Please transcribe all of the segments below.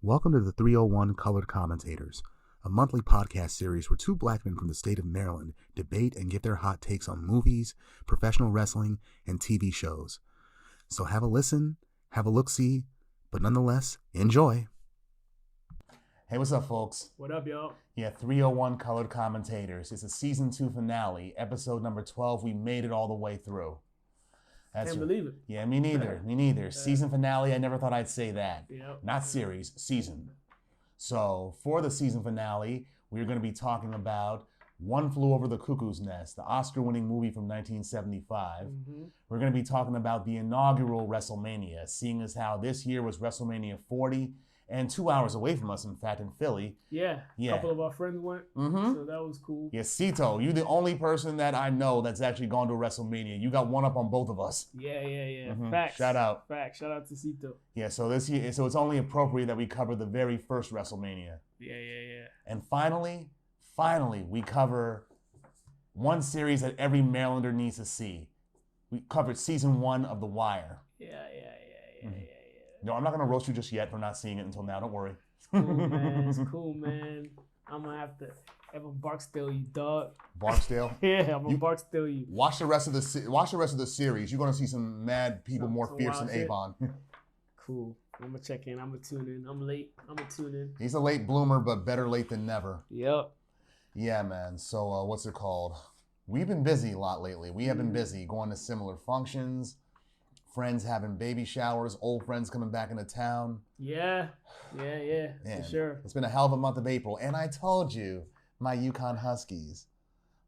Welcome to the 301 Colored Commentators, a monthly podcast series where two black men from the state of Maryland debate and give their hot takes on movies, professional wrestling, and TV shows. So have a listen, have a look-see, but nonetheless, enjoy. Hey, what's up, folks? What up, y'all? Yeah, 301 Colored Commentators. It's a season 2 finale, episode number 12. We made it all the way through. Can't believe it. Yeah, me neither. Me neither. Season finale, I never thought I'd say that. Yep. Not series, season. So for the season finale, we're going to be talking about One Flew Over the Cuckoo's Nest, the Oscar-winning movie from 1975. Mm-hmm. We're going to be talking about the inaugural Wrestlemania, seeing as how this year was Wrestlemania 40, and 2 hours away from us, in fact, in Philly. Yeah. A couple of our friends went, so that was cool. Yeah, Cito, you're the only person that I know that's actually gone to WrestleMania. You got one up on both of us. Yeah. Facts. Shout out. Facts. Shout out to Cito. Yeah, so this year, so it's only appropriate that we cover the very first WrestleMania. Yeah. And finally, we cover one series that every Marylander needs to see. We covered season 1 of The Wire. Yeah. No, I'm not going to roast you just yet for not seeing it until now. Don't worry. It's cool, man. I'm going to have to Evan Barksdale you, dog. Barksdale? Yeah, I'm going to Barksdale you. Watch the rest of the series. You're going to see some mad people more fierce than Avon. Cool. I'm going to check in. I'm going to tune in. I'm late. I'm going to tune in. He's a late bloomer, but better late than never. Yep. Yeah, man. So what's it called? We've been busy a lot lately. We have been busy going to similar functions. Friends having baby showers, old friends coming back into town. Yeah, for sure. It's been a hell of a month of April. And I told you, my Yukon Huskies.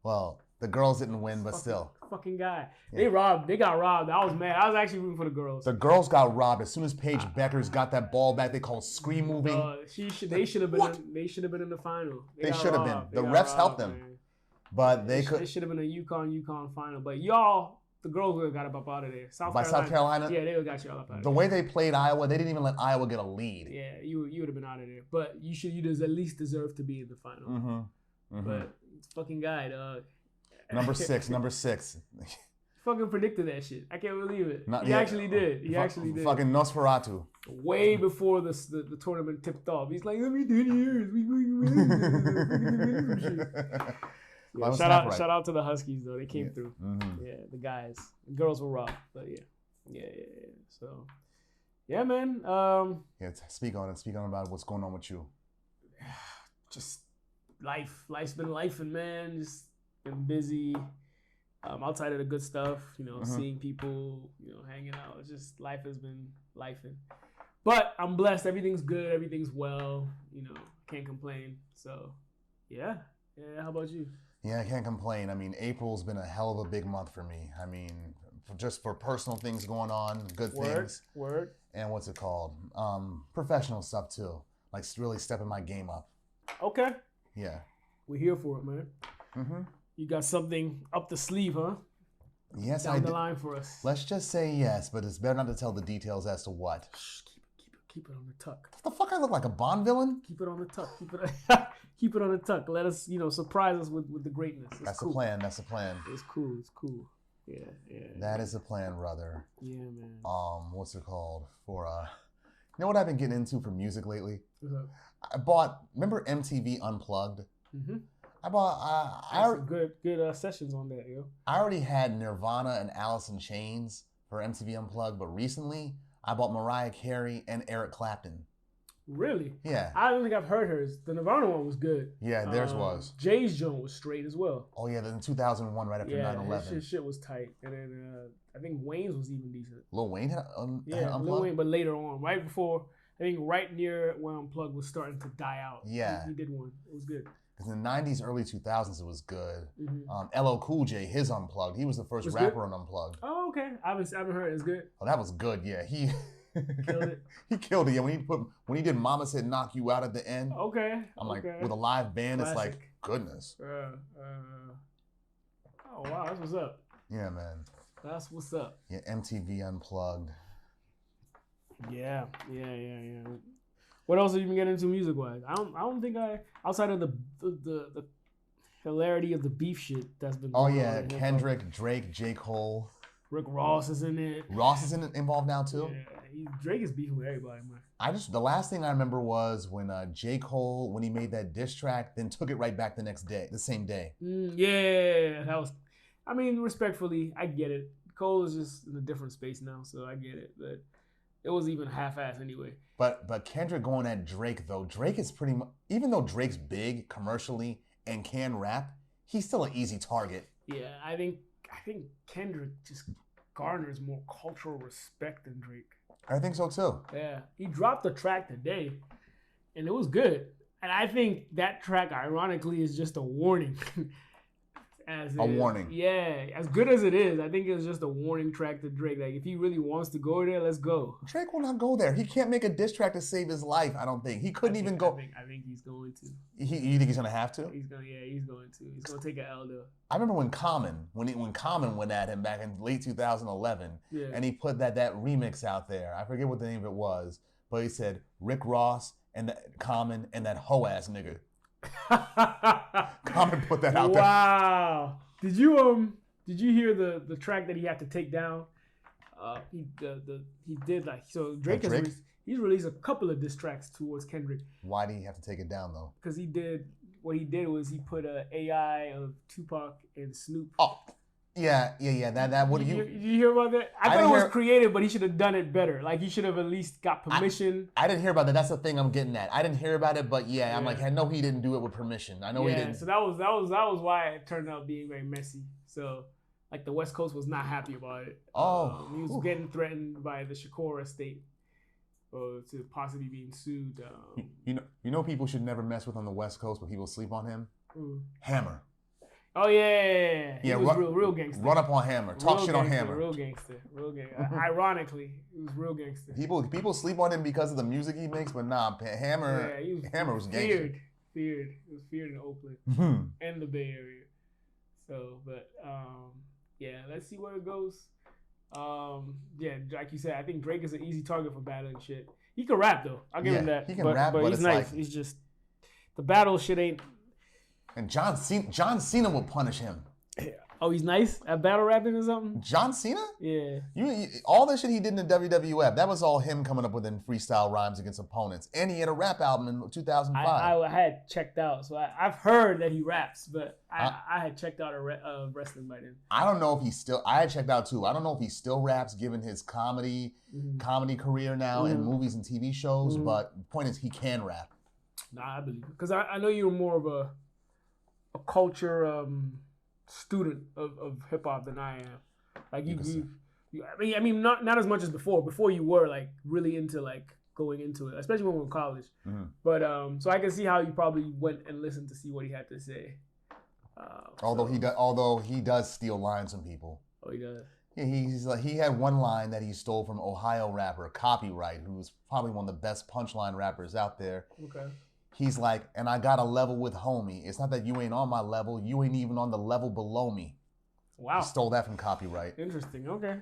Well, the girls didn't win, but still. Fucking guy. Yeah. They got robbed. I was mad. I was actually rooting for the girls. The girls got robbed. As soon as Paige Beckers got that ball back, they called screen moving. They should have been. They should have been in the final. They should have been. The refs helped them. Man. But they should have been a Yukon final. But y'all, the girls would have got up out of there. South Carolina? Yeah, they would have got y'all up out of there. The way they played Iowa, they didn't even let Iowa get a lead. Yeah, you would have been out of there. But you at least deserve to be in the final. But it's fucking guy, dog. Number six. Fucking predicted that shit. I can't believe it. He actually did. Fucking Nosferatu. Way before the tournament tipped off. He's like, let me 10 years. Yeah, shout out to the Huskies though. They came through. Yeah, the guys. The girls were rough, but yeah. So, yeah, man. Speak on it. Speak on about what's going on with you. Just life. Life's been lifing, man. Just been busy. Outside of the good stuff, seeing people, hanging out. It's just life has been lifing. But I'm blessed. Everything's good. Everything's well. Can't complain. So, yeah. How about you? Yeah, I can't complain. I mean, April's been a hell of a big month for me. I mean, just for personal things going on, good things. Word. And what's it called? Professional stuff too. Like really stepping my game up. Okay. Yeah. We're here for it, man. You got something up the sleeve, huh? Yes, Down the line for us. Let's just say yes, but it's better not to tell the details as to what. Shh, keep it on the tuck. What the fuck? I look like a Bond villain? Keep it on the tuck. Keep it on the tuck. Let us, surprise us with the greatness. That's cool. That's the plan. It's cool. Yeah. That is the plan, brother. Yeah, man. What's it called? You know what I've been getting into for music lately? Uh-huh. I bought, remember MTV Unplugged? I bought, good sessions on that, yo. I already had Nirvana and Alice in Chains for MTV Unplugged, but recently I bought Mariah Carey and Eric Clapton. Really? Yeah. I don't think I've heard hers. The Nirvana one was good. Yeah, theirs was. Jay's joint was straight as well. Oh yeah, in 2001, right after 9/11. Yeah, shit was tight. And then I think Wayne's was even decent. Lil Wayne had Unplugged? Lil Wayne, but later on, right before, I think right near when Unplugged was starting to die out. Yeah. He did one. It was good. Because in the 90s, early 2000s, it was good. LL Cool J, his Unplugged. He was the first rapper on Unplugged. Oh, okay. I haven't heard it. It's good. Oh, that was good. Yeah, he killed it. He killed it. Yeah, when he did "Mama Said Knock You Out" at the end. Okay. I'm like, with a live band, Classic. It's like goodness. Oh wow, that's what's up. Yeah, man. That's what's up. Yeah, MTV Unplugged. Yeah. What else have you been getting into music wise? I don't think outside of the hilarity of the beef shit that's been going on. Kendrick, Drake, J. Cole. Rick Ross is in it. Ross is involved now too? Drake is beefing with everybody, man. The last thing I remember was when J. Cole, when he made that diss track, then took it right back the same day. Yeah, that was. I mean, respectfully, I get it. Cole is just in a different space now, so I get it. But it was even half-assed anyway. But Kendrick going at Drake though. Drake is pretty much, even though Drake's big commercially and can rap, he's still an easy target. Yeah, I think Kendrick just garners more cultural respect than Drake. I think so too. Yeah, he dropped a track today, and it was good. And I think that track, ironically, is just a warning. Warning. Yeah, as good as it is, I think it's just a warning track to Drake. Like, if he really wants to go there, let's go. Drake will not go there. He can't make a diss track to save his life. I don't think he couldn't even go. I think he's going to. You think he's gonna have to? He's going to. He's gonna take an L though. I remember when Common went at him back in late 2011, and he put that remix out there. I forget what the name of it was, but he said Rick Ross and Common and that hoe ass nigga. Common put that out there. Wow. Did you hear the track that he had to take down? He did like so. Drake he's released a couple of diss tracks towards Kendrick. Why did he have to take it down though? Because he put a AI of Tupac and Snoop. Oh. Yeah. That what did you hear about that? I thought it was creative, but he should have done it better. Like he should have at least got permission. I didn't hear about that. That's the thing I'm getting at. I didn't hear about it, but yeah, I'm like, I know he didn't do it with permission. I know he didn't. So that was why it turned out being very messy. So like the West Coast was not happy about it. He was getting threatened by the Shakur estate to possibly being sued. You know people should never mess with on the West Coast, but people sleep on him. Hammer. Oh yeah. He was real gangster. Run up on Hammer. Talk shit on Hammer. Real gangster. Ironically, he was real gangster. People sleep on him because of the music he makes, but nah, Hammer. Yeah, Hammer was gangster. Feared. He was feared in Oakland and the Bay Area. So, but let's see where it goes. Like you said, I think Drake is an easy target for battling shit. He can rap though. I'll give him that. He can rap, but he's it's nice. like He's just the battle shit ain't. And John Cena will punish him. Oh, he's nice at battle rapping or something? John Cena? Yeah. You all that shit he did in the WWF, that was all him coming up with in freestyle rhymes against opponents. And he had a rap album in 2005. I had checked out. So I've heard that he raps, but I had checked out wrestling by then. I don't know if he's still... I had checked out too. I don't know if he still raps given his comedy career now and movies and TV shows, but the point is he can rap. Nah, I believe it. Because I know you're more of a culture student of hip hop than I am. Like I mean, not as much as before. Before you were like really into like going into it, especially when we were in college. But so I can see how you probably went and listened to see what he had to say. Although he does steal lines from people. Oh, he does. Yeah, he had one line that he stole from Ohio rapper Copyright, who's probably one of the best punchline rappers out there. Okay. He's like, and I got a level with homie. It's not that you ain't on my level. You ain't even on the level below me. Wow. He stole that from Copyright. Interesting. Okay.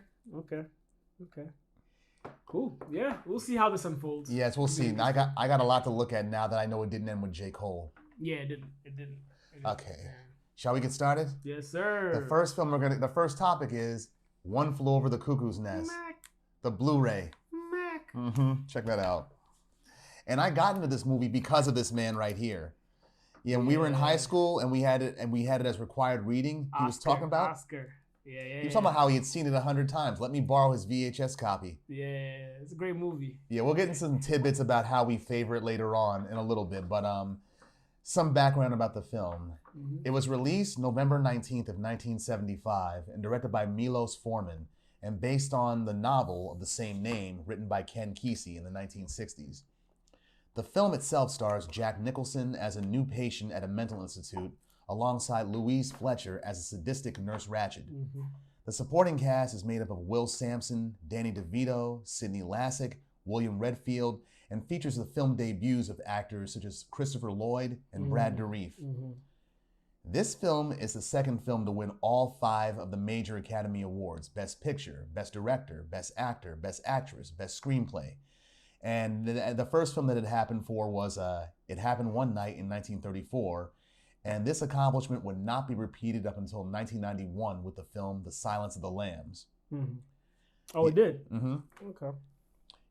Cool. Yeah, we'll see how this unfolds. Yes, we'll see. I got a lot to look at now that I know it didn't end with J. Cole. Yeah, it didn't. Okay. Yeah. Shall we get started? Yes, sir. The first topic is One Flew Over the Cuckoo's Nest. Mac. The Blu-ray. Mac. Check that out. And I got into this movie because of this man right here. Yeah, we were in high school and we had it as required reading. He was talking about Oscar. Yeah. He was talking about how he had seen it 100 times. Let me borrow his VHS copy. Yeah, it's a great movie. Yeah, we'll get into some tidbits about how we favor it later on in a little bit, but some background about the film. It was released November 19th of 1975 and directed by Milos Forman and based on the novel of the same name written by Ken Kesey in the 1960s. The film itself stars Jack Nicholson as a new patient at a mental institute, alongside Louise Fletcher as a sadistic nurse Ratched. The supporting cast is made up of Will Sampson, Danny DeVito, Sidney Lassick, William Redfield, and features the film debuts of actors such as Christopher Lloyd and Brad Dourif. This film is the second film to win all 5 of the major Academy Awards: Best Picture, Best Director, Best Actor, Best Actress, Best Screenplay. And the first film that it happened for was It Happened One Night in 1934, and this accomplishment would not be repeated up until 1991 with the film The Silence of the Lambs. Oh, it did? Okay.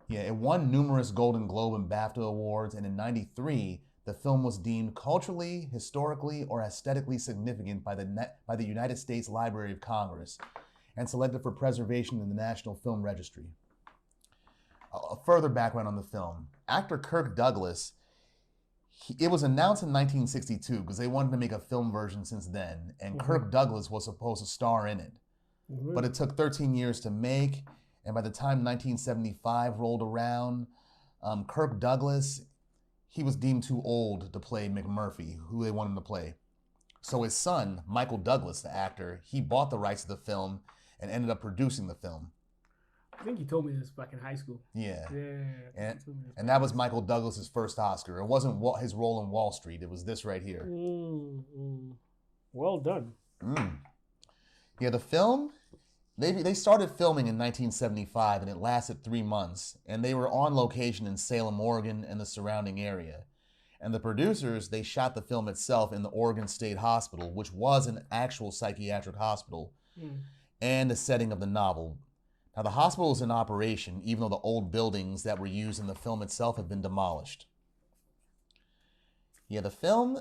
Yeah, it won numerous Golden Globe and BAFTA awards, and in '93, the film was deemed culturally, historically, or aesthetically significant by the United States Library of Congress and selected for preservation in the National Film Registry. A further background on the film. Actor Kirk Douglas, it was announced in 1962 because they wanted to make a film version since then, and Kirk Douglas was supposed to star in it. But it took 13 years to make, and by the time 1975 rolled around, Kirk Douglas, he was deemed too old to play McMurphy, who they wanted him to play. So his son, Michael Douglas, the actor, he bought the rights to the film and ended up producing the film. I think you told me this back in high school. Yeah. Yeah. And that was Michael Douglas's first Oscar. It wasn't his role in Wall Street. It was this right here. Well done. Yeah, the film, they started filming in 1975, and it lasted 3 months. And they were on location in Salem, Oregon, and the surrounding area. And the producers, they shot the film itself in the Oregon State Hospital, which was an actual psychiatric hospital, and the setting of the novel. Now, the hospital is in operation, even though the old buildings that were used in the film itself have been demolished. Yeah, the film,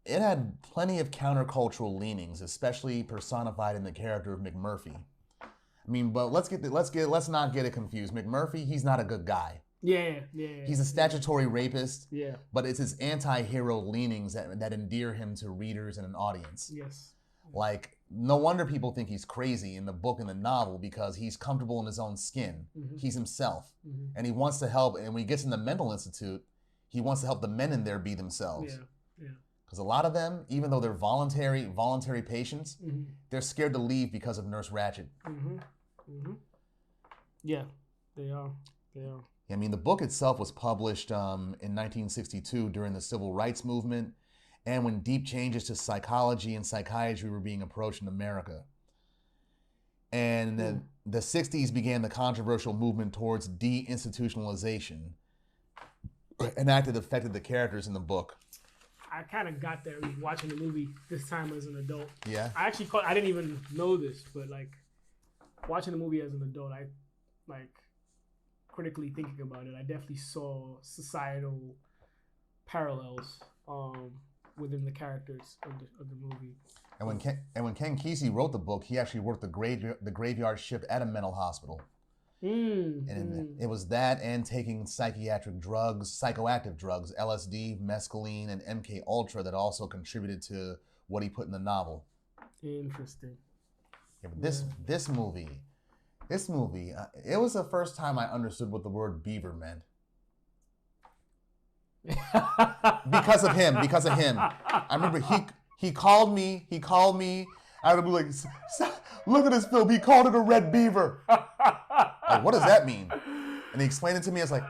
it had plenty of countercultural leanings, especially personified in the character of McMurphy. I mean, but let's not get it confused. McMurphy, he's not a good guy. Yeah. He's a statutory rapist. Yeah. But it's his anti-hero leanings that endear him to readers and an audience. Yes. Like, no wonder people think he's crazy in the book and the novel, because he's comfortable in his own skin. He's himself. And he wants to help. And when he gets in the mental institute, he wants to help the men in there be themselves. Yeah. Because a lot of them, even though they're voluntary patients, they're scared to leave because of Nurse Ratched. Yeah, they are. I mean, the book itself was published in 1962 during the Civil Rights Movement, and when deep changes to psychology and psychiatry were being approached in America. And the 60s began the controversial movement towards deinstitutionalization, an act that affected the characters in the book. I kind of got there watching the movie this time as an adult. Yeah. I didn't even know this, but like watching the movie as an adult, I like critically thinking about it, I definitely saw societal parallels within the characters of the movie. And when Ken Kesey wrote the book, he actually worked the graveyard shift at a mental hospital. And it was that and taking psychoactive drugs, LSD, mescaline, and MK Ultra that also contributed to what he put in the novel. Interesting. Yeah, but this movie, it was the first time I understood what the word beaver meant. Because of him. I remember he called me out of the blue, like, look at this film, he called it a red beaver. Like, what does that mean? And he explained it to me. I was like,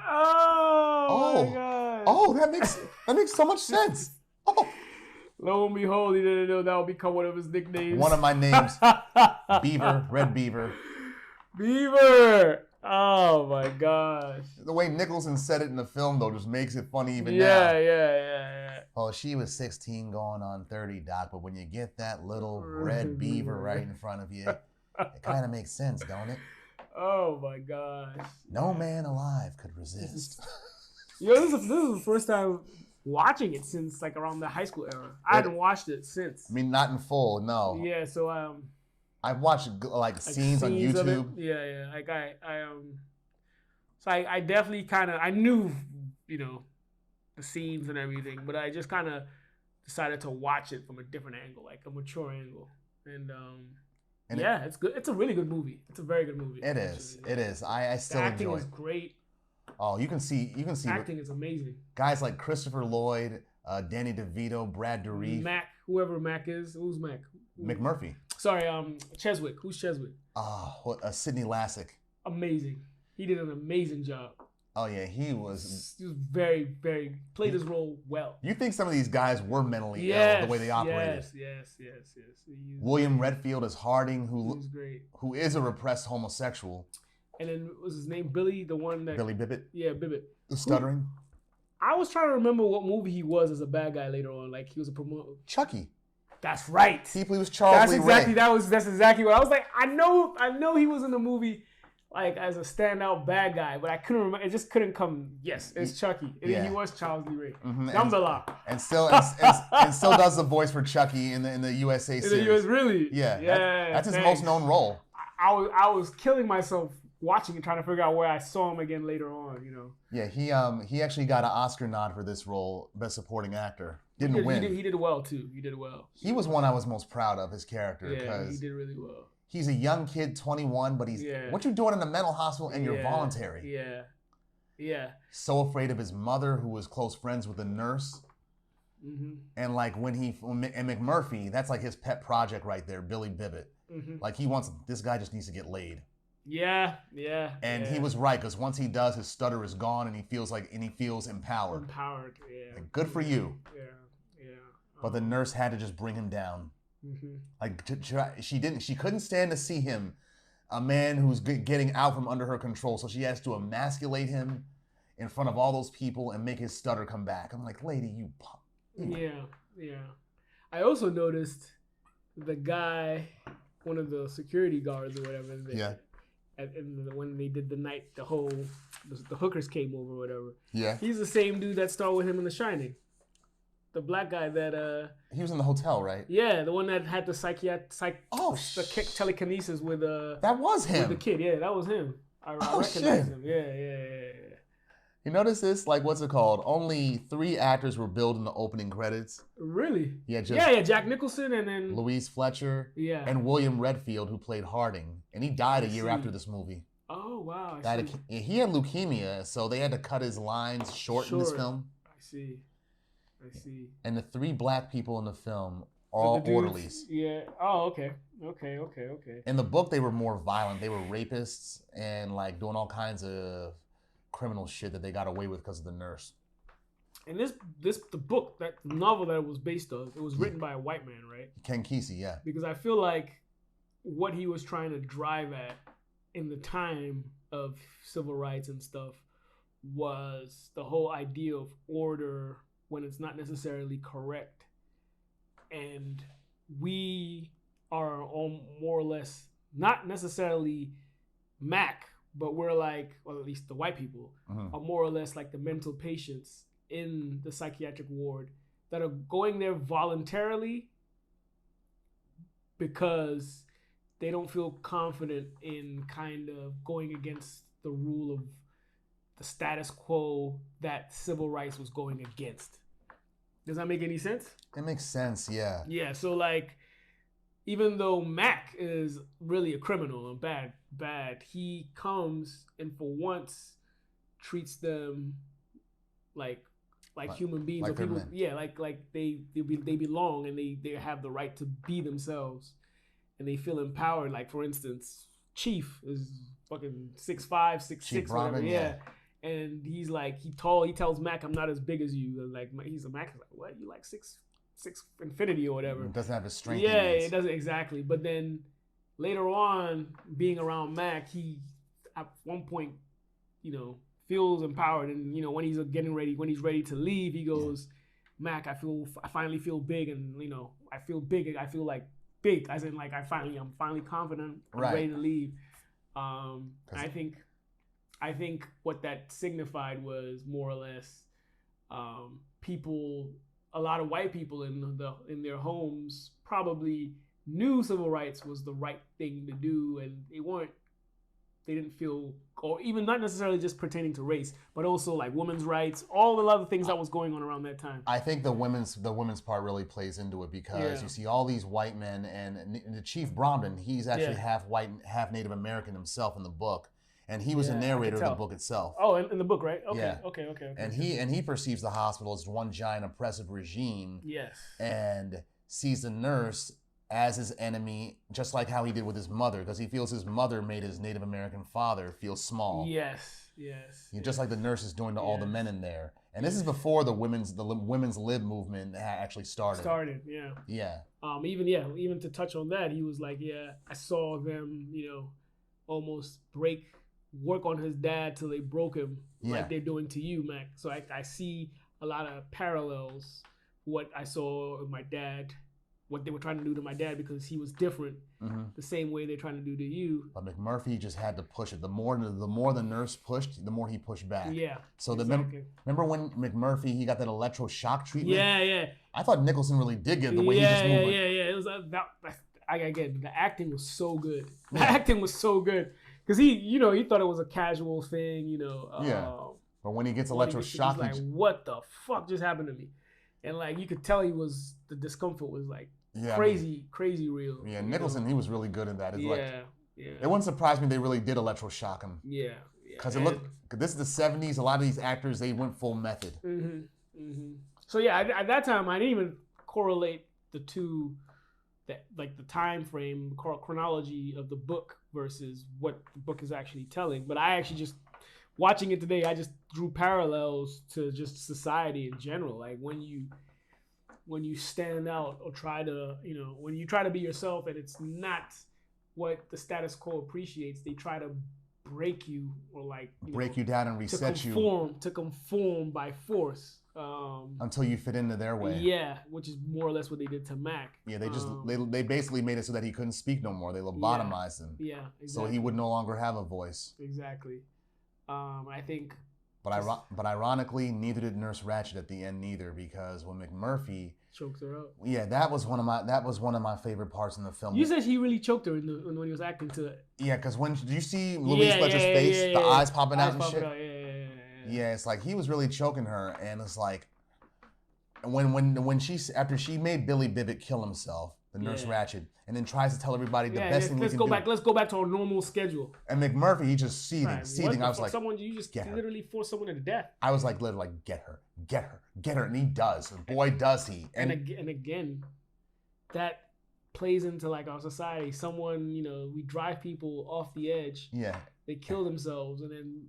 that makes so much sense. Oh. Lo and behold, he didn't know that would become one of his nicknames. One of my names, Beaver, Red Beaver. Beaver! Oh my gosh. The way Nicholson said it in the film, though, just makes it funny even now. Yeah. Oh, she was 16 going on 30, Doc, but when you get that little red beaver right in front of you, it kind of makes sense, don't it? Oh my gosh. No man alive could resist. This is the first time watching it since like around the high school era. I hadn't watched it since. I mean, not in full, no. Yeah, so I've watched like scenes on YouTube. Yeah. Like I definitely I knew, the scenes and everything, but I just kind of decided to watch it from a different angle, like a mature angle. And it's good. It's a really good movie. It's a very good movie. It is. I still enjoy it. The acting is great. Oh, you can see. Acting is amazing. Guys like Christopher Lloyd, Danny DeVito, Brad Dourif. Mac, whoever Mac is. Who's Mac? McMurphy. Sorry, Cheswick. Who's Cheswick? Sidney Lassick. Amazing. He did an amazing job. Oh yeah, he was very, very played his role well. You think some of these guys were mentally ill the way they operated? Yes. William Redfield as Harding, great. Who is a repressed homosexual. And then was his name Billy, the one that Billy Bibbit? Yeah, Bibbit. The stuttering. I was trying to remember what movie he was as a bad guy later on. Like he was a promoter. Chucky. That's right. He was Charles Lee Ray. That's exactly what I was like. I know he was in the movie like as a standout bad guy, but I couldn't remember. It just couldn't come. Yes, it's Chucky. Yeah. He was Charles Lee Ray. Dumbledore. And still does the voice for Chucky in the USA series. In the US, really? Yeah. That's his most known role. I was killing myself watching and trying to figure out where I saw him again later on. Yeah, he actually got an Oscar nod for this role, Best Supporting Actor. Didn't win. He did well too. He did well. He was one I was most proud of, his character. Yeah, he did really well. He's a young kid, 21, but what you doing in a mental hospital and you're voluntary? Yeah. Yeah. So afraid of his mother, who was close friends with the nurse. And like and McMurphy, that's like his pet project right there, Billy Bibbit. Like this guy just needs to get laid. Yeah. And he was right, because once he does, his stutter is gone and he feels empowered. Empowered, yeah. Like, good for you. Yeah. But the nurse had to just bring him down. Like she couldn't stand to see him, a man who's getting out from under her control. So she has to emasculate him in front of all those people and make his stutter come back. I'm like, lady, you. Yeah. I also noticed the guy, one of the security guards or whatever. When they did the night, the hookers came over or whatever. Yeah. He's the same dude that starred with him in The Shining. The black guy that he was in the hotel, right? Yeah, the one that had the telekinesis with that was him. With the kid, yeah, that was him. I recognized him. Yeah. You notice this? Like, what's it called? Only 3 actors were billed in the opening credits. Really? Yeah, Jack Nicholson and then Louise Fletcher. Yeah. And William Redfield, who played Harding, and he died a year after this movie. Oh wow! He had leukemia, so they had to cut his lines short in this film. I see. And the 3 black people in the film are all orderlies. Yeah. Oh, okay. In the book, they were more violent. They were rapists and like doing all kinds of criminal shit that they got away with because of the nurse. And the book, that novel that it was based on, it was written by a white man, right? Ken Kesey, yeah. Because I feel like what he was trying to drive at in the time of civil rights and stuff was the whole idea of order when it's not necessarily correct. And we are all more or less, not necessarily Mac, but we're like, or at least the white people, are more or less like the mental patients in the psychiatric ward that are going there voluntarily because they don't feel confident in kind of going against the rule of the status quo that civil rights was going against. Does that make any sense? It makes sense, yeah. Yeah, so like, even though Mac is really a criminal and bad, he comes and for once treats them like human beings, like or people, like they belong and they have the right to be themselves, and they feel empowered. Like, for instance, Chief is fucking 6'5", 6'6", whatever. Yeah. And he's like, he tells Mac, I'm not as big as you. And like, Mac is like, what? You like 6'6" infinity or whatever. It doesn't have the strength. Yeah, it doesn't exactly. But then later on, being around Mac, he at one point, feels empowered. And when he's ready to leave, he goes, Mac, I finally feel big, and I feel big. I feel like big, as in like I'm finally confident. I'm ready to leave. I think what that signified was more or less a lot of white people in their homes probably knew civil rights was the right thing to do, and they didn't feel, or even not necessarily just pertaining to race, but also like women's rights, all the other things that was going on around that time. I think the women's part really plays into it because you see all these white men, and the Chief Bromden, he's actually half white, half Native American himself in the book. And he was a narrator of the book itself. Oh, in the book, right? Okay, yeah. Okay. And he perceives the hospital as one giant oppressive regime. Yes. And sees the nurse as his enemy, just like how he did with his mother, because he feels his mother made his Native American father feel small. Yes. Just like the nurse is doing to all the men in there. And this is before the women's lib movement actually started. Yeah. Yeah. Even to touch on that, he was like, I saw them, almost work on his dad till they broke him, like they're doing to you, Mac. So I see a lot of parallels what I saw with my dad what they were trying to do to my dad because he was different, the same way they're trying to do to you. But McMurphy just had to push it. The more the nurse pushed, the more he pushed back. Yeah. So remember when McMurphy he got that electroshock treatment? Yeah. I thought Nicholson really did get the way he just moved. Yeah. It was about. Again, the acting was so good. The acting was so good because he thought it was a casual thing, But when he gets electroshock, he's like, "What the fuck just happened to me?" And like you could tell the discomfort was like crazy real. Yeah, Nicholson, he was really good at that. It's yeah. It wouldn't surprise me they really did electroshock him. Yeah. Because this is the 70s. A lot of these actors, they went full method. So yeah, at that time I didn't even correlate the two. That like the time frame chronology of the book versus what the book is actually telling. But I actually just watching it today, I just drew parallels to just society in general. Like when you stand out or try to, when you try to be yourself and it's not what the status quo appreciates, they try to break you or like break you down and reset you to conform by force. Until you fit into their way. Yeah, which is more or less what they did to Mac. Yeah, they basically made it so that he couldn't speak no more. They lobotomized him. Yeah, exactly. So he would no longer have a voice. Exactly. I think. But ironically, neither did Nurse Ratched at the end neither, because when McMurphy chokes her up. Yeah, that was one of my favorite parts in the film. You said he really choked her when he was acting to it. Yeah, because when do you see Louise Fletcher's face, the eyes popping out and shit? Yeah, it's like he was really choking her, and it's like when after she made Billy Bibbit kill himself, the Nurse Ratched, and then tries to tell everybody the best thing we can do. Let's go back to our normal schedule. And McMurphy, he just seething. I was like, you just literally force someone to death. I was like, literally, get her, and he does. And boy, does he. And again, that plays into like our society. Someone, we drive people off the edge. Yeah. They kill themselves, and then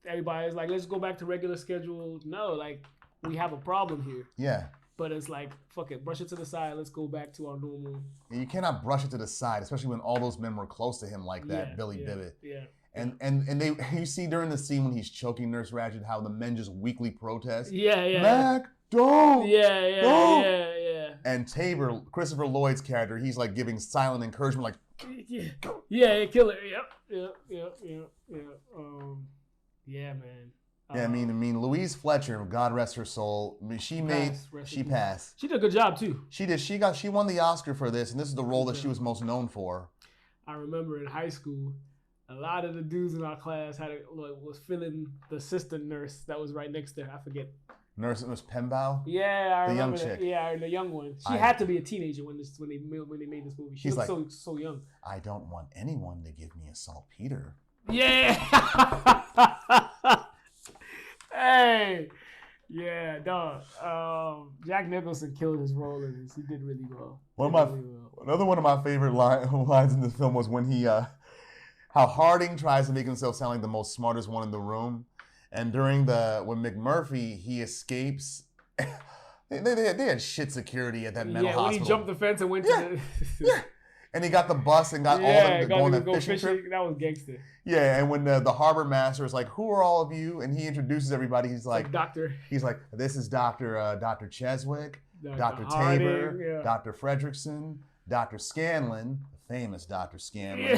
everybody's like, let's go back to regular schedule. No, like, we have a problem here. Yeah. But it's like, fuck it, brush it to the side. Let's go back to our normal. You cannot brush it to the side, especially when all those men were close to him like that, Billy Bibbit. Yeah. And they, you see during the scene when he's choking Nurse Ratched, how the men just weakly protest. Yeah. Mac, don't. Yeah. And Tabor, Christopher Lloyd's character, he's like giving silent encouragement, like, yeah, kill it. Yep. Yeah, man. Yeah, I mean, Louise Fletcher, God rest her soul. I mean, she passed. She did a good job too. She did. She won the Oscar for this, and this is the role that she was most known for. I remember in high school, a lot of the dudes in our class was feeling the assistant nurse that was right next to her. I forget. Nurse Pembow? Yeah, I The remember young chick. Yeah, the young one. She had to be a teenager when they made this movie. She was like, so young. I don't want anyone to give me a saltpeter. Yeah. Hey. Yeah, dog. Jack Nicholson killed his role in this. He did really well. Another one of my favorite lines in the film was when how Harding tries to make himself sound like the most smartest one in the room, and when McMurphy he escapes, they had shit security at that mental hospital. When he jumped the fence and went to the and he got the bus and got all of them to go fishing trip. That was gangster. Yeah, and when the harbor master is like, "Who are all of you?" and he introduces everybody, he's like doctor. He's like, "This is Dr. Cheswick, Dr. Harding, Tabor, Dr. Fredrickson, Dr. Scanlon, the famous Dr. Scanlon,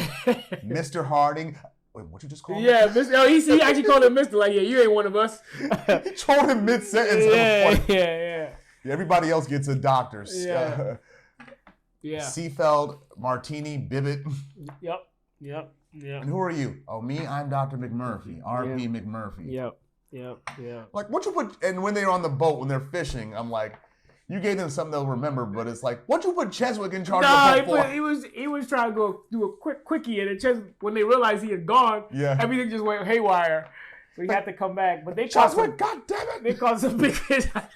Mr. Harding." Wait, what you just called him? Yeah, he actually called him Mr. Like, yeah, you ain't one of us. He told him mid-sentence. Yeah. Everybody else gets a doctor. Yeah. Seafeld, Martini, Bibbit. Yep. And who are you? Oh, me? I'm Dr. McMurphy. R.P. McMurphy. Yep. Like, what you put... And when they're on the boat, when they're fishing, I'm like, you gave them something they'll remember, but it's like, what you put Cheswick in charge of the boat for? He was trying to go do a quickie, and Cheswick, when they realized he had gone, everything just went haywire. So he had to come back. But they Cheswick, God damn it! They caused some big...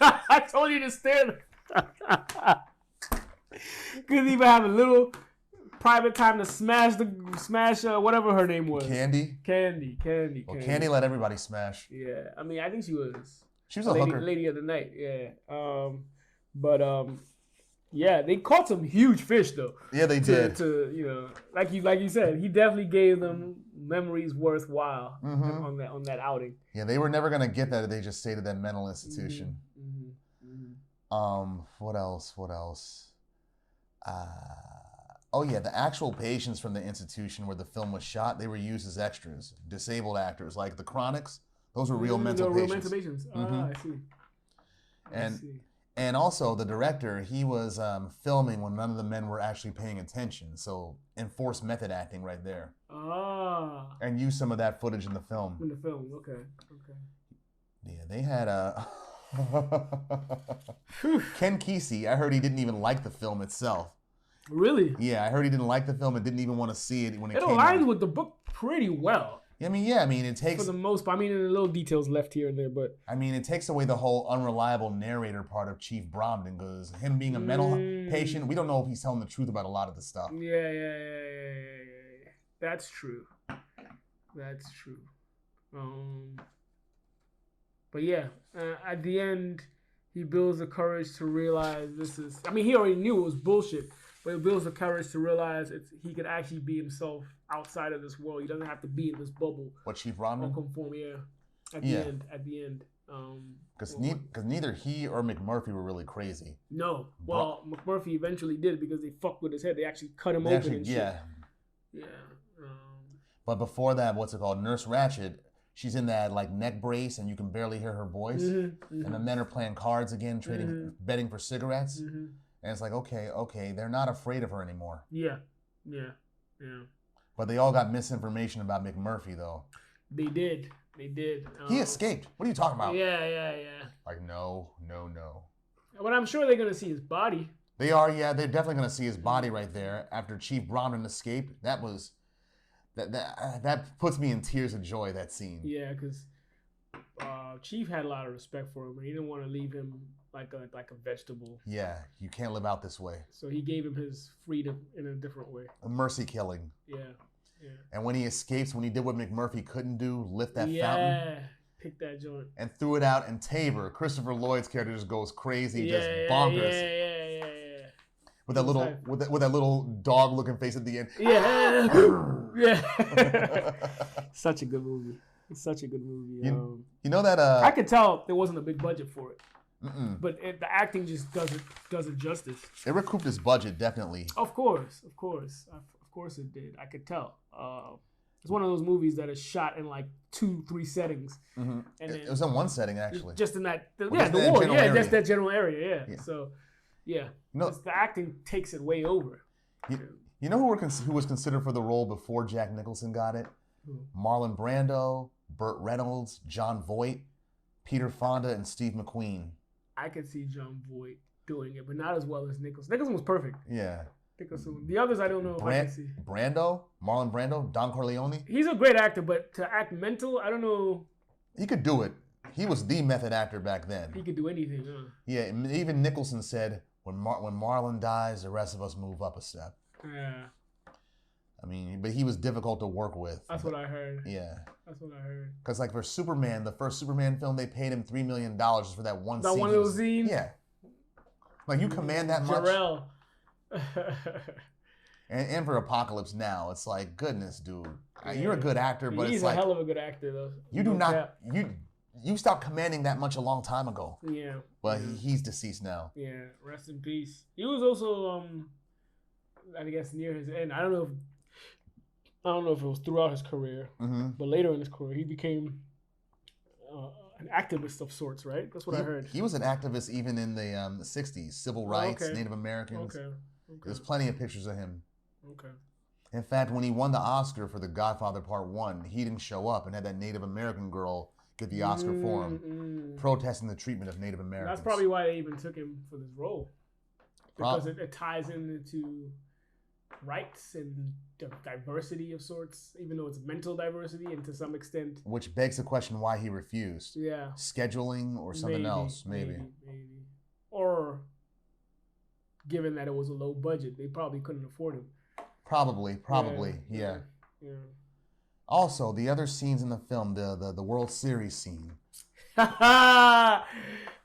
I told you to stand. Couldn't even have a little private time to smash whatever her name was. Candy. Well, Candy let everybody smash. Yeah, I mean, I think she was a hooker. Lady of the night. Yeah. Yeah, they caught some huge fish though. Yeah, they did. Like you said, he definitely gave them memories worthwhile on that outing. Yeah, they were never gonna get that if they just stayed at that mental institution. What else? Oh yeah, the actual patients from the institution where the film was shot, they were used as extras, disabled actors, like the Chronics. Those were real mental patients. Real mental patients. I see. And also the director, he was filming when none of the men were actually paying attention, so enforced method acting right there. And used some of that footage in the film. Okay. Yeah, they had Ken Kesey. I heard he didn't even like the film itself. Really? Yeah, I heard he didn't like the film and didn't even want to see it when it came out. It aligns with the book pretty well. I mean, it takes... For the most part, there are little details left here and there, but... it takes away the whole unreliable narrator part of Chief Bromden, because him being a mental patient, we don't know if he's telling the truth about a lot of the stuff. Yeah. That's true. But yeah, at the end, he builds the courage to realize this is... he already knew it was bullshit, but he builds the courage to realize he could actually be himself outside of this world. He doesn't have to be in this bubble. What, Chief Bromden? Or conform, At the end. Because neither he or McMurphy were really crazy. No. Well, McMurphy eventually did it because they fucked with his head. They actually cut him open and shit. Yeah. But before that, what's it called? Nurse Ratched, she's in that like neck brace and you can barely hear her voice. And the men are playing cards again, betting for cigarettes. And it's like, okay, they're not afraid of her anymore. Yeah. But they all got misinformation about McMurphy, though. They did. He escaped. What are you talking about? Yeah. Like, no. But I'm sure they're going to see his body. They are, yeah. They're definitely going to see his body right there. After Chief Bromden escaped, that puts me in tears of joy, that scene. Yeah, because Chief had a lot of respect for him. And he didn't want to leave him like a vegetable. Yeah, you can't live out this way. So he gave him his freedom in a different way. A mercy killing. Yeah. And when he escapes, when he did what McMurphy couldn't do, lift that fountain. Yeah, pick that joint. And threw it out, and Tabor, Christopher Lloyd's character, just goes crazy, just bonkers. Yeah. With that little dog-looking face at the end. Yeah. Such a good movie. It's such a good movie. You know that... I could tell there wasn't a big budget for it. But the acting just does it justice. It recouped its budget, definitely. Of course it did. I could tell. It's one of those movies that is shot in like 2-3 settings. And it was in one setting, actually. Just in that, the wall. Yeah, just that general area. Yeah. So, yeah, the acting takes it way over. You know who was considered for the role before Jack Nicholson got it? Marlon Brando, Burt Reynolds, John Voight, Peter Fonda, and Steve McQueen. I could see John Voight doing it, but not as well as Nicholson. Nicholson was perfect. Yeah. Nicholson. The others, I don't know if I can see. Marlon Brando, Don Corleone. He's a great actor, but to act mental, I don't know. He could do it. He was the method actor back then. He could do anything, huh? Yeah, even Nicholson said, when Marlon dies, the rest of us move up a step. Yeah. But he was difficult to work with. That's what I heard. Yeah. That's what I heard. Because like for Superman, the first Superman film, they paid him $3 million just for that one scene. That one little scene? Yeah. Like you command that much. Jarrell. and for Apocalypse Now, it's like, goodness, dude. You're a good actor, but it's like... He's a hell of a good actor, though. You do not... You stopped commanding that much a long time ago. Yeah. But he's deceased now. Yeah, rest in peace. He was also, I guess, near his end. I don't know if it was throughout his career, but later in his career, he became an activist of sorts, right? That's what I heard. He was an activist even in the 60s, civil rights, Native Americans. Okay. There's plenty of pictures of him. Okay. In fact, when he won the Oscar for The Godfather Part 1, he didn't show up and had that Native American girl get the Oscar for him, protesting the treatment of Native Americans. That's probably why they even took him for this role. Because it ties into rights and diversity of sorts, even though it's mental diversity and to some extent. Which begs the question why he refused. Yeah. Scheduling or something else, maybe. Or given that it was a low budget, they probably couldn't afford him. Probably, yeah. Also, the other scenes in the film, the World Series scene.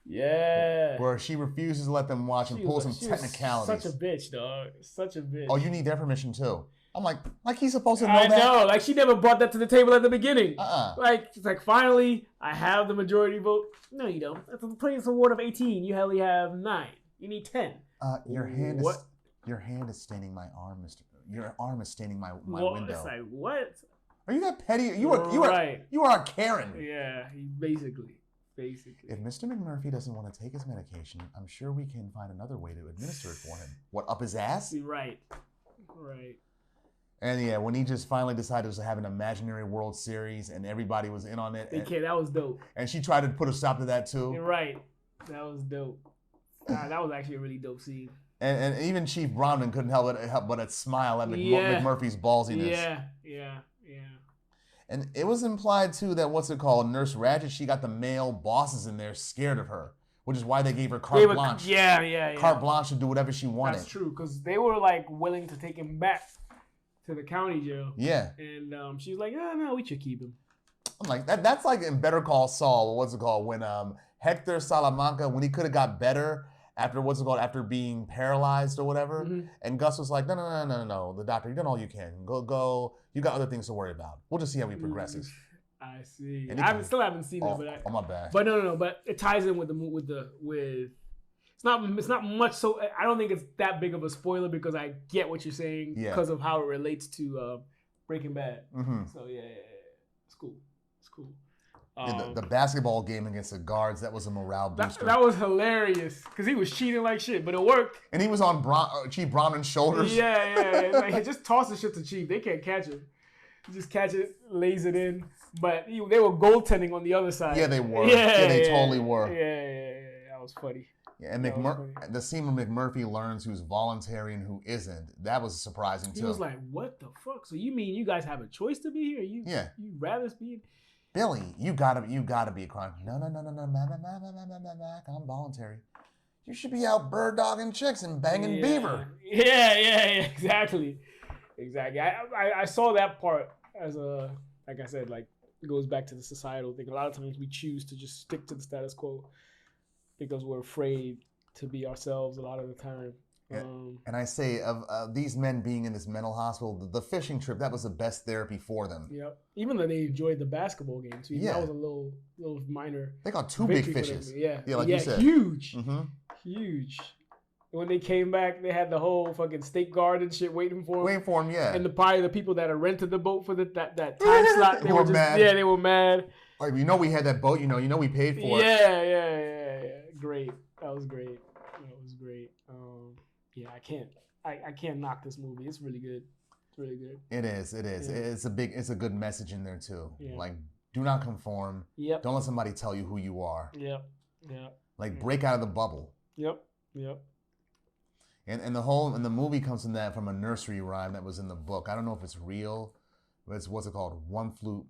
Yeah. Where she refuses to let them watch and pulls some technicalities. Such a bitch, dog. Such a bitch. Oh, you need their permission too. I'm like he's supposed to know that. I know. Like she never brought that to the table at the beginning. Like it's like finally I have the majority vote. No, you don't. That's a players award of 18. You only have 9. You need 10. Your hand is Your hand is staining my arm, Mr. Your arm is staining my well, window. It's like, what? Are you that petty? You are a Karen. Yeah, basically. If Mr. McMurphy doesn't want to take his medication, I'm sure we can find another way to administer it for him. What, up his ass? Right. And yeah, when he just finally decided to have an imaginary World Series and everybody was in on it. That was dope. And she tried to put a stop to that too. Right. That was dope. That was actually a really dope scene. And even Chief Bromden couldn't help but smile at McMurphy's ballsiness. Yeah. And it was implied, too, that Nurse Ratched, she got the male bosses in there scared of her, which is why they gave her carte blanche. Yeah. Carte blanche to do whatever she wanted. That's true, because they were, like, willing to take him back to the county jail. Yeah. And she was like, no, we should keep him. I'm like, that's like in Better Call Saul, when Hector Salamanca, when he could have got better after being paralyzed or whatever, and Gus was like, no, the doctor, you've done all you can. Go. You got other things to worry about. We'll just see how he progresses. I see. I still haven't seen it, but my bad. But no, but it ties in with it's not much. So I don't think it's that big of a spoiler because I get what you're saying because of how it relates to Breaking Bad. So yeah, it's cool. The basketball game against the guards, that was a morale booster. That was hilarious because he was cheating like shit, but it worked. And he was on Chief Bromden's shoulders. Yeah. Like, he just toss the shit to Chief. They can't catch him. He just catch it, lays it in. But they were goaltending on the other side. Yeah, they were. Yeah, they totally were. Yeah. That was funny. Yeah, and the scene where McMurphy learns who's voluntary and who isn't, that was surprising too. He was like, what the fuck? So you mean you guys have a choice to be here? You'd rather be... Billy, you gotta be a crime. No, I'm voluntary. You should be out bird dogging chicks and banging beaver. Yeah, exactly. I saw that part as like I said, like it goes back to the societal thing. A lot of times we choose to just stick to the status quo because we're afraid to be ourselves a lot of the time. And I say, of these men being in this mental hospital, the fishing trip, that was the best therapy for them. Yep. Even though they enjoyed the basketball game, too. Yeah. That was a little minor. They got two big fishes. Yeah, like you said. Huge. Huge. When they came back, they had the whole fucking state guard and shit waiting for them. Yeah. And probably the people that had rented the boat for that time slot, they were just mad. Yeah, they were mad. Like, we had that boat, we paid for it. Yeah. Great. That was great. Yeah, I can't knock this movie. It's really good. It is. Yeah. It's a good message in there too. Yeah. Like, do not conform. Yep. Don't let somebody tell you who you are. Yep. Like, break out of the bubble. Yep. And the movie comes from a nursery rhyme that was in the book. I don't know if it's real, but it's what's it called? One flew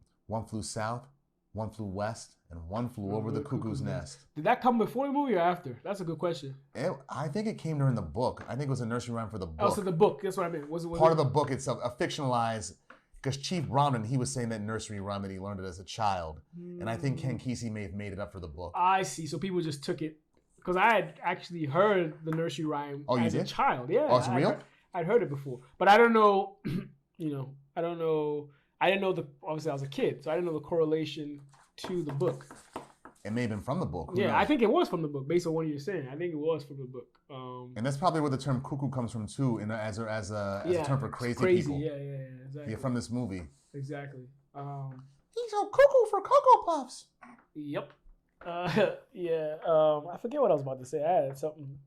south, one flew west, and one flew over the cuckoo's nest. Did that come before the movie or after? That's a good question. I think it came during the book. I think it was a nursery rhyme for the book. Oh, so the book. That's what I meant. Was it part of the book? It's a fictionalized. Because Chief Bromden, he was saying that nursery rhyme that he learned it as a child, and I think Ken Kesey may have made it up for the book. I see. So people just took it because I had actually heard the nursery rhyme as a child. Yeah. Oh, it's real? I'd heard it before, but I don't know. I don't know. I didn't know obviously I was a kid, so I didn't know the correlation to the book. It may have been from the book. Who knows? I think it was from the book, based on what you're saying. I think it was from the book. And that's probably where the term cuckoo comes from too, as a term for crazy people. Yeah, exactly. Yeah, from this movie. Exactly. He's a cuckoo for Cocoa Puffs. Yep. I forget what I was about to say. I had something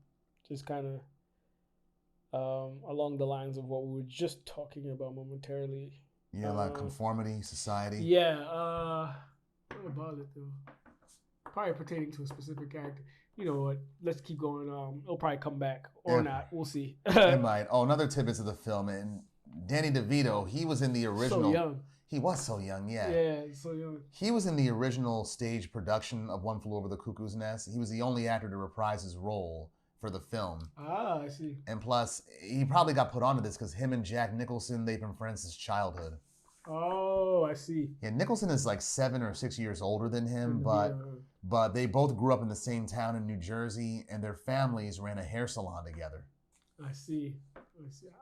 just kind of along the lines of what we were just talking about momentarily. Yeah, like conformity, society. Yeah. What about it though? Probably pertaining to a specific character. You know what? Let's keep going. It'll probably come back or not. We'll see. It might. Oh, another tidbits of the film. And Danny DeVito, he was in the original. So young. He was so young, yeah. Yeah, so young. He was in the original stage production of One Flew Over the Cuckoo's Nest. He was the only actor to reprise his role for the film. Ah, I see. And plus, he probably got put onto this because him and Jack Nicholson, they've been friends since childhood. Oh, I see. Yeah, Nicholson is like 7 or 6 years older than him, but they both grew up in the same town in New Jersey, and their families ran a hair salon together. I see.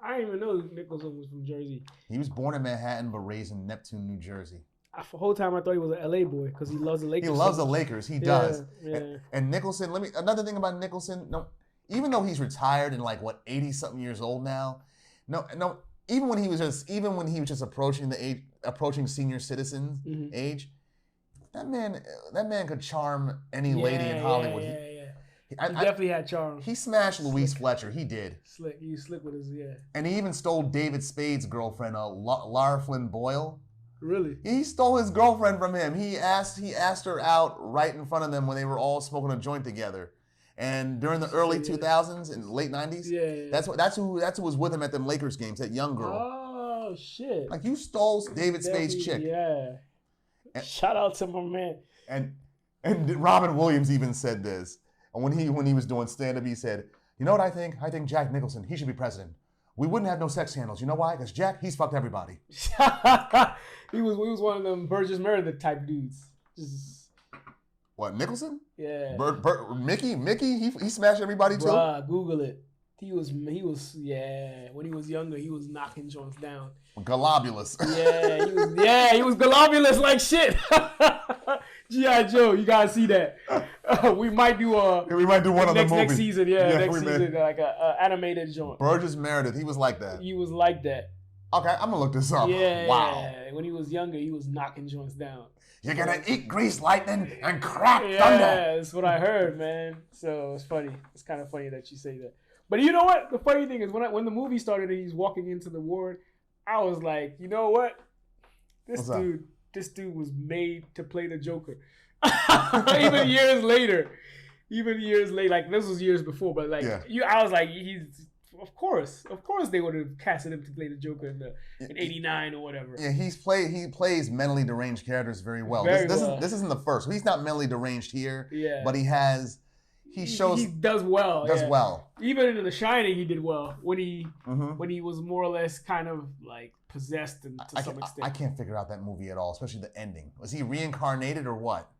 I didn't even know Nicholson was from Jersey. He was born in Manhattan, but raised in Neptune, New Jersey. For the whole time, I thought he was an LA boy because he loves the Lakers. He loves the Lakers. He does. Yeah. And Nicholson, another thing about Nicholson, no, even though he's retired and like 80-something years old now, no, even when he was just approaching senior citizen age, that man could charm any lady in Hollywood. He definitely had charm. He smashed Louise Fletcher. He did. He was slick with his And he even stole David Spade's girlfriend, Lara Flynn Boyle. Really? He stole his girlfriend from him. He asked her out right in front of them when they were all smoking a joint together. And during the early 2000s and late 90s, that's who was with him at them Lakers games. That young girl. Oh shit! Like you stole David Spade's chick. Yeah. And, shout out to my man. And Robin Williams even said this. And when he was doing stand-up, he said, "You know what I think? I think Jack Nicholson, he should be president. We wouldn't have no sex scandals. You know why? Because Jack, he's fucked everybody." He was one of them Burgess Meredith type dudes. Just... What, Nicholson? Yeah. Mickey, he smashed everybody too. Bruh, Google it. He was when he was younger, he was knocking joints down. Globulous. He was globulous like shit. G.I. Joe, you gotta see that. We might do one of the movies next season. Next season, like a animated joint. Burgess Meredith, he was like that. He was like that. Okay, I'm gonna look this up. Yeah. Wow. When he was younger, he was knocking joints down. You're gonna eat grease lightning and crack thunder. Yeah, that's what I heard, man. So it's funny. It's kind of funny that you say that. But you know what? The funny thing is when the movie started and he's walking into the ward, I was like, you know what? This dude was made to play the Joker. Even years later, like this was years before, but like I was like, of course they would have casted him to play the Joker in '89 or whatever. Yeah, he plays mentally deranged characters very well. This isn't the first. He's not mentally deranged here. Yeah, but he does well. Well. Even in The Shining, he did well when he was more or less kind of like possessed to some extent. I can't figure out that movie at all, especially the ending. Was he reincarnated or what?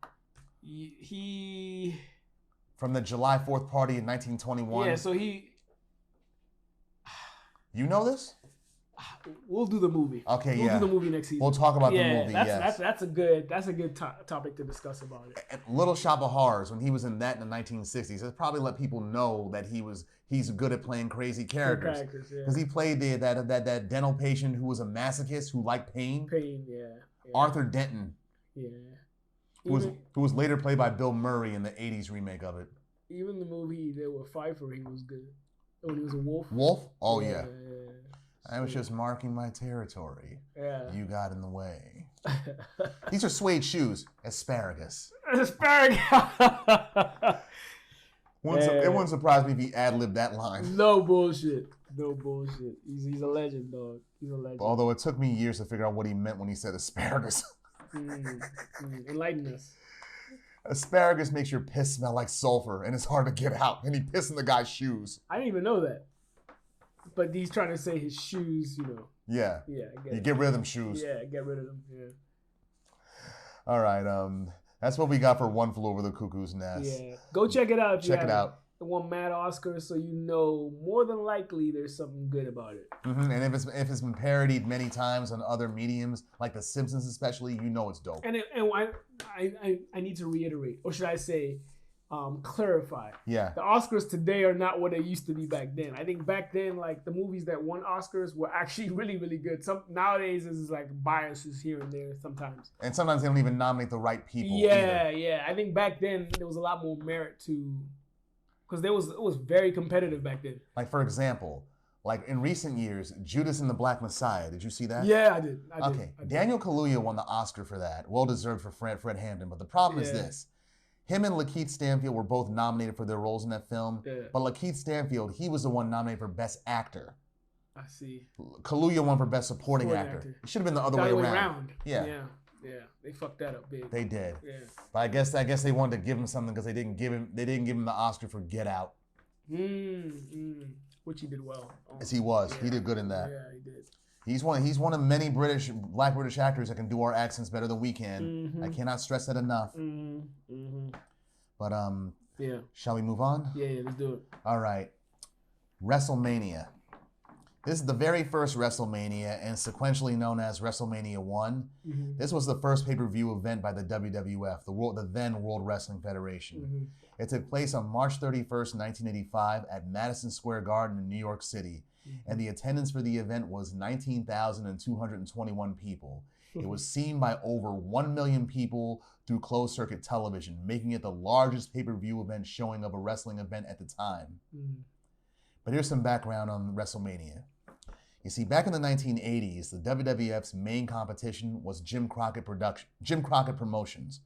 He from the July 4th party in 1921. Yeah, so he. You know this? We'll do the movie. Okay, we'll do the movie next season. We'll talk about the movie. That's a good topic to discuss about it. Little Shop of Horrors, when he was in that in the 1960s, it probably let people know that he's good at playing crazy characters. Because he played that dental patient who was a masochist who liked pain. Arthur Denton. Yeah. Who was later played by Bill Murray in the 80s remake of it. Even the movie They Were Pfeiffer, he was good. When he was a wolf. Wolf? Oh, yeah. I was just marking my territory. Yeah. You got in the way. These are suede shoes. Asparagus. Asparagus. It wouldn't surprise me if he ad-libbed that line. No bullshit. He's a legend, dog. He's a legend. Although it took me years to figure out what he meant when he said asparagus. Enlighten us. Asparagus makes your piss smell like sulfur, and it's hard to get out. And he pissed in the guy's shoes. I didn't even know that. But he's trying to say his shoes, you know. Yeah. Yeah. You get rid of them shoes. Yeah, get rid of them. Yeah. All right. That's what we got for One Flew Over the Cuckoo's Nest. Yeah. Go check it out. Check it out. It won mad Oscars, so you know more than likely there's something good about it. Mm-hmm. And if it's been parodied many times on other mediums, like The Simpsons especially, you know it's dope. And I need to reiterate, or should I say, clarify. Yeah. The Oscars today are not what they used to be back then. I think back then, like the movies that won Oscars were actually really, really good. Nowadays is like biases here and there sometimes. And sometimes they don't even nominate the right people. Yeah, yeah. I think back then there was a lot more merit to. Because it was very competitive back then. Like, for example, like in recent years, Judas and the Black Messiah. Did you see that? Yeah, I did. Okay. Daniel Kaluuya won the Oscar for that. Well-deserved for Fred Hampton. But the problem is this. Him and Lakeith Stanfield were both nominated for their roles in that film. Yeah. But Lakeith Stanfield, he was the one nominated for Best Actor. I see. Kaluuya won for Best Supporting Actor. It should have been the other way around. Yeah. Yeah, they fucked that up big. They did. Yeah. But I guess they wanted to give him something because they didn't give him the Oscar for Get Out. Which he did well. Yes, he was. Yeah. He did good in that. Yeah, he did. He's one of many black British actors that can do our accents better than we can. Mm-hmm. I cannot stress that enough. Mm-hmm. But shall we move on? Yeah, let's do it. All right. Wrestlemania. This is the very first WrestleMania and sequentially known as WrestleMania I. Mm-hmm. This was the first pay-per-view event by the WWF, the then World Wrestling Federation. Mm-hmm. It took place on March 31st, 1985 at Madison Square Garden in New York City. Mm-hmm. And the attendance for the event was 19,221 people. It was seen by over 1 million people through closed-circuit television, making it the largest pay-per-view event showing of a wrestling event at the time. Mm-hmm. But here's some background on WrestleMania. You see, back in the 1980s, the WWF's main competition was Jim Crockett Promotions,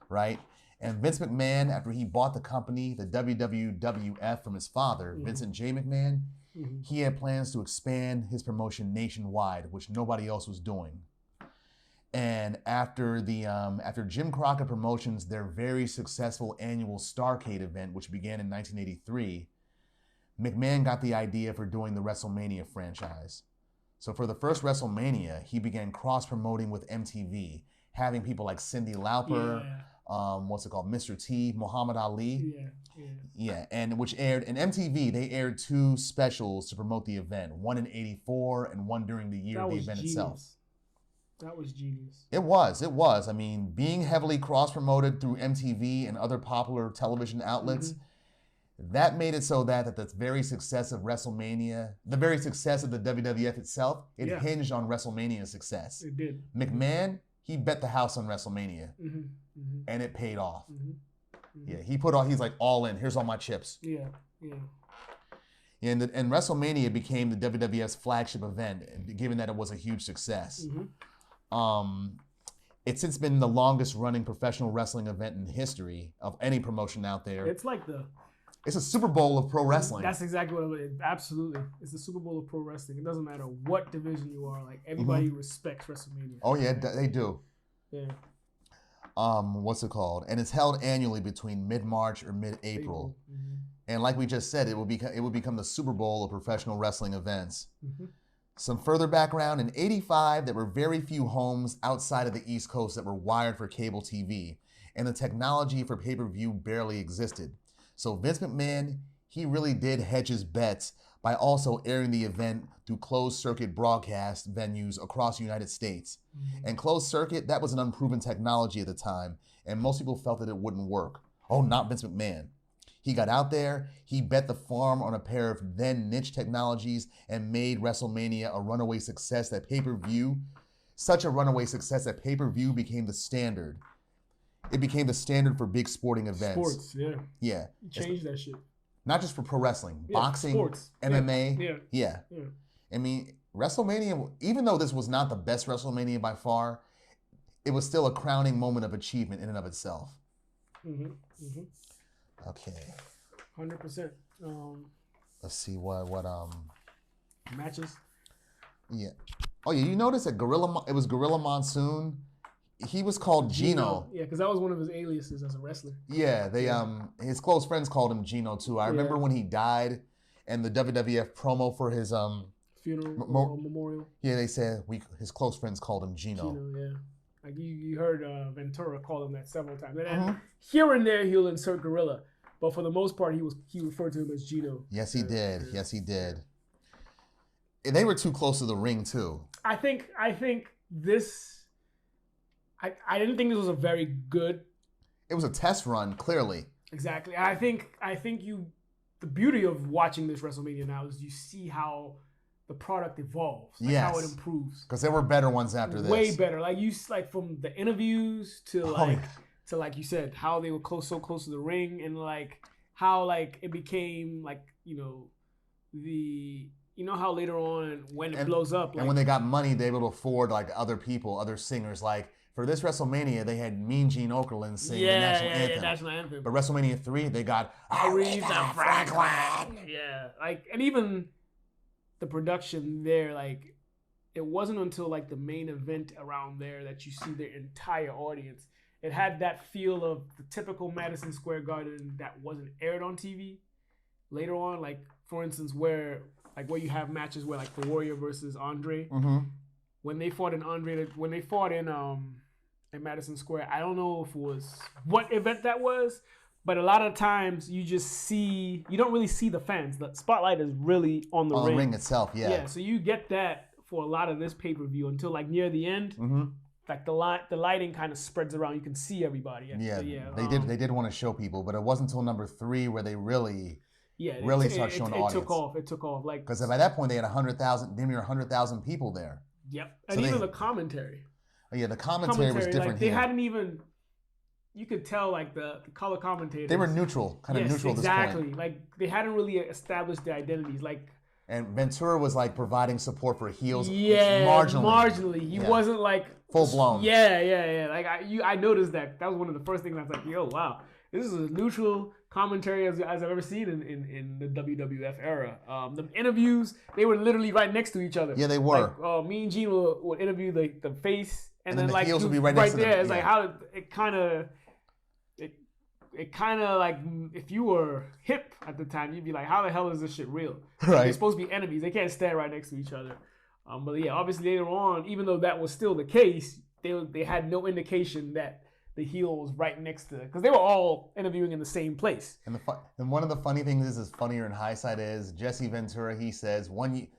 right? And Vince McMahon, after he bought the company, the WWF, from his father, mm-hmm. Vincent J. McMahon, mm-hmm. he had plans to expand his promotion nationwide, which nobody else was doing. And after Jim Crockett Promotions, their very successful annual Starrcade event, which began in 1983, McMahon got the idea for doing the WrestleMania franchise. So for the first WrestleMania, he began cross-promoting with MTV, having people like Cyndi Lauper, Mr. T, Muhammad Ali. Yeah, and which aired, in MTV, they aired 2 specials to promote the event, one in '84 and one during the year of the event itself. That was genius. It was. I mean, being heavily cross-promoted through MTV and other popular television outlets, mm-hmm. that made it so that the very success of WrestleMania, the very success of the WWF itself, it hinged on WrestleMania's success. It did. McMahon, he bet the house on WrestleMania, mm-hmm. Mm-hmm. and it paid off. Mm-hmm. Mm-hmm. Yeah, he's like all in. Here's all my chips. Yeah. And WrestleMania became the WWF's flagship event, given that it was a huge success. Mm-hmm. It's since been the longest running professional wrestling event in history of any promotion out there. It's a Super Bowl of pro wrestling. That's exactly what it is. Absolutely. It's the Super Bowl of pro wrestling. It doesn't matter what division you are. Like, everybody mm-hmm. respects WrestleMania. Oh, yeah, they do. Yeah. What's it called? And it's held annually between mid-March or mid-April. Mm-hmm. And like we just said, it will become the Super Bowl of professional wrestling events. Mm-hmm. Some further background, in '85, there were very few homes outside of the East Coast that were wired for cable TV, and the technology for pay-per-view barely existed. So Vince McMahon, he really did hedge his bets by also airing the event through closed-circuit broadcast venues across the United States. Mm-hmm. And closed-circuit, that was an unproven technology at the time, and most people felt that it wouldn't work. Oh, not Vince McMahon. He got out there, he bet the farm on a pair of then niche technologies and made WrestleMania a runaway success that pay-per-view, such a runaway success that pay-per-view became the standard. It became the standard for big sporting events. Sports, yeah. Yeah. You changed that shit. Not just for pro wrestling, boxing, sports. MMA. Yeah. I mean, WrestleMania, even though this was not the best WrestleMania by far, it was still a crowning moment of achievement in and of itself. Mm-hmm. Mm-hmm. Okay. 100%. Let's see what matches. Yeah. Oh yeah, you notice that it was Gorilla Monsoon. He was called Gino. Yeah, because that was one of his aliases as a wrestler. Yeah, his close friends called him Gino too. I remember when he died, and the WWF promo for his funeral memorial. Yeah, they said his close friends called him Gino. Gino, yeah. Like you heard Ventura call him that several times. And here and there he'll insert Gorilla, but for the most part he referred to him as Gino. Yes, he did. Yes, he did. And they were too close to the ring too. I think this. I didn't think this was a very good. It was a test run, clearly. Exactly. I think the beauty of watching this WrestleMania now is you see how the product evolves, how it improves. Because there were better ones after this. Way better. Like from the interviews to to like you said, how they were so close to the ring, and like how like it became like, how later on when it blows up, and when they got money, they were able to afford like other singers. Like for this WrestleMania, they had Mean Gene Okerlund sing the national anthem. Yeah, national anthem. But WrestleMania 3, they got Aretha Franklin. Yeah, like, and even the production there, like, it wasn't until like the main event around there that you see the entire audience. It had that feel of the typical Madison Square Garden that wasn't aired on TV. Later on, like for instance, where you have matches where like the Warrior versus Andre, when they fought in Madison Square, I don't know if it was what event that was, But a lot of times you don't really see the fans. The spotlight is really on the ring. On the ring itself, yeah. Yeah, so you get that for a lot of this pay-per-view until like near the end. Mm-hmm. Like the lighting kind of spreads around. You can see everybody. Yeah, they did want to show people, but it wasn't until number 3 where they really started showing the audience. It took off. Like, because by that point they had 100,000, near 100,000 people there. Yep, and so even the commentary. Oh yeah, the commentary was different. Like, they hadn't even. You could tell like the color commentators. They were neutral, kind of neutral. Exactly. At this point. Like they hadn't really established their identities. Like. And Ventura was like providing support for heels. Yeah, marginally. He wasn't like full blown. Yeah. Like I noticed that. That was one of the first things I was like, yo, wow, this is as neutral commentary as I've ever seen in the WWF era. The interviews, they were literally right next to each other. Yeah, they were. Like, me and Gene would interview the face, and then the like heels would be right next to them. It's like how it kind of like, if you were hip at the time, you'd be like, how the hell is this shit real? Right. They're supposed to be enemies. They can't stand right next to each other. But yeah, obviously later on, even though that was still the case, they had no indication that the heel was right next to, because they were all interviewing in the same place. And one of the funny things is funnier in hindsight is Jesse Ventura. He says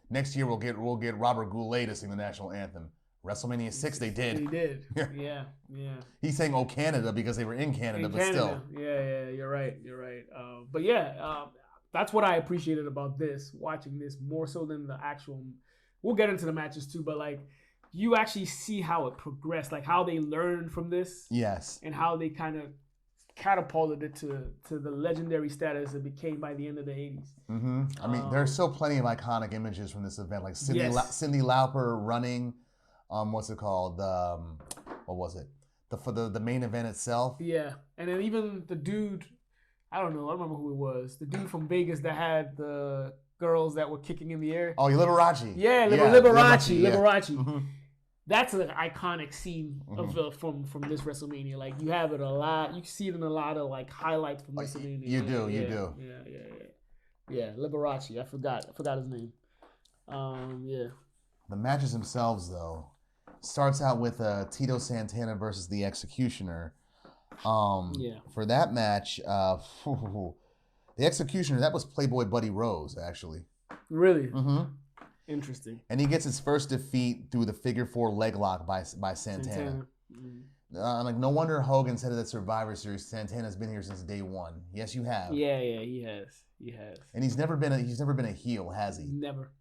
next year we'll get Robert Goulet to sing the national anthem. WrestleMania 6, they did. They did. Yeah. He's saying, "Oh, Canada," because they were in Canada, but still. Yeah. You're right. But yeah, that's what I appreciated about watching this more so than the actual. We'll get into the matches too, but like, you actually see how it progressed, like how they learned from this. Yes. And how they kind of catapulted it to the legendary status it became by the end of the 80s. Mm-hmm. I mean, there's still plenty of iconic images from this event, like Cyndi Lauper running. What's it called? What was it? The main event itself. Yeah, and then even the dude, I don't remember who it was. The dude from Vegas that had the girls that were kicking in the air. Oh, Liberace. Yeah, Liberace. Mm-hmm. That's an iconic scene of from this WrestleMania. Like you have it a lot. You see it in a lot of like highlights from WrestleMania. You do. Yeah, Liberace. I forgot his name. Yeah. The matches themselves, though, starts out with Tito Santana versus the Executioner. For that match, the Executioner, that was Playboy Buddy Rose, actually. Really? Mm-hmm. Interesting. And he gets his first defeat through the figure 4 leg lock by Santana. Mm-hmm. Like, no wonder Hogan said at Survivor Series, Santana's been here since day one. Yes, you have. Yeah, he has. And he's never been a heel, has he? Never.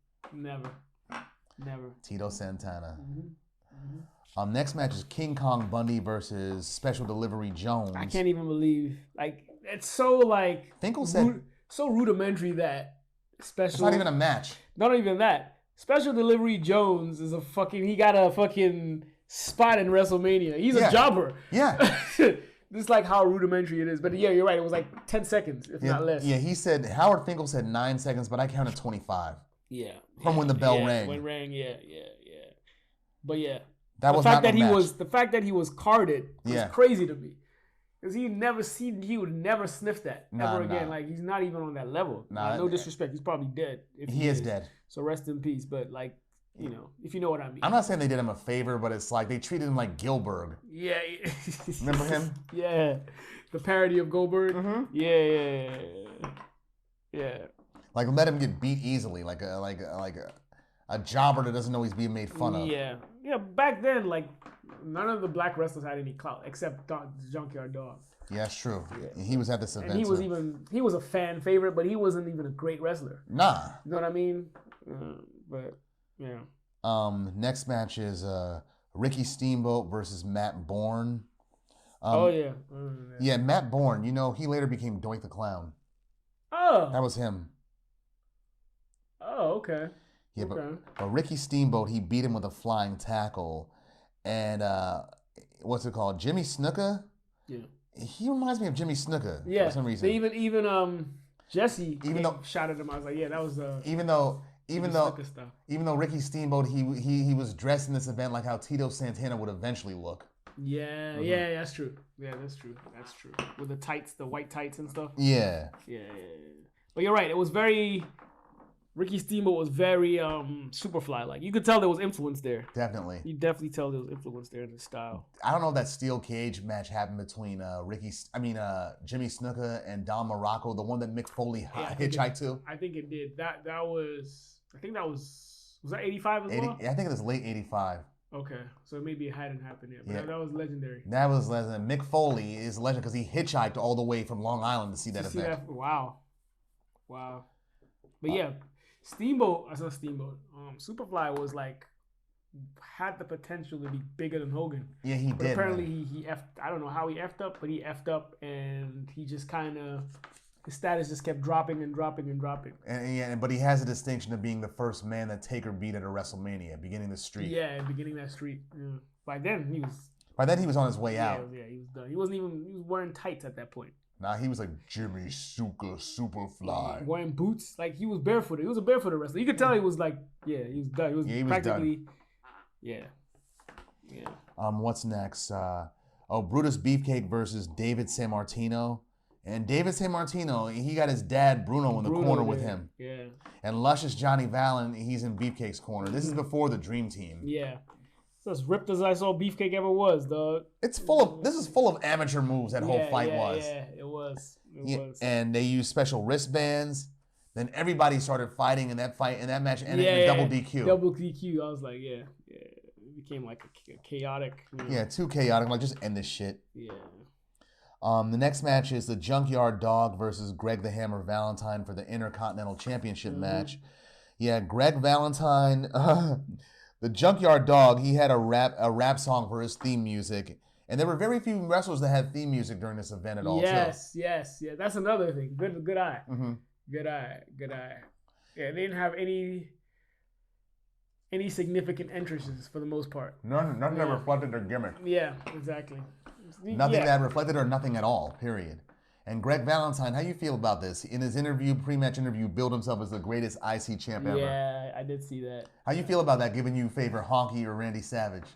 Tito Santana. Mm-hmm. Next match is King Kong Bundy versus Special Delivery Jones. I can't even believe, like, it's so like Finkel said so rudimentary that special. It's not even a match. Not even that. Special Delivery Jones is he got a fucking spot in WrestleMania. He's a jobber. Yeah. This is like how rudimentary it is. But yeah, you're right. It was like 10 seconds, if not less. Yeah, Howard Finkel said 9 seconds, but I counted 25. Yeah. From when the bell rang. When it rang, yeah. But yeah. That was not a match. The fact that he was carded was crazy to me. Because he would never sniff that ever again. Like, he's not even on that level. No disrespect. He's probably dead. He is dead. So rest in peace. But, like, if you know what I mean. I'm not saying they did him a favor, but it's like they treated him like Gilbert. Yeah. Remember him? Yeah. The parody of Goldberg? Mm-hmm. Yeah. Like, let him get beat easily. Like a jobber that doesn't know he's being made fun of. Yeah. Yeah, back then, like, none of the black wrestlers had any clout except Junkyard Dog. Yeah, that's true. Yeah. He was at this event. And he was a fan favorite, but he wasn't even a great wrestler. Nah. You know what I mean? But yeah. Next match is Ricky Steamboat versus Matt Bourne. Yeah, Matt Bourne. He later became Doink the Clown. Oh. That was him. Oh, okay. Yeah, but Ricky Steamboat, he beat him with a flying tackle. And what's it called? Jimmy Snuka? Yeah. He reminds me of Jimmy Snuka for some reason. Even Jesse shot at him. I was like, yeah, that was even though Ricky Steamboat, he was dressed in this event like how Tito Santana would eventually look. Yeah, yeah, that's true. Yeah, that's true. With the tights, the white tights and stuff. Yeah. But you're right. It was very Ricky Steamboat was very Superfly. Like you could tell there was influence there. Definitely. You definitely tell there was influence there in the style. I don't know if that steel cage match happened between Jimmy Snuka and Don Morocco, the one that Mick Foley hitchhiked to. I think it did. That was that 85 as well? I think it was late 85. Okay, so maybe it hadn't happened yet, but that was legendary. That was legendary. Mick Foley is a legend because he hitchhiked all the way from Long Island to see that event. Wow. But yeah, Superfly was like, had the potential to be bigger than Hogan. Yeah, he did. Apparently he effed, I don't know how he effed up, but he effed up and he just kind of, his status just kept dropping and dropping and dropping. But he has a distinction of being the first man that Taker beat at a WrestleMania, beginning the streak. Yeah, beginning that streak. Yeah. By then he was on his way out. Yeah, he was done. He was wearing tights at that point. Nah, he was like Jimmy Snuka Superfly. Wearing boots. Like he was barefooted. He was a barefooted wrestler. You could tell he was like, he was done. He was practically done. Yeah. What's next? Brutus Beefcake versus David Sammartino. And David Sammartino, he got his dad Bruno in the corner with him. Yeah. And Luscious Johnny Vallon, he's in Beefcake's corner. This is before the Dream Team. Yeah. It's as ripped as I saw Beefcake ever was, dog. This is full of amateur moves, that whole fight was. Yeah, it was. And they used special wristbands. Then everybody started fighting in that match ended in double DQ. Double DQ. I was like, yeah. It became like a chaotic. Yeah, too chaotic. Like, just end this shit. Yeah. The next match is the Junkyard Dog versus Greg the Hammer Valentine for the Intercontinental Championship match. Yeah, Greg Valentine, the Junkyard Dog, he had a rap song for his theme music. And there were very few wrestlers that had theme music during this event at all. Yes. That's another thing. Good eye. Mm-hmm. Good eye. Yeah, they didn't have any significant entrances for the most part. Nothing that reflected their gimmick. Yeah, exactly. Nothing that reflected or nothing at all, period. And Greg Valentine, how you feel about this? In his pre-match interview, billed himself as the greatest IC champ ever. Yeah, I did see that. How you feel about that, given you favor Honky or Randy Savage?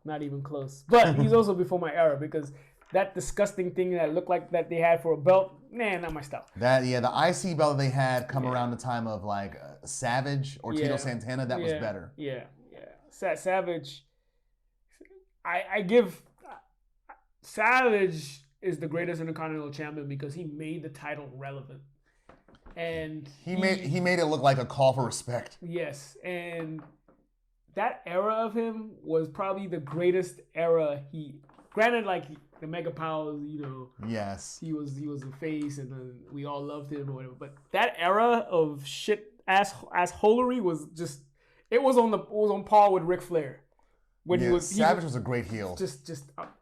Not even close. But he's also before my era because that disgusting thing that looked like that they had for a belt, not my style. The IC belt they had come around the time of like Savage or Tito Santana, that was better. Yeah. Savage, I give... Savage is the greatest Intercontinental Champion because he made the title relevant, and he made it look like a call for respect. Yes, and that era of him was probably the greatest era. Granted, like the Mega Powers, Yes, he was a face, and we all loved him or whatever. But that era of shit assholery was just it was on par with Ric Flair. Savage was a great heel. Just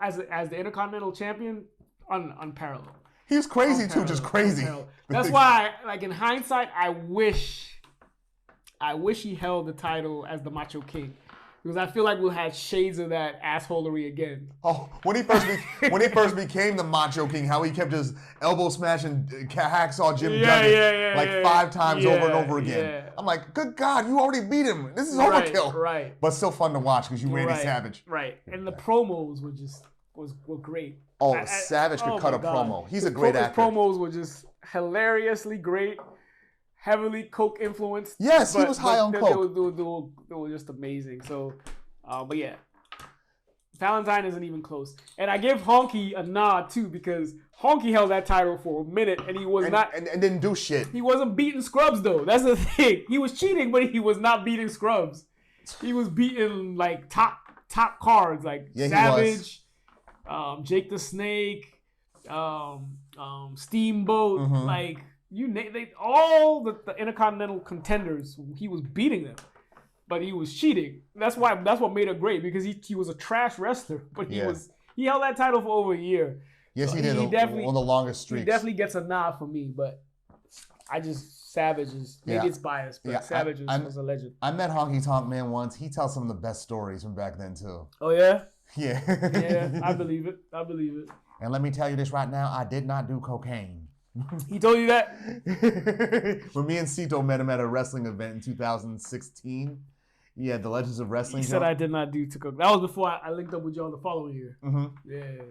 as the Intercontinental Champion, unparalleled. He was crazy too, just crazy. That's why, like in hindsight, I wish he held the title as the Macho King, because I feel like we'll have shades of that assholery again. Oh, when he first became the Macho King, how he kept just elbow smashing Hacksaw Jim Duggan 5 times over and over again. Yeah. I'm like, good God, you already beat him. This is overkill. Right. But still fun to watch because you Randy Savage. Right. And the promos were great. Oh, Savage could cut a promo. He's a great actor. His promos were just hilariously great. Heavily Coke influenced. Yes, he was high on Coke. They were just amazing. So, but yeah, Valentine isn't even close. And I give Honky a nod too because Honky held that title for a minute and he was and didn't do shit. He wasn't beating scrubs though. That's the thing. He was cheating, but he was not beating scrubs. He was beating like top cards like Savage, Jake the Snake, Steamboat, like. All the Intercontinental contenders, he was beating them, but he was cheating. That's what made it great because he was a trash wrestler, but he held that title for over a year. Yes, so he did. One of the longest streaks. He definitely gets a nod for me, but Savage is maybe it's biased, but Savage was a legend. I met Honky Tonk Man once. He tells some of the best stories from back then too. Oh yeah. Yeah. Yeah, I believe it. And let me tell you this right now: I did not do cocaine. He told you that? When me and Cito met him at a wrestling event in 2016, the Legends of Wrestling. He said I did not do cocaine. That was before I linked up with y'all the following year. Mm-hmm. Yeah.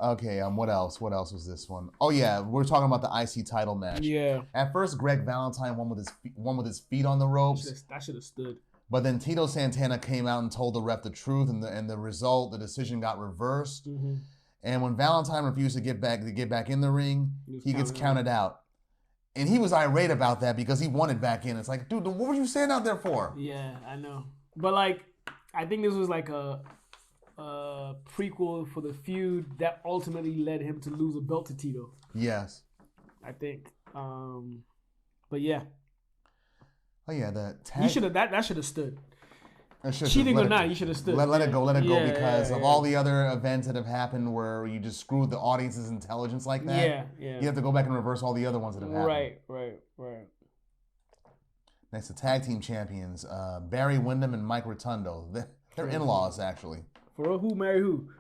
Okay, what else? What else was this one? Oh yeah, we're talking about the IC title match. Yeah. At first, Greg Valentine won with his feet on the ropes. I should have stood. But then Tito Santana came out and told the ref the truth, and the result, the decision got reversed. Mm-hmm. And when Valentine refused to get back in the ring, he gets counted out. And he was irate about that because he wanted back in. It's like, dude, what were you standing out there for? Yeah, I know. But like, I think this was like a prequel for the feud that ultimately led him to lose a belt to Tito. Yes. I think. But yeah. Oh yeah, that should have stood. Cheating or not, you should have stood. Let it go because of all the other events that have happened where you just screwed the audience's intelligence like that. Yeah. You have to go back and reverse all the other ones that have happened. Right. Next, the tag team champions, Barry Windham and Mike Rotundo. They're in-laws, actually. For real? Who married who?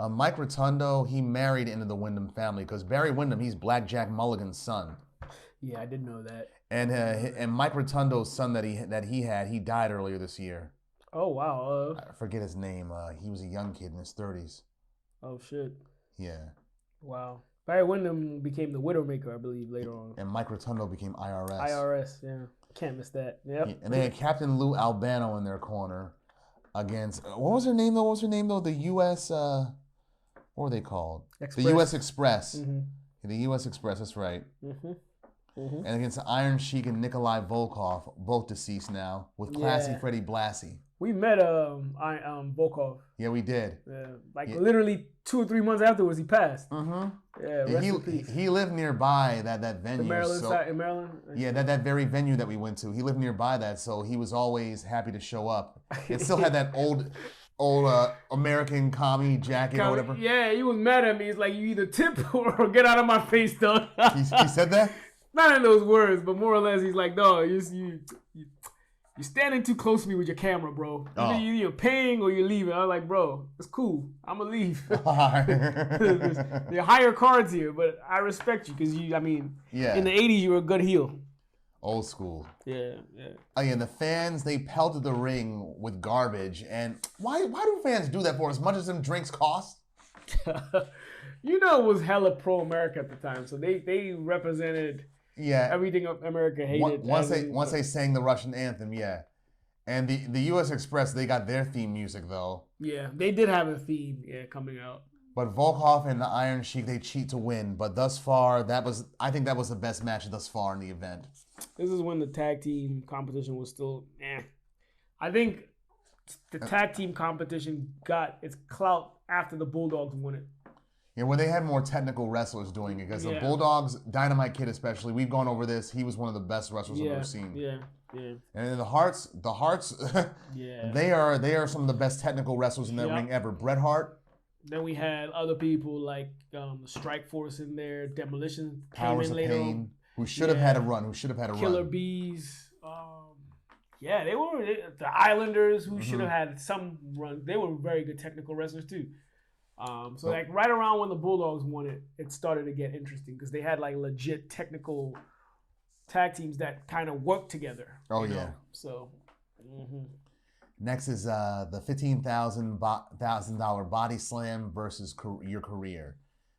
Mike Rotundo, he married into the Windham family because Barry Windham, he's Black Jack Mulligan's son. Yeah, I didn't know that. And Mike Rotundo's son that he died earlier this year. Oh, wow. I forget his name. He was a young kid in his 30s. Oh, shit. Yeah. Wow. Barry Windham became the Widowmaker, I believe, later on. And Mike Rotundo became IRS. IRS, yeah. Can't miss that. Yep. And they had Captain Lou Albano in their corner against, what was her name, though? The U.S., what were they called? Express. The U.S. Express. Mm-hmm. The U.S. Express, that's right. Mm-hmm. Mm-hmm. And against Iron Sheik and Nikolai Volkov, both deceased now, with Classy Freddie Blassie. We met Volkov. Yeah, we did. Yeah, literally 2 or 3 months afterwards, he passed. Mm-hmm. Yeah, rest in peace. He lived nearby that venue. In Maryland? Yeah, that very venue that we went to. He lived nearby that, so he was always happy to show up. It still had that old American commie jacket or whatever. Yeah, he was mad at me. He's like, you either tip or get out of my face, dog. He said that? Not in those words, but more or less, he's like, dog, you're standing too close to me with your camera, bro. Either you're paying or you're leaving. I was like, bro, it's cool. I'm going to leave. There are higher cards here, but I respect you because in the 80s, you were a good heel. Old school. Yeah. Oh, yeah, and the fans, they pelted the ring with garbage. And why do fans do that for as much as them drinks cost? It was hella pro-America at the time, so they represented... Yeah, everything America hated. Once they sang the Russian anthem, yeah. And the U.S. Express, they got their theme music though. Yeah, they did have a theme, coming out. But Volkov and the Iron Sheik, they cheat to win. But thus far, I think that was the best match thus far in the event. This is when the tag team competition was still I think the tag team competition got its clout after the Bulldogs won it. Yeah, where they had more technical wrestlers doing it. Because the Bulldogs, Dynamite Kid especially, we've gone over this. He was one of the best wrestlers I've ever seen. Yeah. And then the Hearts, they are some of the best technical wrestlers in that ring ever. Bret Hart. Then we had other people like the Strike Force in there, Demolition Powers of Pain, who should have had a run. Killer Bees. They were the Islanders, who should have had some run. They were very good technical wrestlers too. Right around when the Bulldogs won it, it started to get interesting because they had like legit technical tag teams that kind of worked together. Oh yeah. So. Mm-hmm. Next is the $15,000 body slam versus your career,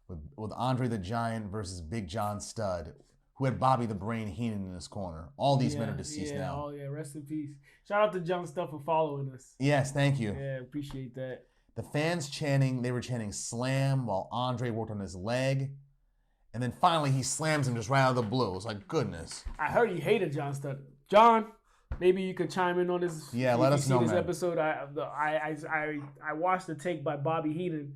with Andre the Giant versus Big John Studd, who had Bobby the Brain Heenan in his corner. All these men are deceased now. Oh yeah, rest in peace. Shout out to John Studd for following us. Yes, thank you. Yeah, appreciate that. The fans they were chanting slam while Andre worked on his leg. And then finally he slams him just right out of the blue. It's like, goodness. I heard you hated John Studd. John, maybe you could chime in on this. Yeah, let us know, this man. Episode. I watched the take by Bobby Heenan,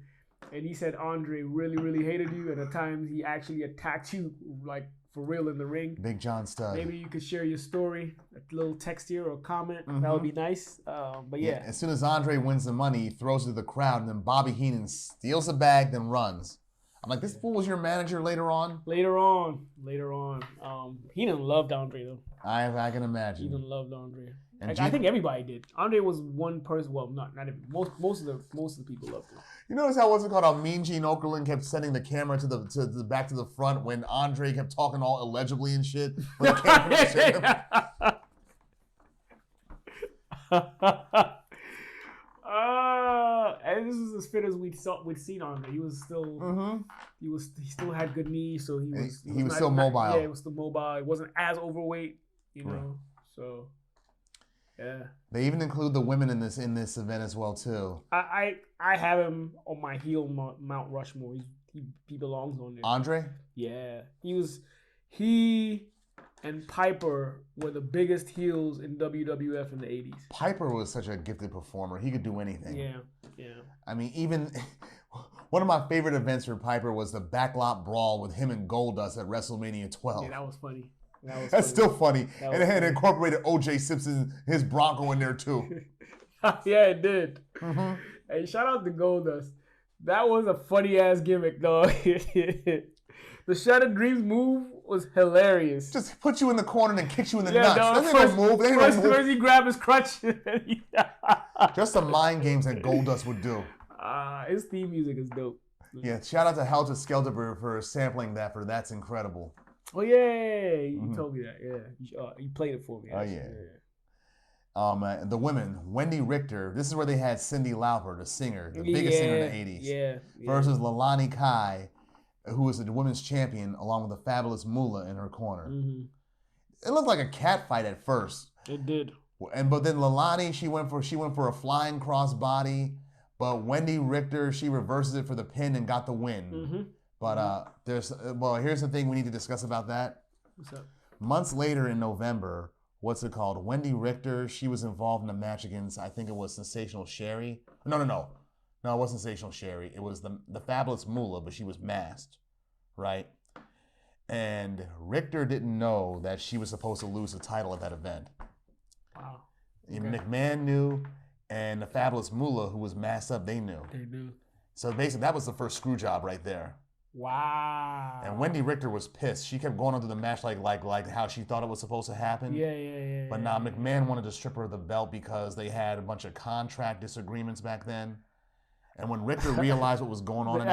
and he said Andre really, really hated you. And at times he actually attacked you, like, for real in the ring. Big John Studd. Maybe you could share your story, a little text here or comment. Mm-hmm. That would be nice. But yeah. As soon as Andre wins the money, he throws it to the crowd, and then Bobby Heenan steals the bag, then runs. I'm like, this fool was your manager later on? Later on. Heenan loved Andre, though. I can imagine. Heenan loved Andre. I think everybody did. Andre was one person. Well, not everybody. Most of the people loved him. You notice how how Mean Gene Okerlund kept sending the camera to the back to the front when Andre kept talking all illegibly and shit. When the camera and this is his fit as we'd seen Andre. He was still he still had good knees, so he was still mobile. Yeah, he was still mobile. He wasn't as overweight, you know. Right. So yeah. They even include the women in this event as well too. I have him on my heel Mount Rushmore. He belongs on there. Andre? Yeah. He and Piper were the biggest heels in WWF in the 80s. Piper was such a gifted performer. He could do anything. Yeah. I mean, even one of my favorite events for Piper was the backlot brawl with him and Goldust at WrestleMania 12. Yeah, that was funny. That's still funny. And it had incorporated O.J. Simpson, his Bronco in there too. Yeah, it did. Mm-hmm. Hey, shout out to Goldust. That was a funny ass gimmick, though. The Shattered Dreams move was hilarious. Just put you in the corner and kick you in the nuts. That ain't no move. First he grabbed his crutch. Just the mind games that Goldust would do. His theme music is dope. Yeah, shout out to Helter Skelter for sampling that for That's Incredible. Oh, yeah. You told me that. Yeah. You played it for me. Actually. Oh, yeah. The women, Wendy Richter. This is where they had Cyndi Lauper, the singer, the biggest singer in the 80s. Yeah. Versus Leilani Kai, who was the women's champion, along with the fabulous Moolah in her corner. Mm-hmm. It looked like a cat fight at first. It did. But then Leilani, she went for a flying crossbody. But Wendy Richter, she reverses it for the pin and got the win. Mm-hmm. But here's the thing we need to discuss about that. What's up? Months later in November, Wendy Richter, she was involved in a match against, I think it was Sensational Sherry. No, it wasn't Sensational Sherry. It was the fabulous Moolah, but she was masked, right? And Richter didn't know that she was supposed to lose the title at that event. Wow. Okay. McMahon knew, and the fabulous Moolah, who was masked up, they knew. They knew. So basically, that was the first screw job right there. Wow. And Wendy Richter was pissed. She kept going on through the match like how she thought it was supposed to happen. Yeah. But now McMahon wanted to strip her of the belt because they had a bunch of contract disagreements back then. And when Richter realized what was going on the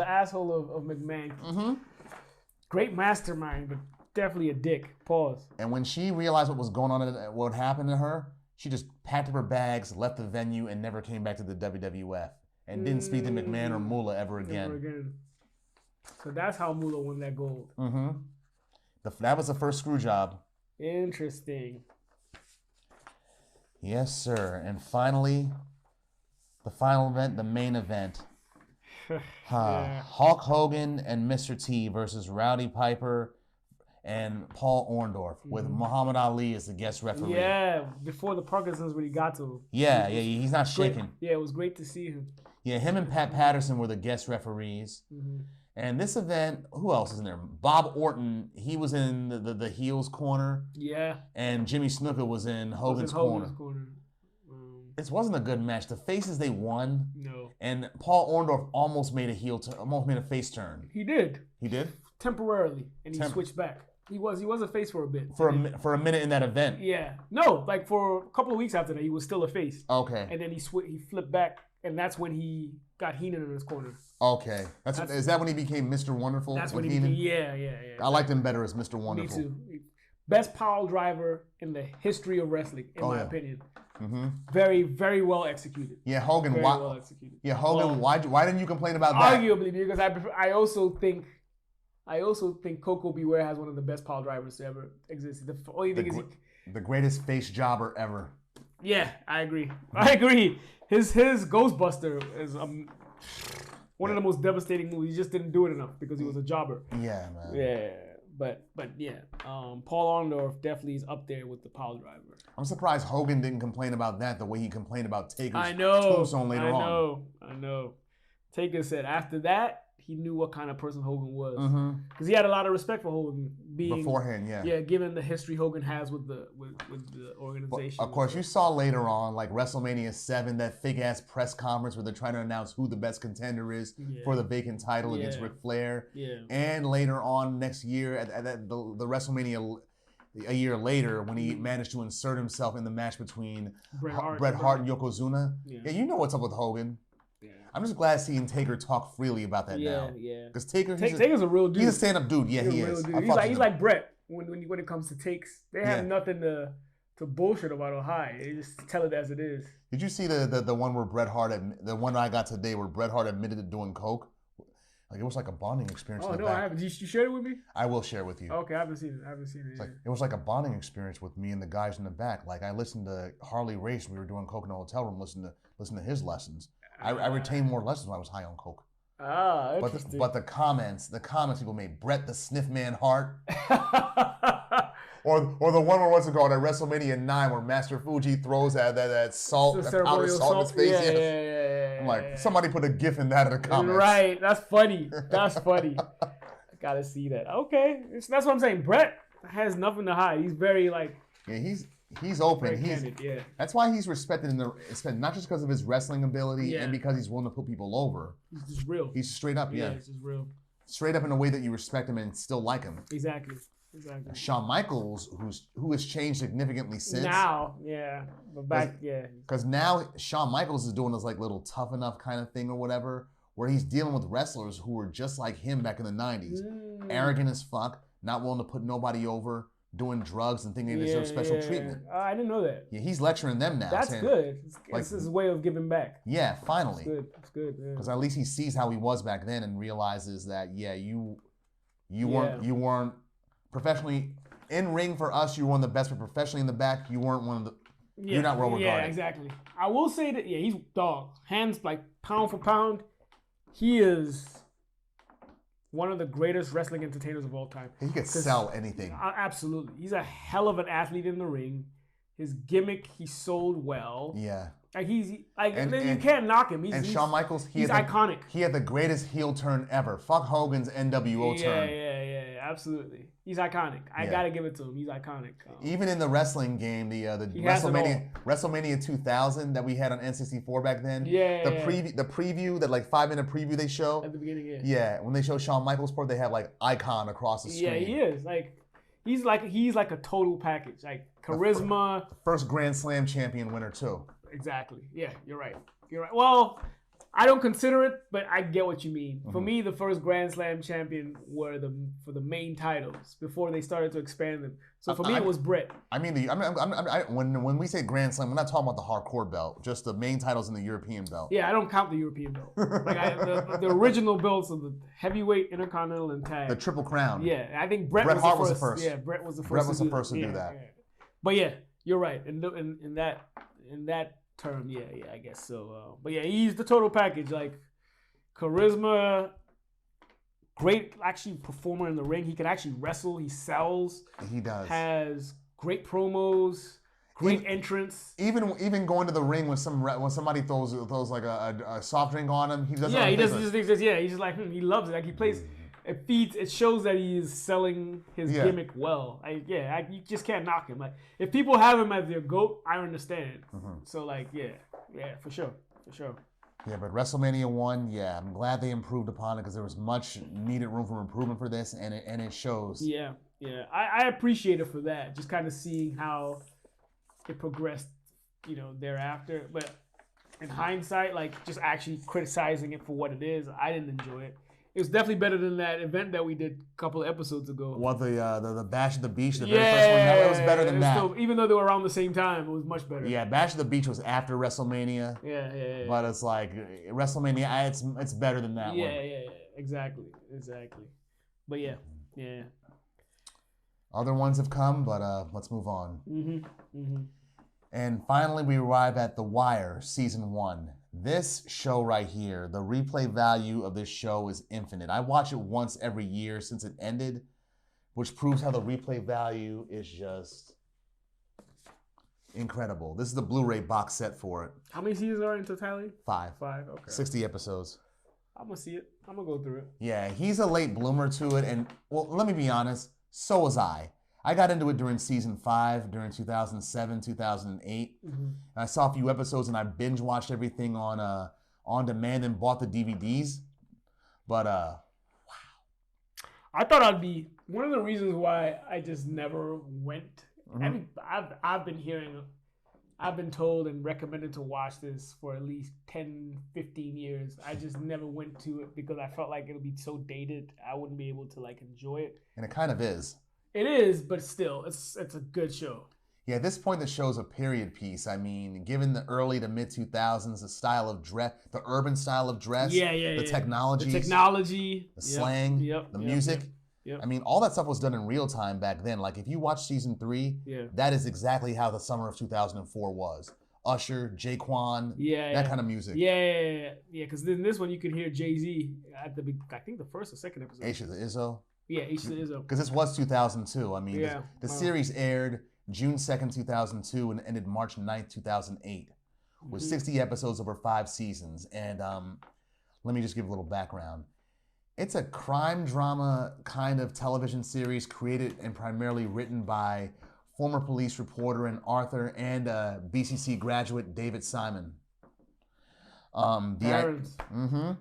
asshole of McMahon. Mm-hmm. Great mastermind, but definitely a dick. Pause. And when she realized what was going on, what happened to her, she just packed up her bags, left the venue, and never came back to the WWF. And didn't speak to McMahon or Moolah ever again. So that's how Moolah won that gold. Mm-hmm. That was the first screw job. Interesting. Yes, sir. And finally, the final event, the main event. Hulk Hogan and Mr. T versus Rowdy Piper and Paul Orndorff with Muhammad Ali as the guest referee. Yeah, before the Parkinson's really got to him. Yeah, he's not shaking. Yeah, it was great to see him. Yeah, him and Pat Patterson were the guest referees. Mm-hmm. And this event, who else is in there? Bob Orton, he was in the heels corner. Yeah. And Jimmy Snuka was in Hogan's corner. It wasn't a good match. The faces, they won. No. And Paul Orndorff almost made a face turn. He did. He did? Temporarily. And he switched back. He was a face for a bit. For a minute in that event? Yeah. No, like for a couple of weeks after that, he was still a face. Okay. And then he flipped back, and that's when he got Heenan in his corner. Okay. Is that when he became Mr. Wonderful? That's when he became, yeah. I liked him better as Mr. Wonderful. Me too. Best pile driver in the history of wrestling, in my opinion. Mm-hmm. Very, very well executed. Yeah, Hogan. Very well executed. Yeah, Hogan. Why didn't you complain about that? Arguably, because I also think Coco Beware has one of the best pile drivers to ever exist. The only thing is the greatest face jobber ever. Yeah, I agree. His Ghostbuster is one of the most devastating moves. He just didn't do it enough because he was a jobber. Yeah, man. Yeah, but yeah, Paul Orndorff definitely is up there with the pile driver. I'm surprised Hogan didn't complain about that the way he complained about Taker's tombstone later on. I know. Taker said after that, he knew what kind of person Hogan was because he had a lot of respect for Hogan beforehand. Yeah, given the history Hogan has with the organization. But of course, you saw later on, like WrestleMania 7, that fake ass press conference where they're trying to announce who the best contender is for the vacant title against Ric Flair. Yeah, and later on next year at the WrestleMania a year later when he managed to insert himself in the match between Bret Hart and Yokozuna. Yeah, you know what's up with Hogan. Yeah. I'm just glad seeing Taker talk freely about that now. Yeah. Because Taker's a real dude. He's a stand-up dude. Yeah, he is. He's like Bret when it comes to takes. They have nothing to to bullshit about a high. They just tell it as it is. Did you see the one where Bret Hart, the one I got today where Bret Hart admitted to doing coke? Like, it was like a bonding experience. Oh, in the no, back. I haven't. You shared it with me? I will share with you. Okay, I haven't seen it. It was like a bonding experience with me and the guys in the back. Like, I listened to Harley race. We were doing coke in the hotel room, listen to his lessons. I retained more lessons when I was high on coke. Ah, interesting. But the comments people made, Bret the Sniff Man Hart. Or the one where, what's it called, at WrestleMania 9 where Master Fuji throws that salt, that powdered salt in his face. Yeah. I'm like, somebody put a gif in that in the comments. Right, that's funny. I gotta see that. Okay, that's what I'm saying. Bret has nothing to hide. He's very like. Yeah, he's open. Candid, yeah. That's why he's respected not just because of his wrestling ability and because he's willing to put people over. He's just real. He's straight up, yeah. He's just real. Straight up in a way that you respect him and still like him. Exactly. Shawn Michaels, who has changed significantly since. Now, yeah. But back, yeah. Because now Shawn Michaels is doing this like little tough enough kind of thing or whatever, where he's dealing with wrestlers who were just like him back in the 90s. Arrogant as fuck, not willing to put nobody over, doing drugs and thinking they deserve special treatment. I didn't know that. Yeah, he's lecturing them now. That's good. It's his way of giving back. Yeah, finally. It's good. Because at least he sees how he was back then and realizes that, you weren't professionally in ring for us. You were one of the best, but professionally in the back, you weren't one of the. You're not well regarded. Yeah, exactly. I will say that. Yeah, he's dog. Hands like pound for pound. He is one of the greatest wrestling entertainers of all time. He could sell anything. Absolutely, he's a hell of an athlete in the ring. His gimmick, he sold well. Yeah. Like you can't knock him. He's Shawn Michaels, he's iconic. He had the greatest heel turn ever. Fuck Hogan's NWO turn. Yeah, absolutely. He's iconic. I gotta give it to him. He's iconic. Even in the wrestling game, the WrestleMania 2000 that we had on N64 back then. Yeah. The preview, that like 5-minute preview they show at the beginning. Yeah. Yeah, when they show Shawn Michaels part, they have like icon across the screen. Yeah, he is he's like a total package. Like charisma. First Grand Slam champion winner too. Exactly. Yeah, you're right. Well, I don't consider it, but I get what you mean. For me, the first Grand Slam champion were for the main titles before they started to expand them. So for me, it was Bret. When we say Grand Slam, we're not talking about the hardcore belt, just the main titles in the European belt. Yeah, I don't count the European belt. Like the original belts of the heavyweight, intercontinental, and tag. The Triple Crown. Yeah, I think Bret was the first. Yeah, Bret was the first. Bret was the first to do that. Yeah. But yeah, you're right. In that term, I guess so. But yeah, he's the total package. Like charisma, great actually performer in the ring. He can actually wrestle. He sells. He does. Has great promos, great entrance. Even going to the ring when somebody throws like a soft drink on him, he doesn't. Yeah, he does. He's just like he loves it. Like he plays. It shows that he is selling his gimmick well. You just can't knock him. Like if people have him as their GOAT, I understand. So like for sure. Yeah, but WrestleMania 1, I'm glad they improved upon it because there was much needed room for improvement for this, and it shows. Yeah. I appreciate it for that. Just kind of seeing how it progressed, thereafter. But in hindsight, like just actually criticizing it for what it is, I didn't enjoy it. It was definitely better than that event that we did a couple of episodes ago. What, the Bash at the Beach, the very first one? It was better than that. Still, even though they were around the same time, it was much better. Yeah, Bash at the Beach was after WrestleMania. Yeah. But it's like, WrestleMania, it's better than that one. Yeah, exactly. But yeah. Other ones have come, but let's move on. And finally, we arrive at The Wire, Season 1. This show right here, the replay value of this show is infinite. I watch it once every year since it ended, which proves how the replay value is just incredible. This is the Blu-ray box set for it. How many seasons are in totality? 5. 5, okay. 60 episodes. I'm going to see it. I'm going to go through it. Yeah, he's a late bloomer to it, and, well, let me be honest, so was I. I got into it during season 5, during 2007, 2008. And I saw a few episodes and I binge watched everything on demand and bought the DVDs. But wow. I thought I'd be one of the reasons why I just never went. I mean, I've been told and recommended to watch this for at least 10, 15 years. I just never went to it because I felt like it'll be so dated. I wouldn't be able to like enjoy it. And it kind of is. It is, but still, it's a good show. Yeah, at this point, the show's a period piece. I mean, given the early to mid 2000s, the style of dress, the urban style of dress, the technology, the slang, the music. Yep. I mean, all that stuff was done in real time back then. Like, if you watch season 3, that is exactly how the summer of 2004 was. Usher, Jaquan, that kind of music. Yeah. Because in this one, you could hear Jay-Z at I think the first or second episode. Aisha the Izzo. Yeah, Aisha the Izzo. Because this was 2002. I mean, the series aired June 2nd, 2002, and ended March 9th, 2008, with 60 episodes over 5 seasons. And let me just give a little background. It's a crime drama kind of television series created and primarily written by former police reporter and author and BCC graduate David Simon. The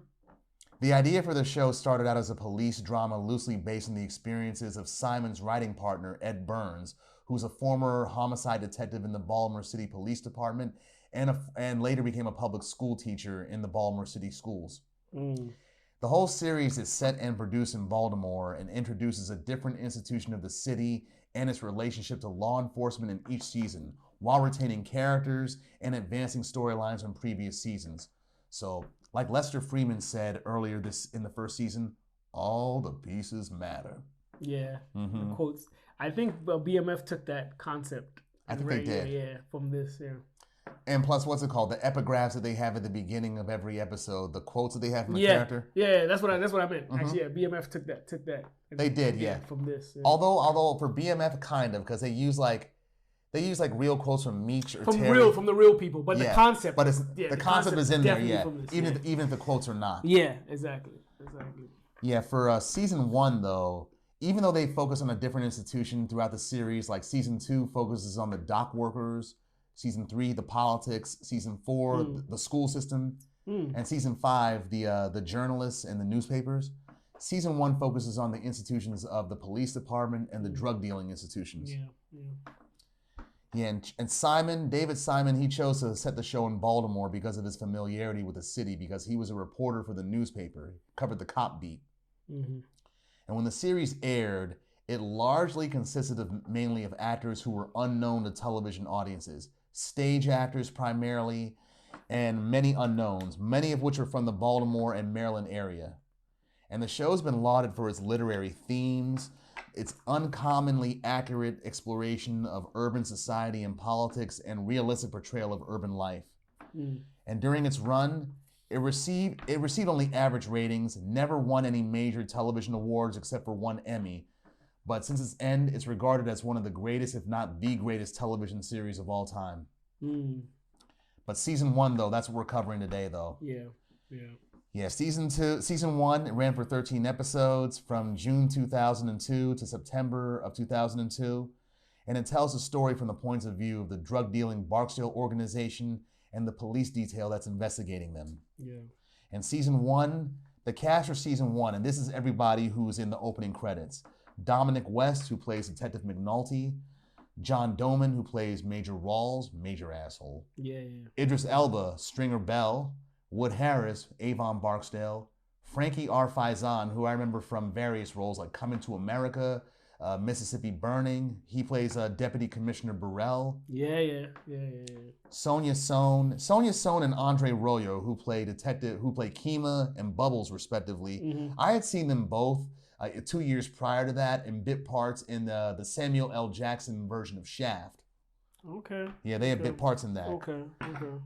idea for the show started out as a police drama loosely based on the experiences of Simon's writing partner, Ed Burns, who's a former homicide detective in the Baltimore City Police Department and later became a public school teacher in the Baltimore City schools. The whole series is set and produced in Baltimore and introduces a different institution of the city and its relationship to law enforcement in each season, while retaining characters and advancing storylines from previous seasons. So, like Lester Freeman said earlier in the first season, all the pieces matter. Yeah, the quotes. I think BMF took that concept. I think they did. Yeah, from this, And plus, what's it called? The epigraphs that they have at the beginning of every episode, the quotes that they have from the character. Yeah, that's what I meant. Actually, BMF took that. They did, from this. Yeah. Although for BMF, kind of, because they use like real quotes from Meech or Terry. From the real people, but the concept. But the concept is in there, even if the quotes are not. Yeah, exactly. Yeah, for season 1 though, even though they focus on a different institution throughout the series, like season 2 focuses on the dock workers. Season 3, the politics. Season 4, the school system. And season 5, the journalists and the newspapers. Season 1 focuses on the institutions of the police department and the drug dealing institutions. And David Simon, he chose to set the show in Baltimore because of his familiarity with the city, because he was a reporter for the newspaper, covered the cop beat. And when the series aired, it largely consisted mainly of actors who were unknown to television audiences. Stage actors primarily, and many unknowns, many of which are from the Baltimore and Maryland area. And the show's been lauded for its literary themes, its uncommonly accurate exploration of urban society and politics, and realistic portrayal of urban life. And during its run, it received only average ratings, never won any major television awards except for one Emmy. But since its end, it's regarded as one of the greatest, if not the greatest, television series of all time. But season 1, though, that's what we're covering today, though. Yeah, season 1, it ran for 13 episodes from June 2002 to September of 2002. And it tells the story from the points of view of the drug-dealing Barksdale organization and the police detail that's investigating them. And season 1, the cast for season 1, and this is everybody who's in the opening credits. Dominic West, who plays Detective McNulty. John Doman, who plays Major Rawls, major asshole. Idris Elba, Stringer Bell. Wood Harris, Avon Barksdale. Frankie R. Faison, who I remember from various roles like Coming to America, Mississippi Burning. He plays Deputy Commissioner Burrell. Sonia Sohn and Andre Royo, who play Kima and Bubbles respectively. I had seen them both 2 years prior to that in bit parts in the Samuel L. Jackson version of Shaft. Yeah, they had bit parts in that.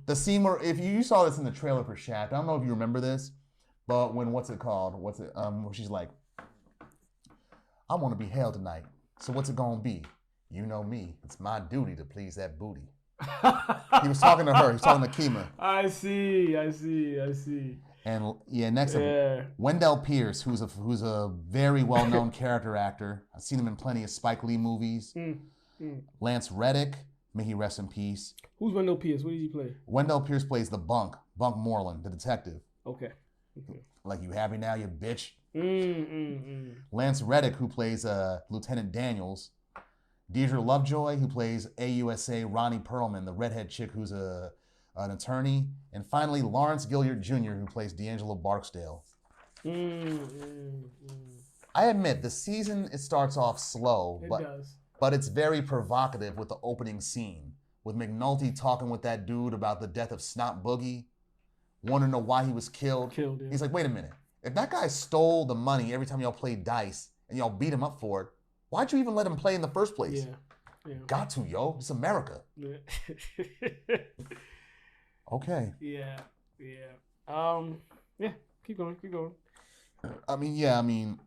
The scene where, if you saw this in the trailer for Shaft, I don't know if you remember this, but when where she's like, I want to be held tonight. So what's it gonna be? You know me. It's my duty to please that booty. He was talking to her. He was talking to Kima. I see. And next up, Wendell Pierce, who's a very well-known character actor. I've seen him in plenty of Spike Lee movies. Lance Reddick, may he rest in peace. Who's Wendell Pierce? What did he play? Wendell Pierce plays the Bunk Moreland, the detective. Okay. Like, you happy now, you bitch? Lance Reddick, who plays Lieutenant Daniels. Deidre Lovejoy, who plays AUSA Ronnie Perlman, the redhead chick who's an attorney. And finally, Lawrence Gilliard Jr., who plays D'Angelo Barksdale. I admit, the season, it starts off slow. It but does. But it's very provocative with the opening scene, with McNulty talking with that dude about the death of Snot Boogie, wanting to know why he was killed. Yeah. He's like, wait a minute. If that guy stole the money every time y'all played dice and y'all beat him up for it, why'd you even let him play in the first place? Yeah. Got to, yo. It's America. Yeah. Okay. Yeah. Keep going. I mean,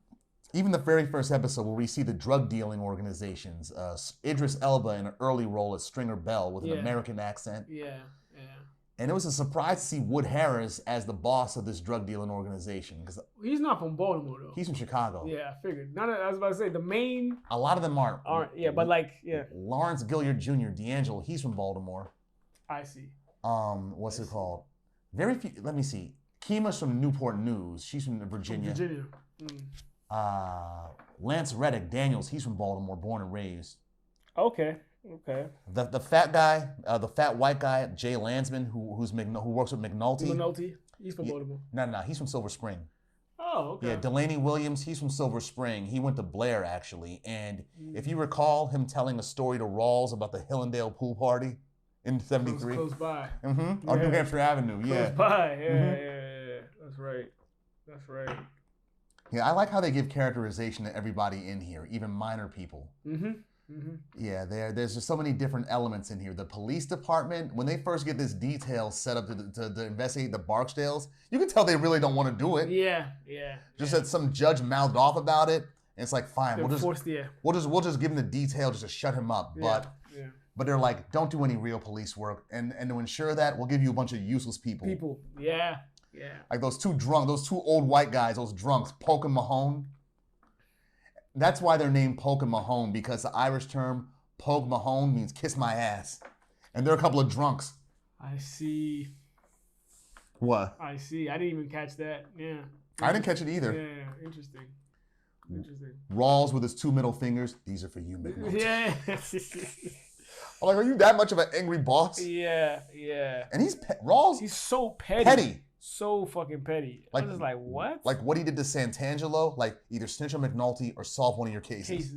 even the very first episode where we see the drug dealing organizations, Idris Elba in an early role as Stringer Bell with an American accent. Yeah. And it was a surprise to see Wood Harris as the boss of this drug dealing organization. Because he's not from Baltimore, though. He's from Chicago. Yeah, I figured. I was about to say, the main... A lot of them aren't. But Lawrence Gilliard Jr., D'Angelo, he's from Baltimore. I see. What's it called? Very few... Let me see. Kima's from Newport News. She's from Virginia. Lance Reddick, Daniels, he's from Baltimore, born and raised. Okay. The fat guy, the fat white guy, Jay Landsman, who works with McNulty. McNulty, he's from Baltimore. No, he's from Silver Spring. Oh, okay. Yeah, Delaney Williams, he's from Silver Spring. He went to Blair, actually. And if you recall him telling a story to Rawls about the Hillendale pool party in 73. Close by. On New Hampshire Avenue, Close by, yeah. That's right. Yeah, I like how they give characterization to everybody in here, even minor people. Yeah, there's just so many different elements in here. The police department, when they first get this detail set up to investigate the Barksdales, you can tell they really don't want to do it. Yeah. Just that some judge mouthed off about it, and it's like, fine, we'll just give him the detail just to shut him up. But they're like, don't do any real police work, and to ensure that, we'll give you a bunch of useless people. Yeah. Like those two old white guys, those drunks, Polk and Mahone. That's why they're named Polk and Mahone, because the Irish term Polk Mahone means kiss my ass. And they're a couple of drunks. I see. What? I see. I didn't even catch that. Yeah. I didn't catch it either. Yeah. Interesting. Rawls with his two middle fingers. These are for you, McNulty. Yeah. I'm like, are you that much of an angry boss? Yeah. And Rawls. He's so petty. So fucking petty. I was just like, what? Like what he did to Santangelo, like either snitch on McNulty or solve one of your cases.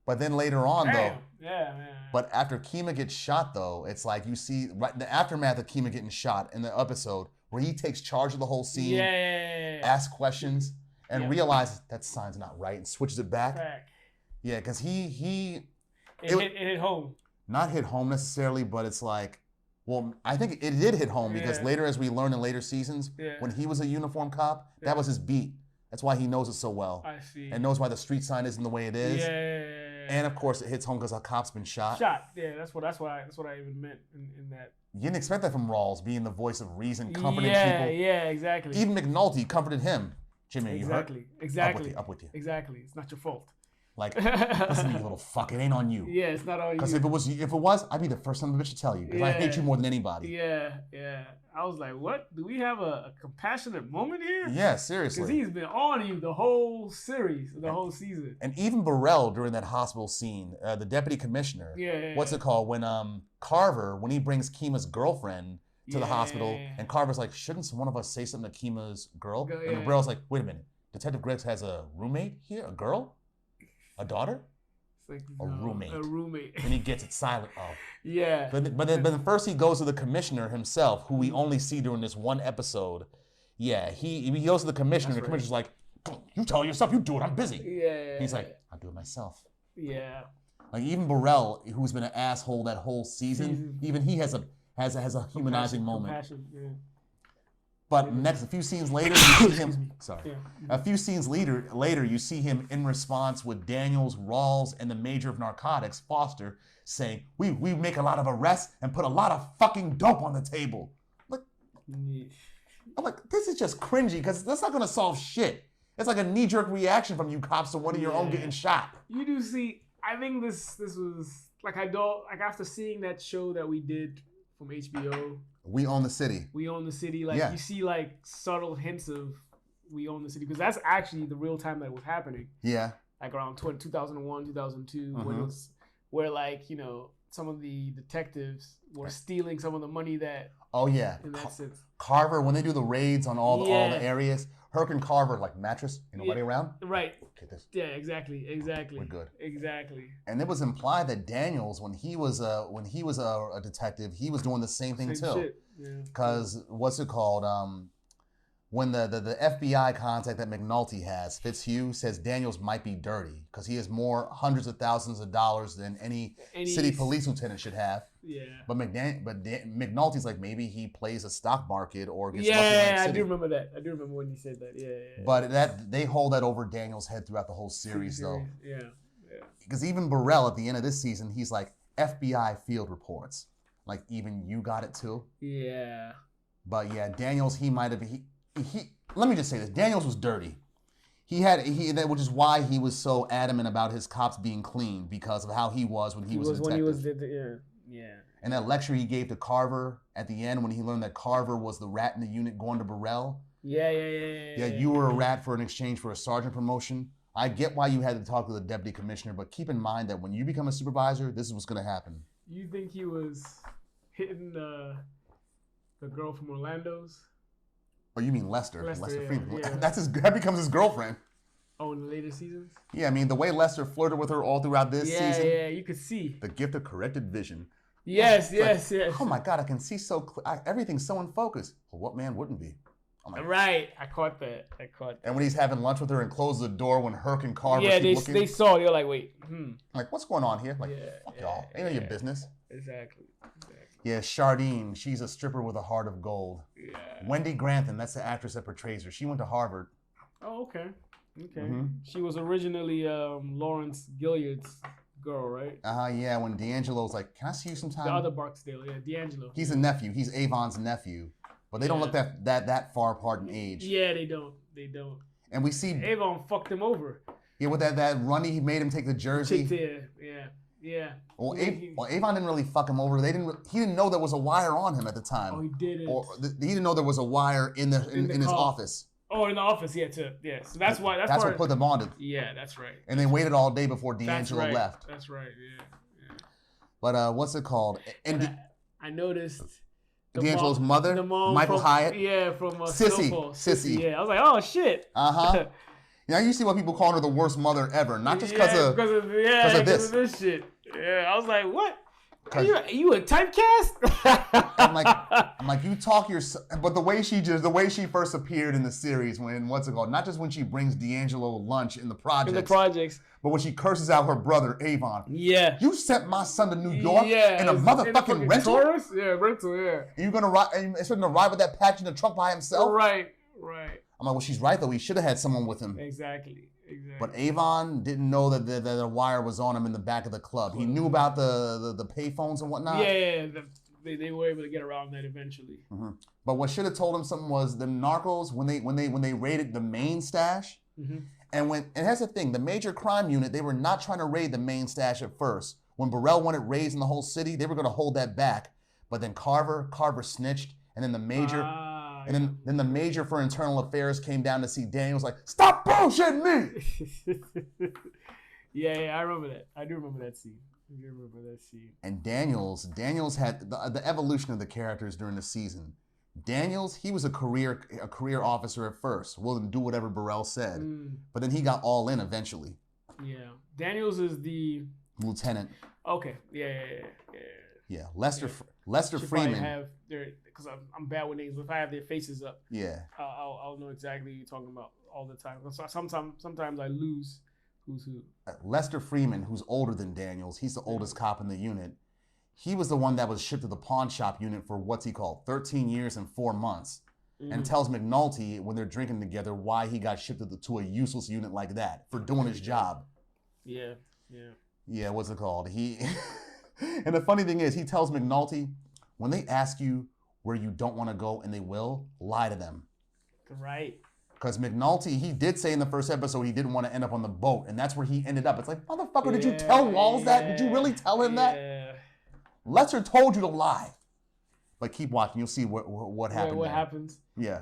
But then later on, though. Yeah. But after Kima gets shot, though, it's like you see right in the aftermath of Kima getting shot in the episode where he takes charge of the whole scene, asks questions, and realizes that sign's not right and switches it back. Yeah, because it hit home. Not hit home necessarily, but it's like, well, I think it did hit home because later, as we learn in later seasons, when he was a uniformed cop, that was his beat. That's why he knows it so well. I see. And knows why the street sign isn't the way it is. Yeah. And of course, it hits home because a cop's been shot. Yeah, that's what I even meant in that. You didn't expect that from Rawls, being the voice of reason, comforting people. Yeah, exactly. Even McNulty comforted him. Jimmy, you hurt? Exactly. Up with you. Exactly. It's not your fault. Like, listen, you little fuck, it ain't on you. Yeah, it's not on you. Because if it was, I'd be the first son of a bitch to tell you. Because I hate you more than anybody. Yeah. I was like, what? Do we have a compassionate moment here? Yeah, seriously. Because he's been on you the whole series, the whole season. And even Burrell during that hospital scene, the deputy commissioner. What's it called? When Carver, when he brings Kima's girlfriend to the hospital, and Carver's like, shouldn't one of us say something to Kima's girl? And Burrell's like, wait a minute. Detective Greggs has a roommate here? A girl? A daughter? It's like, a roommate. A roommate. And he gets it silent. Oh. Yeah. But then first he goes to the commissioner himself, who we only see during this one episode. Yeah, he goes to the commissioner. The commissioner's like, you tell yourself, you do it. I'm busy. Yeah. He's like, I'll do it myself. Yeah. Like even Burrell, who's been an asshole that whole season, even he has a humanizing moment. Compassion, yeah. But a few scenes later, you see him. A few scenes later, you see him in response with Daniels, Rawls, and the major of narcotics, Foster, saying, "We make a lot of arrests and put a lot of fucking dope on the table." I'm like, this is just cringy because that's not gonna solve shit. It's like a knee-jerk reaction from you cops to one of your own getting shot. You do see. I think this was like after seeing that show that we did from HBO. We Own the City. We Own the City. Like you see like subtle hints of We Own the City because that's actually the real time that it was happening. Yeah. Like around 2001, 2002, when it was where like, you know, some of the detectives were stealing some of the money that. Oh yeah. In that sense. Carver, when they do the raids on all the areas, Herc and Carver like mattress, nobody around. Right. Okay, yeah, exactly. We're good. Exactly. And it was implied that Daniels, when he was a detective, he was doing the same thing too. Shit. Yeah. Because what's it called? When the FBI contact that McNulty has, Fitzhugh, says Daniels might be dirty because he has more hundreds of thousands of dollars than any city police lieutenant should have. Yeah. But McNulty's like, maybe he plays a stock market or gets lucky. Yeah, I do remember that. I do remember when he said that. Yeah. But they hold that over Daniels' head throughout the whole series, though. Yeah. Because even Burrell at the end of this season, he's like, FBI field reports. Like, even you got it too? Yeah. But yeah, Daniels, he might have been... Let me just say this. Daniels was dirty. Which is why he was so adamant about his cops being clean, because of how he was when he was a detective. Yeah. And that lecture he gave to Carver at the end when he learned that Carver was the rat in the unit going to Burrell. Yeah. You were a rat for an exchange for a sergeant promotion. I get why you had to talk to the deputy commissioner, but keep in mind that when you become a supervisor, this is what's going to happen. You think he was hitting the girl from Orlando's? Oh, you mean Lester Freeman. Yeah. That becomes his girlfriend. Oh, in the later seasons? Yeah, I mean, the way Lester flirted with her all throughout this season. Yeah, you could see. The gift of corrected vision. Yes. Oh my God, I can see everything's so in focus. Well, what man wouldn't be? Right, I caught that. And when he's having lunch with her and closes the door when Herc and Carver keep looking. They saw it. They're like, wait. Like, what's going on here? Like, fuck y'all. Ain't none of your business. Exactly. Yeah, Chardine, she's a stripper with a heart of gold. Yeah. Wendy Grantham, that's the actress that portrays her. She went to Harvard. Oh, okay. Mm-hmm. She was originally Lawrence Gilliard's girl, right? Yeah, when D'Angelo's like, can I see you sometime? The other Barksdale, D'Angelo. He's a nephew. He's Avon's nephew. But they don't look that far apart in age. Yeah, they don't. And we see... Avon fucked him over. Yeah, with that run, he made him take the jersey. Yeah. Well, Avon didn't really fuck him over. He didn't know there was a wire on him at the time. Oh, he didn't. He didn't know there was a wire in his office. Oh, in the office, yeah, too. Yeah, so that's why. That's what put them on it. Yeah, that's right. And they waited all day before D'Angelo left. That's right. Yeah. But what's it called? And I noticed D'Angelo's mother, Michael Hyatt. Yeah, from Sissy. Yeah, I was like, oh shit. Now you see why people call her the worst mother ever, not just because of this shit. Yeah, I was like, what? Are you a typecast? I'm like, you talk but the way she first appeared in the series when not just when she brings D'Angelo lunch in the projects, but when she curses out her brother Avon. Yeah. You sent my son to New York in a motherfucking rental. Taurus? Yeah, rental. Yeah. And you're gonna ride with that patch in the trunk by himself? Right. I'm like, well, she's right though. He should have had someone with him. Exactly. But Avon didn't know that the wire was on him in the back of the club. He knew about the payphones and whatnot. Yeah. They were able to get around that eventually. Mm-hmm. But what should have told him something was the narcos when they raided the main stash. Mm-hmm. And here's the thing: the major crime unit, they were not trying to raid the main stash at first. When Burrell wanted raids in the whole city, they were going to hold that back. But then Carver snitched, and then the major. And then the major for internal affairs came down to see Daniel. Was like, stop bullshitting me. Yeah, I remember that. I do remember that scene. And Daniels had the evolution of the characters during the season. Daniels, he was a career officer at first, willing to do whatever Burrell said. But then he got all in eventually. Yeah. Daniels is the lieutenant. Okay. Yeah. Lester Freeman. Because I'm bad with names, but if I have their faces up, I'll know exactly what you're talking about all the time. So sometimes I lose who's who. Lester Freeman, who's older than Daniels, he's the oldest cop in the unit. He was the one that was shipped to the pawn shop unit for 13 years and 4 months, and tells McNulty when they're drinking together why he got shipped to a useless unit like that for doing his job. Yeah. What's it called? And the funny thing is, he tells McNulty, when they ask you where you don't want to go and they will, lie to them. Right. Because McNulty, he did say in the first episode he didn't want to end up on the boat, and that's where he ended up. It's like, motherfucker, did you tell Walls that? Did you really tell him that? Lester told you to lie. But keep watching, you'll see what happened. What happens? Yeah.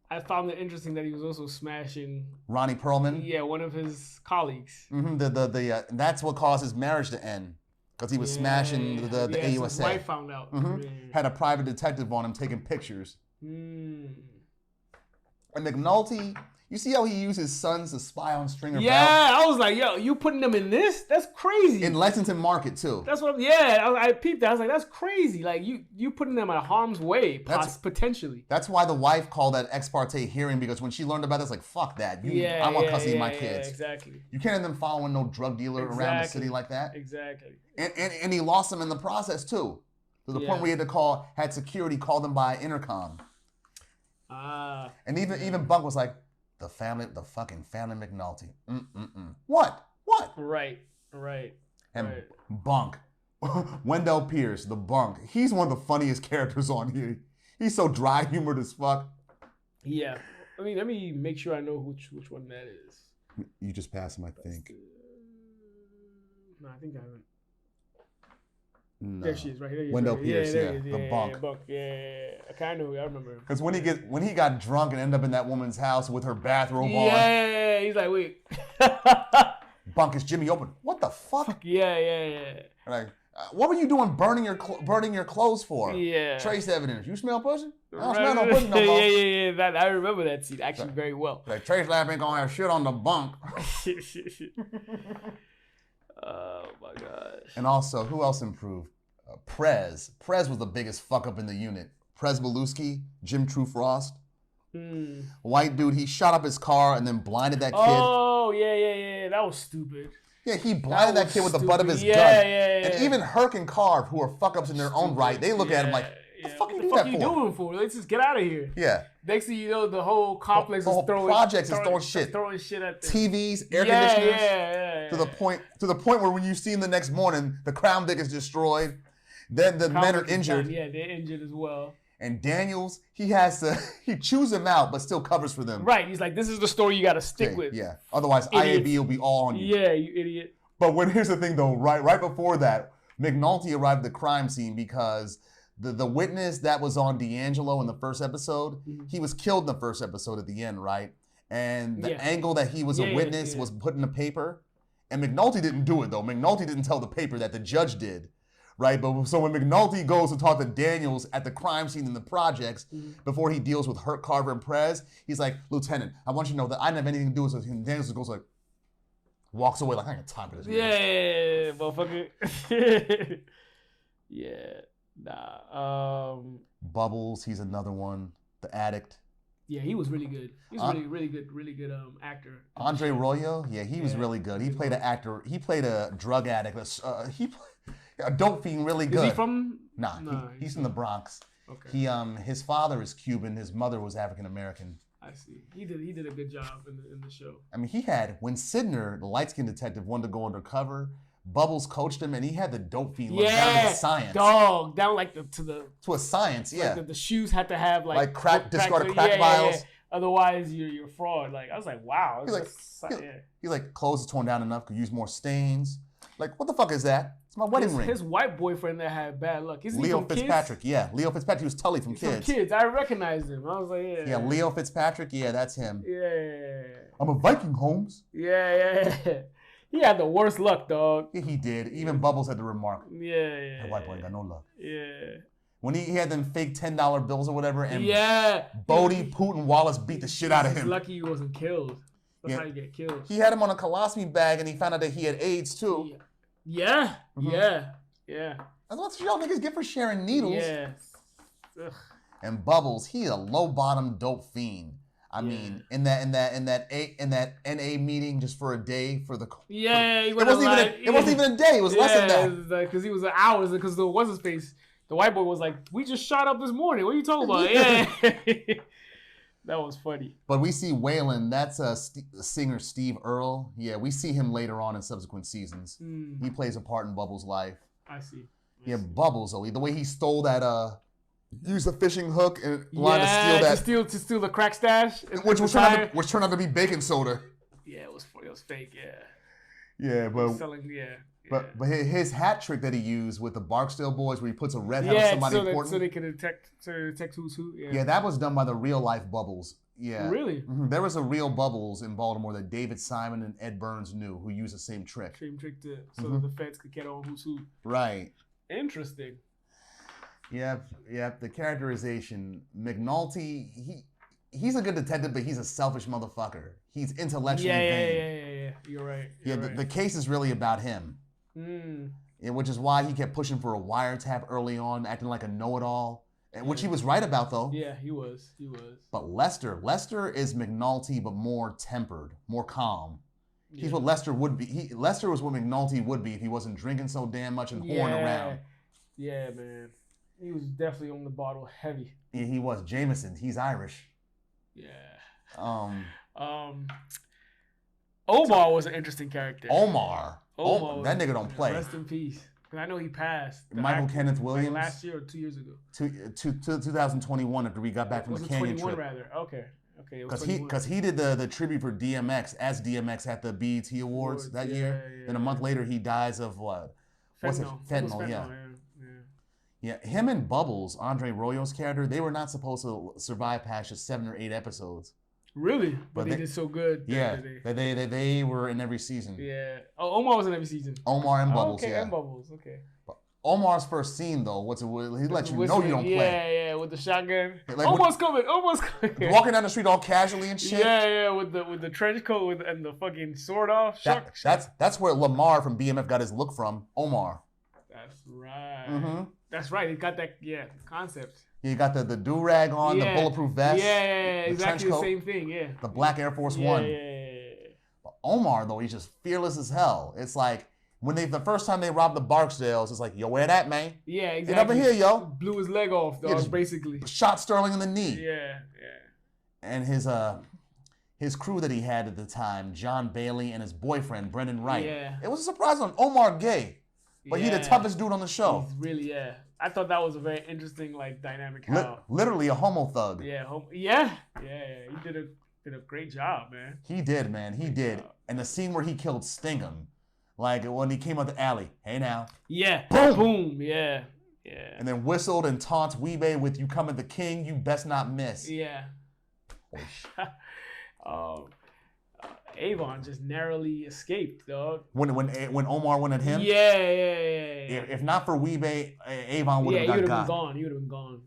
I found it interesting that he was also smashing Ronnie Perlman. Yeah, one of his colleagues. Mm-hmm. That's what caused his marriage to end. because he was smashing the AUSA. His wife found out. Mm-hmm. Had a private detective on him taking pictures. And McNulty, you see how he used his sons to spy on Stringer Bell? Yeah, I was like, yo, you putting them in this? That's crazy. In Lexington Market, too. That's what, I peeped that. I was like, that's crazy. Like, you putting them at harm's way, potentially. That's why the wife called that ex parte hearing, because when she learned about this, like, fuck that. I want custody of my kids. Yeah, exactly. You can't have them following no drug dealer around the city like that. Exactly. And he lost them in the process, too. To the point where he had security call them by intercom. And even Bunk was like, the fucking family McNulty. What? Right. And Bunk, Wendell Pierce, the Bunk. He's one of the funniest characters on here. He's so dry humored as fuck. Yeah. I mean, let me make sure I know which one that is. You just passed him, I think. No, I think I haven't. No. There she is, right here. Wendell Pierce, the Bunk. Yeah. I kind of know. I remember. Because when he got drunk and ended up in that woman's house with her bathrobe on. Yeah. He's like, wait. Bunk, is Jimmy open? What the fuck? Yeah. Like, what were you doing burning your clothes for? Yeah. Trace evidence. You smell pussy? I don't smell no pussy no more. Yeah. I remember that scene actually very well. Like, Trace Lab ain't gonna have shit on the Bunk. Oh my gosh. And also, who else improved? Prez. Prez was the biggest fuck up in the unit. Prez Belusky, Jim True Frost. White dude, he shot up his car and then blinded that kid. Oh, yeah. That was stupid. Yeah, he blinded that kid with the butt of his gun. Yeah. And even Herc and Carve, who are fuck ups in their own right, they look at him like, what the fuck are you doing that for? What the fuck are you doing for? Let's just get out of here. Yeah. Next thing you know, the whole complex is throwing shit. Throwing shit at them. TVs, air conditioners. Yeah. To the point where when you see them the next morning, the Crown Vic is destroyed. Then the men are injured. Yeah, they're injured as well. And Daniels, he chews them out, but still covers for them. Right. He's like, this is the story you got to stick with. Yeah. Otherwise, Idiots. IAB will be all on you. Yeah, you idiot. But here's the thing, though. Right before that, McNulty arrived at the crime scene because the witness that was on D'Angelo in the first episode, he was killed in the first episode at the end, right? And the angle that he was a witness was put in the paper. And McNulty didn't do it, though. McNulty didn't tell the paper that the judge did. Right, but so when McNulty goes to talk to Daniels at the crime scene in the projects before he deals with Herc, Carver, and Prez, he's like, Lieutenant, I want you to know that I didn't have anything to do with it. And Daniels goes like, walks away like, I ain't got time for this. Yeah, motherfucker. Yeah, nah. Bubbles, he's another one. The Addict. Yeah, he was really good. He's really good actor. Andre Royo, he was really good. He played an actor. He played a drug addict. He played a dope fiend really good. Is he from? Nah, he's from the Bronx. Okay. His father is Cuban. His mother was African American. I see. He did a good job in the show. I mean, when Sidner, the light-skinned detective, wanted to go undercover, Bubbles coached him, and he had the dope fiend look down to science. Down like to a science, yeah. Like the shoes had to have like discarded crack vials. Yeah. Otherwise, you're a fraud. Like I was like, wow. He's like, clothes is torn down enough, could use more stains. Like, what the fuck is that? It's my wedding ring. His white boyfriend that had bad luck. Isn't Leo he from Fitzpatrick, Kids? yeah. Leo Fitzpatrick, he was Tully from Kids. From Kids, I recognized him. I was like, yeah. Yeah, Leo Fitzpatrick, yeah, that's him. Yeah. I'm a Viking, Holmes. Yeah. He had the worst luck, dog. Yeah, he did. Even Bubbles had to remark. Yeah. That white boy got no luck. Yeah. When he had them fake $10 bills or whatever, and Bodie, Putin, Wallace beat the shit out of him. He's lucky he wasn't killed. That's how you get killed. He had him on a colostomy bag, and he found out that he had AIDS, too. Yeah. That's what y'all niggas get for sharing needles. Yeah. And Bubbles, he a low bottom dope fiend. I mean, in that NA meeting just for a day for the it wasn't even a day. It was less than that. Because he was hours. Because the what's his face, the white boy was like, "We just shot up this morning. What are you talking about?" Yeah. That was funny. But we see Waylon, that's singer Steve Earle. Yeah, we see him later on in subsequent seasons. He plays a part in Bubbles' life. I see. Bubbles, though. The way he stole that, used a fishing hook and wanted to steal that. to steal the crack stash. Which turned out to be baking soda. Yeah, it was fake, yeah. Yeah, but... Selling, But his hat trick that he used with the Barksdale boys, where he puts a red hat on somebody important, so they can detect who's who. Yeah, that was done by the real life Bubbles. Yeah, really. Mm-hmm. There was a real Bubbles in Baltimore that David Simon and Ed Burns knew, who used the same trick. So that the feds could get on who's who. Right. Interesting. Yep. The characterization, McNulty, he's a good detective, but he's a selfish motherfucker. He's intellectually vain. Yeah. You're right. The case is really about him. Which is why he kept pushing for a wiretap early on, acting like a know-it-all. Which he was right about, though. Yeah, he was. But Lester is McNulty, but more tempered, more calm. Yeah. He's what Lester would be. Lester was what McNulty would be if he wasn't drinking so damn much and whoring around. Yeah, man. He was definitely on the bottle heavy. Yeah, he was. Jameson, he's Irish. Yeah. Omar was an interesting character. Omar, that nigga don't play. Rest in peace. Because I know he passed. Michael Kenneth Williams. Like last year or 2 years ago? 2021 after we got back from the Canyon 21 trip. rather. Okay. Because he did the tribute for DMX as DMX at the BET Awards that year. Yeah, then a month later he dies of what? Fentanyl, yeah. Him and Bubbles, Andre Royo's character, they were not supposed to survive past just 7 or 8 episodes. Really? But they did so good. Yeah, they were in every season. Yeah. Oh, Omar was in every season. Omar and Bubbles, and Bubbles, okay. But Omar's first scene, though, he let you know you don't play. Yeah, with the shotgun. Like almost coming. Walking down the street all casually and shit. Yeah, with the trench coat and the fucking sword off. That's where Lamar from BMF got his look from, Omar. That's right. Mm-hmm. That's right. He got that, concept. You got the do-rag on, the bulletproof vest. Yeah, exactly the same thing, yeah. The black Air Force One. Yeah. But Omar, though, he's just fearless as hell. It's like, the first time they robbed the Barksdales, it's like, yo, wear that, man. Yeah, exactly. Get over here, yo. Blew his leg off, dog, basically. Shot Sterling in the knee. Yeah. And his crew that he had at the time, John Bailey and his boyfriend, Brendan Wright. Yeah. It was a surprise on Omar gay. But he's the toughest dude on the show. He's really, I thought that was a very interesting, dynamic. Literally a homo thug. Yeah. He did a great job, man. He did, man. He did. And the scene where he killed Stingham, when he came out the alley. Hey, now. Yeah. Boom. Yeah. And then whistled and taunts Weebay with "You come at the king, you best not miss." Yeah. Avon just narrowly escaped, dog. When Omar went at him? Yeah. If not for Weebay, Avon would have got. He would have been gone.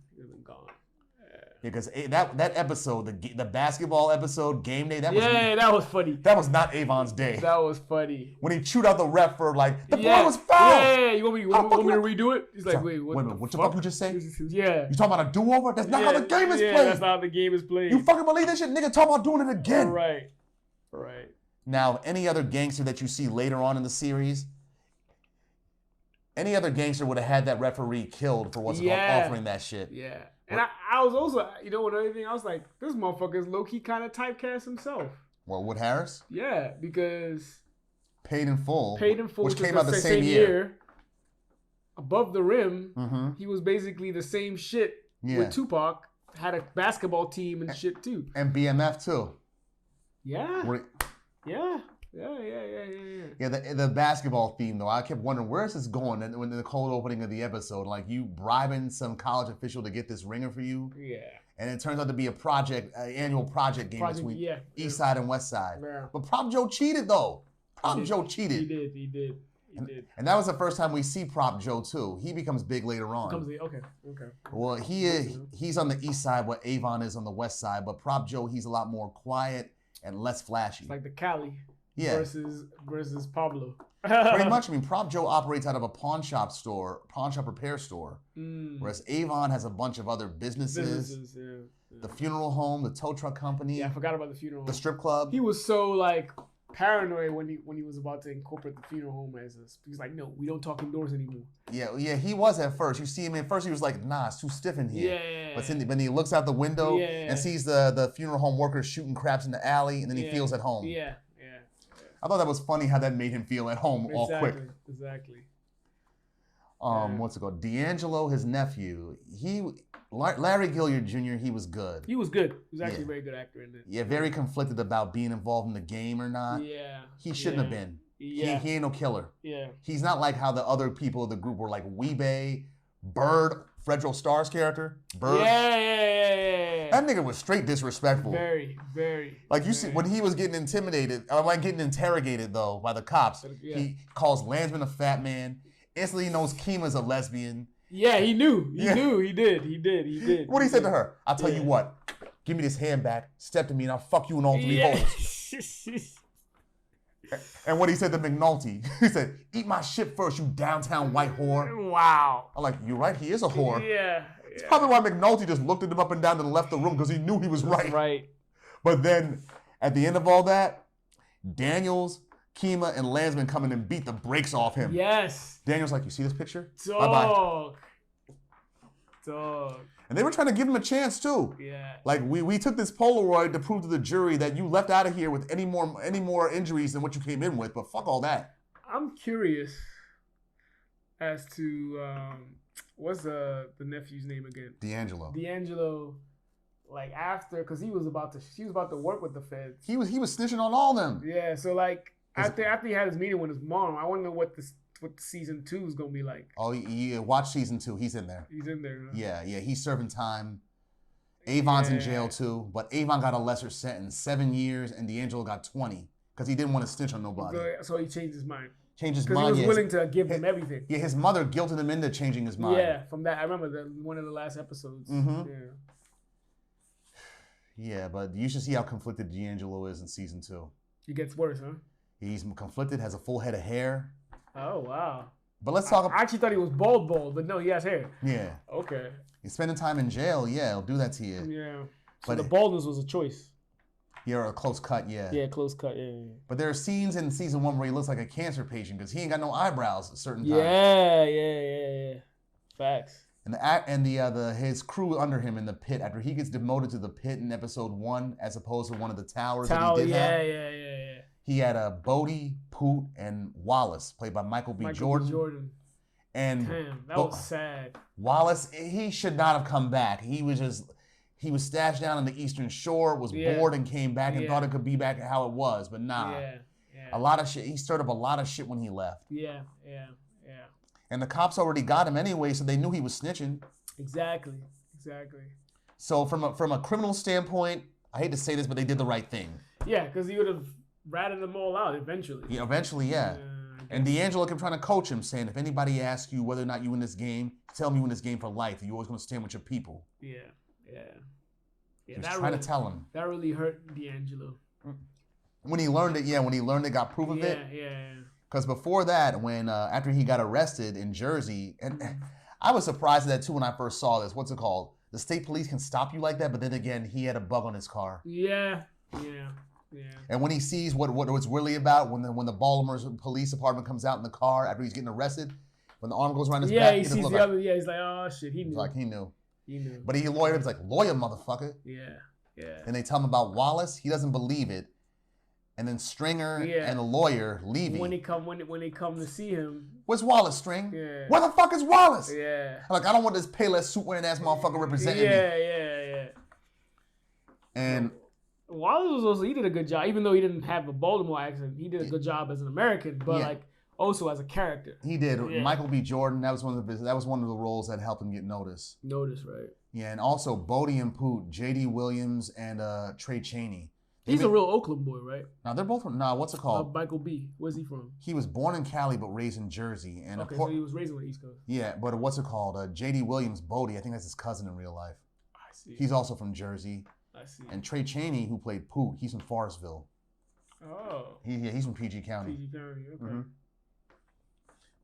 Yeah, because that episode, the basketball episode, game day, that was funny. That was not Avon's day. That was funny. When he chewed out the ref for the ball was foul. Yeah, you want me to redo it? He's like, wait, wait a minute, what the fuck you just say? Yeah. You talking about a do-over? That's not how the game is played. That's not how the game is played. You fucking believe this shit? Nigga talking about doing it again. Right. Now, any other gangster that you see later on in the series, any other gangster would have had that referee killed for offering that shit. Yeah. And I was also, another thing, I was like, this motherfucker's low-key kind of typecast himself. Well, Wood Harris? Yeah, because... Paid in Full, which came out the same year. Above the Rim, he was basically the same shit with Tupac. Had a basketball team and shit, too. And BMF, too. Yeah. Yeah, the basketball theme, though, I kept wondering, where is this going in the cold opening of the episode? Like, you bribing some college official to get this ringer for you? Yeah. And it turns out to be annual project game between East Side and West Side. Yeah. But Prop Joe cheated, though. Joe cheated. He did. And that was the first time we see Prop Joe, too. He becomes big later on. Okay. Well, he's on the East Side, what Avon is on the West Side. But Prop Joe, he's a lot more quiet and less flashy. It's like the Cali versus Pablo. Pretty much. I mean, Prop Joe operates out of a pawn shop repair store. Whereas Avon has a bunch of other businesses. The funeral home, the tow truck company. Yeah, I forgot about the funeral home. The strip club. He was so paranoid when he was about to incorporate the funeral home he's like, no, we don't talk indoors anymore. Yeah, he was at first. You see him at first, he was like, nah, it's too stiff in here. Yeah. But then he looks out the window and sees the funeral home workers shooting craps in the alley, and then he feels at home. Yeah. I thought that was funny how that made him feel at home all quick. Exactly. What's it called? D'Angelo, his nephew, Larry Gilliard Jr., he was good. He was good. He was actually a very good actor in it. Yeah, very conflicted about being involved in the game or not. Yeah. He shouldn't have been. Yeah. He ain't no killer. Yeah. He's not like how the other people of the group were like Weebay, Bird, Fredro Starr's character. Bird. Yeah. That nigga was straight disrespectful. Very. Like see when he was getting intimidated, or like getting interrogated though by the cops, he calls Landsman a fat man. Instantly knows Kima's a lesbian. Yeah, he knew. He did. What he said to her? I'll tell you what. Give me this hand back. Step to me and I'll fuck you in all 3 holes. And what he said to McNulty, he said, eat my shit first, you downtown white whore. Wow. I'm like, you're right, he is a whore. Yeah. It's probably why McNulty just looked at him up and down and left the room because he knew he was right. Right. But then, at the end of all that, Daniels, Kima, and Landsman come in and beat the brakes off him. Yes. Daniels like, you see this picture? Dog. And they were trying to give him a chance too. Yeah. Like we took this Polaroid to prove to the jury that you left out of here with any more injuries than what you came in with, but fuck all that. I'm curious as to what's the nephew's name again? D'Angelo, like after, because she was about to work with the feds. He was snitching on all them. Yeah, so like after he had his meeting with his mom, I wonder what season 2 is gonna be like. Oh, you watch season 2. He's in there. He's in there. Huh? Yeah. He's serving time. Avon's in jail too, but Avon got a lesser sentence, 7 years, and D'Angelo got 20 because he didn't want to snitch on nobody. So he changed his mind. Because he was willing to give him everything. Yeah, his mother guilted him into changing his mind. Yeah, from that I remember one of the last episodes. Mm-hmm. Yeah. Yeah, but you should see how conflicted D'Angelo is in season 2. He gets worse, huh? He's conflicted, has a full head of hair. Oh, wow. But let's talk about... I actually thought he was bald, but no, he has hair. Yeah. Okay. He's spending time in jail, yeah, it'll do that to you. Yeah. So but the baldness was a choice. Yeah, or a close cut, yeah. Yeah, close cut, yeah. But there are scenes in season 1 where he looks like a cancer patient because he ain't got no eyebrows at certain times. Yeah. Facts. And his crew under him in the pit after he gets demoted to the pit in episode 1 as opposed to one of the towers that he did have. Yeah. He had Bodie, Poot, and Wallace, played by Michael B. Jordan. And damn, that was sad. Wallace, he should not have come back. He was stashed down on the Eastern Shore, was bored and came back and thought it could be back how it was, but nah. Yeah. A lot of shit. He stirred up a lot of shit when he left. Yeah. And the cops already got him anyway, so they knew he was snitching. Exactly. So from a criminal standpoint, I hate to say this, but they did the right thing. Yeah, because he would have ratted them all out eventually. Yeah, eventually, yeah. And D'Angelo kept trying to coach him, saying, if anybody asks you whether or not you win this game, tell them you win this game for life. You're always going to stand with your people. Yeah. He was trying to tell him. That really hurt D'Angelo. When he learned it, got proof of it. Yeah. Because before that, when after he got arrested in Jersey, and I was surprised at that too when I first saw this. What's it called? The state police can stop you like that, but then again, he had a bug on his car. Yeah. And when he sees what it's really about, when the Baltimore police department comes out in the car after he's getting arrested, when the arm goes around his back, he sees the other. Yeah, he's like, oh shit, he knew. He knew. He knew. But he lawyered. He's like, lawyer, motherfucker. Yeah. And they tell him about Wallace. He doesn't believe it. And then Stringer and the lawyer, Levy. When they come to see him. Where's Wallace, String? Yeah. Where the fuck is Wallace? Yeah. I'm like, I don't want this Payless suit wearing ass motherfucker representing me. Yeah. And Wallace was also, he did a good job, even though he didn't have a Baltimore accent. He did a good job as an American, but like also as a character. He did. Yeah. Michael B. Jordan. That was one of the roles that helped him get noticed. Right? Yeah, and also Bodie and Poot, J.D. Williams, and Trey Chaney. He's a real Oakland boy, right? No, they're both from. What's it called? Michael B. Where's he from? He was born in Cali but raised in Jersey. And so he was raised on the East Coast. Yeah, but what's it called? J.D. Williams, Bodie. I think that's his cousin in real life. I see. He's also from Jersey. I see. And Trey Chaney, who played Poot, he's from Forestville. Oh. He's from PG County. Okay. Mm-hmm.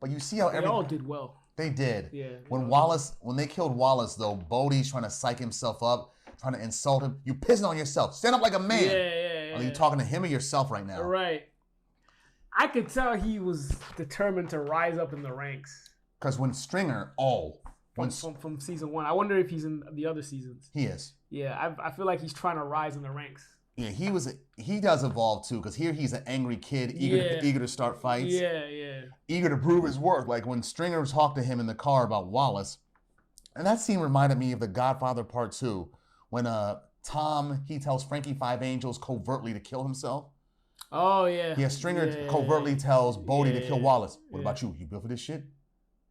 But you see how they all did well. They did. Yeah. When they killed Wallace, though, Bodie's trying to psych himself up, trying to insult him. You pissing on yourself. Stand up like a man. Yeah. Are you talking to him or yourself right now? Right. I could tell he was determined to rise up in the ranks. Because when Stringer, from season 1, I wonder if he's in the other seasons. He is. Yeah, I feel like he's trying to rise in the ranks. Yeah, he does evolve too, because here he's an angry kid, eager to start fights. Yeah. Eager to prove his worth. Like when Stringer talked to him in the car about Wallace, and that scene reminded me of The Godfather Part 2, when Tom, he tells Frankie Five Angels covertly to kill himself. Oh yeah. Yeah, Stringer covertly tells Bodie to kill Wallace. What about you? You built for this shit?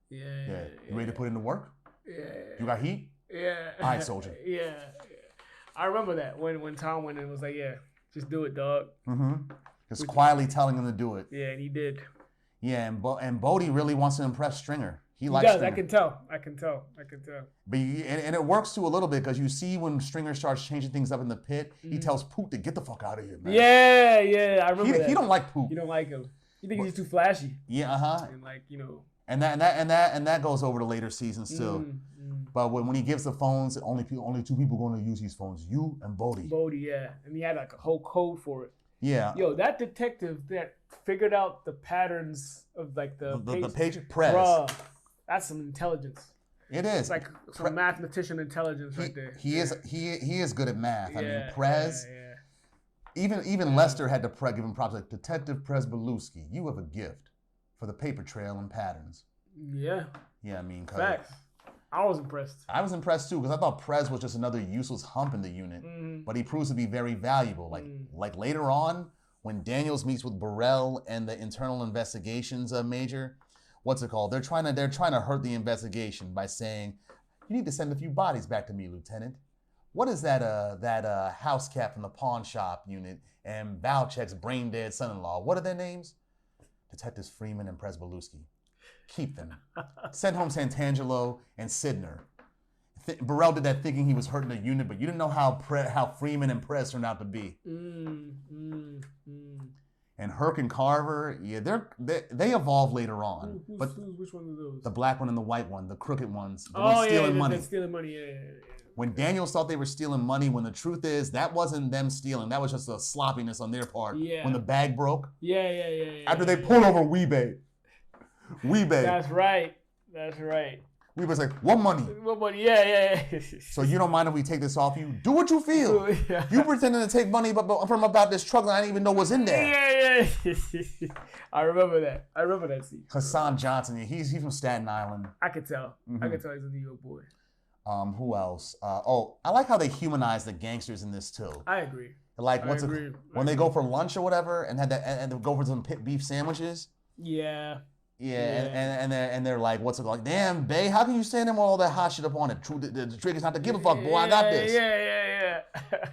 Yeah. You ready to put in the work? Yeah. You got heat? Yeah. All right, soldier. Yeah. I remember that when Tom went in and was like, yeah, just do it, dog. Mm-hmm. Just quietly telling him to do it. Yeah, and he did. Yeah, and Bodie really wants to impress Stringer. He likes does. Stringer. I can tell. But and it works too a little bit because you see when Stringer starts changing things up in the pit, he tells Poot to get the fuck out of here, man. Yeah, I remember that. He don't like Poot. You don't like him. You think he's too flashy. Yeah, And like, you know. And that goes over to later seasons too. But when he gives the phones, only two people going to use these phones, you and Bodie. Bodie, yeah, and he had like a whole code for it. Yeah. Yo, that detective that figured out the patterns of like the page Prez. Bruh, that's some intelligence. It is. It's like some mathematician intelligence right there. He is good at math. I mean, Prez. Yeah. Even Lester had to give him props like Detective Prez Belusky. You have a gift for the paper trail and patterns. Yeah. Yeah, I mean, facts. I was impressed. I was impressed too because I thought Prez was just another useless hump in the unit, but he proves to be very valuable. Like later on when Daniels meets with Burrell and the internal investigations major, what's it called? They're trying to hurt the investigation by saying, "You need to send a few bodies back to me, Lieutenant." What is that house cat from the pawn shop unit and Valchek's brain dead son-in-law? What are their names? Detectives Freeman and Prez Belusky. Keep them. Send home Santangelo and Sidner. Burrell did that thinking he was hurting the unit, but you didn't know how Freeman and Prez turned out to be. And Herc and Carver, yeah, they evolve later on. Which one of those? The black one and the white one, the crooked ones. The ones stealing money. They're stealing money, yeah. When Daniels thought they were stealing money, when the truth is that wasn't them stealing, that was just a sloppiness on their part. Yeah. When the bag broke. Yeah. After they pulled over Weebay. That's right. Weebay's like, what money? What money? Yeah. So you don't mind if we take this off you? Do what you feel. Yeah. You pretending to take money from about this truck that I didn't even know was in there. Yeah. I remember that scene. Hassan Johnson, he's from Staten Island. I could tell. I could tell he's a New York boy. Who else? I like how they humanize the gangsters in this too. I agree. Like when they go for lunch or whatever and they go for some pit beef sandwiches. Yeah. And they're like, what's it called? Damn, bae, how can you stand there with all that hot shit up on it? The trick is not to give a fuck, boy. I got this. Yeah.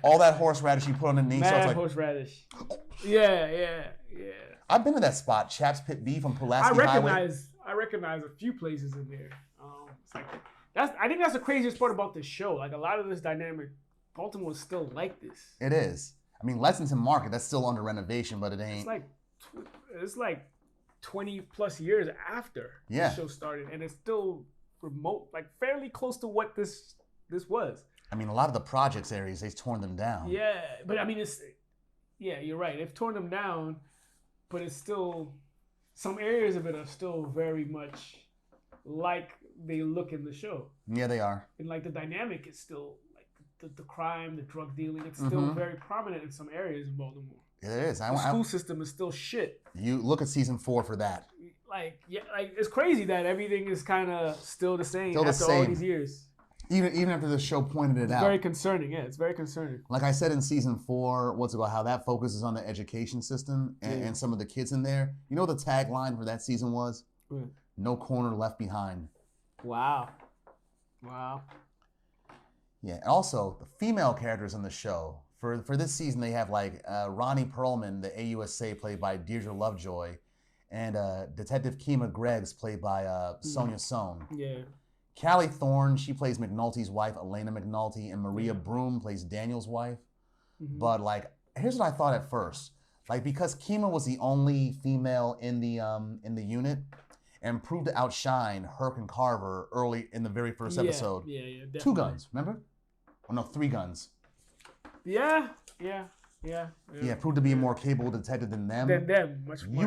All that horseradish you put on the knee. Mad so like, horseradish. Yeah. I've been to that spot, Chaps Pit Beef on Pulaski Highway. I recognize a few places in there. It's like I think that's the craziest part about this show. Like a lot of this dynamic, Baltimore is still like this. It is. I mean, Lexington Market, that's still under renovation, but it ain't. It's like 20 plus years after the show started, and it's still remote, like fairly close to what this was. I mean, a lot of the projects areas, they've torn them down. Yeah, but I mean, you're right. They've torn them down, but it's still, some areas of it are still very much like they look in the show. Yeah, they are. And like the dynamic is still like the crime, the drug dealing, it's still very prominent in some areas in Baltimore. It is. The school system is still shit. You look at season 4 for that. Like it's crazy that everything is kind of still the same after all these years. Even after the show pointed it out. It's very concerning. Yeah, it's very concerning. Like I said in season 4, what's about how that focuses on the education system and some of the kids in there. You know what the tagline for that season was? No corner left behind. Wow. Yeah. Also, the female characters in the show. For this season, they have like Ronnie Perlman, the AUSA, played by Deirdre Lovejoy, and Detective Kima Greggs, played by Sonia Sohn. Yeah. Callie Thorne, she plays McNulty's wife, Elena McNulty, and Maria Broom plays Daniel's wife. But like, here's what I thought at first. Like, because Kima was the only female in the unit, and proved to outshine Herc and Carver early in the very first episode. Yeah, definitely. 2 guns, remember? Oh no, 3 guns. Yeah. Proved to be a more capable detective than them. You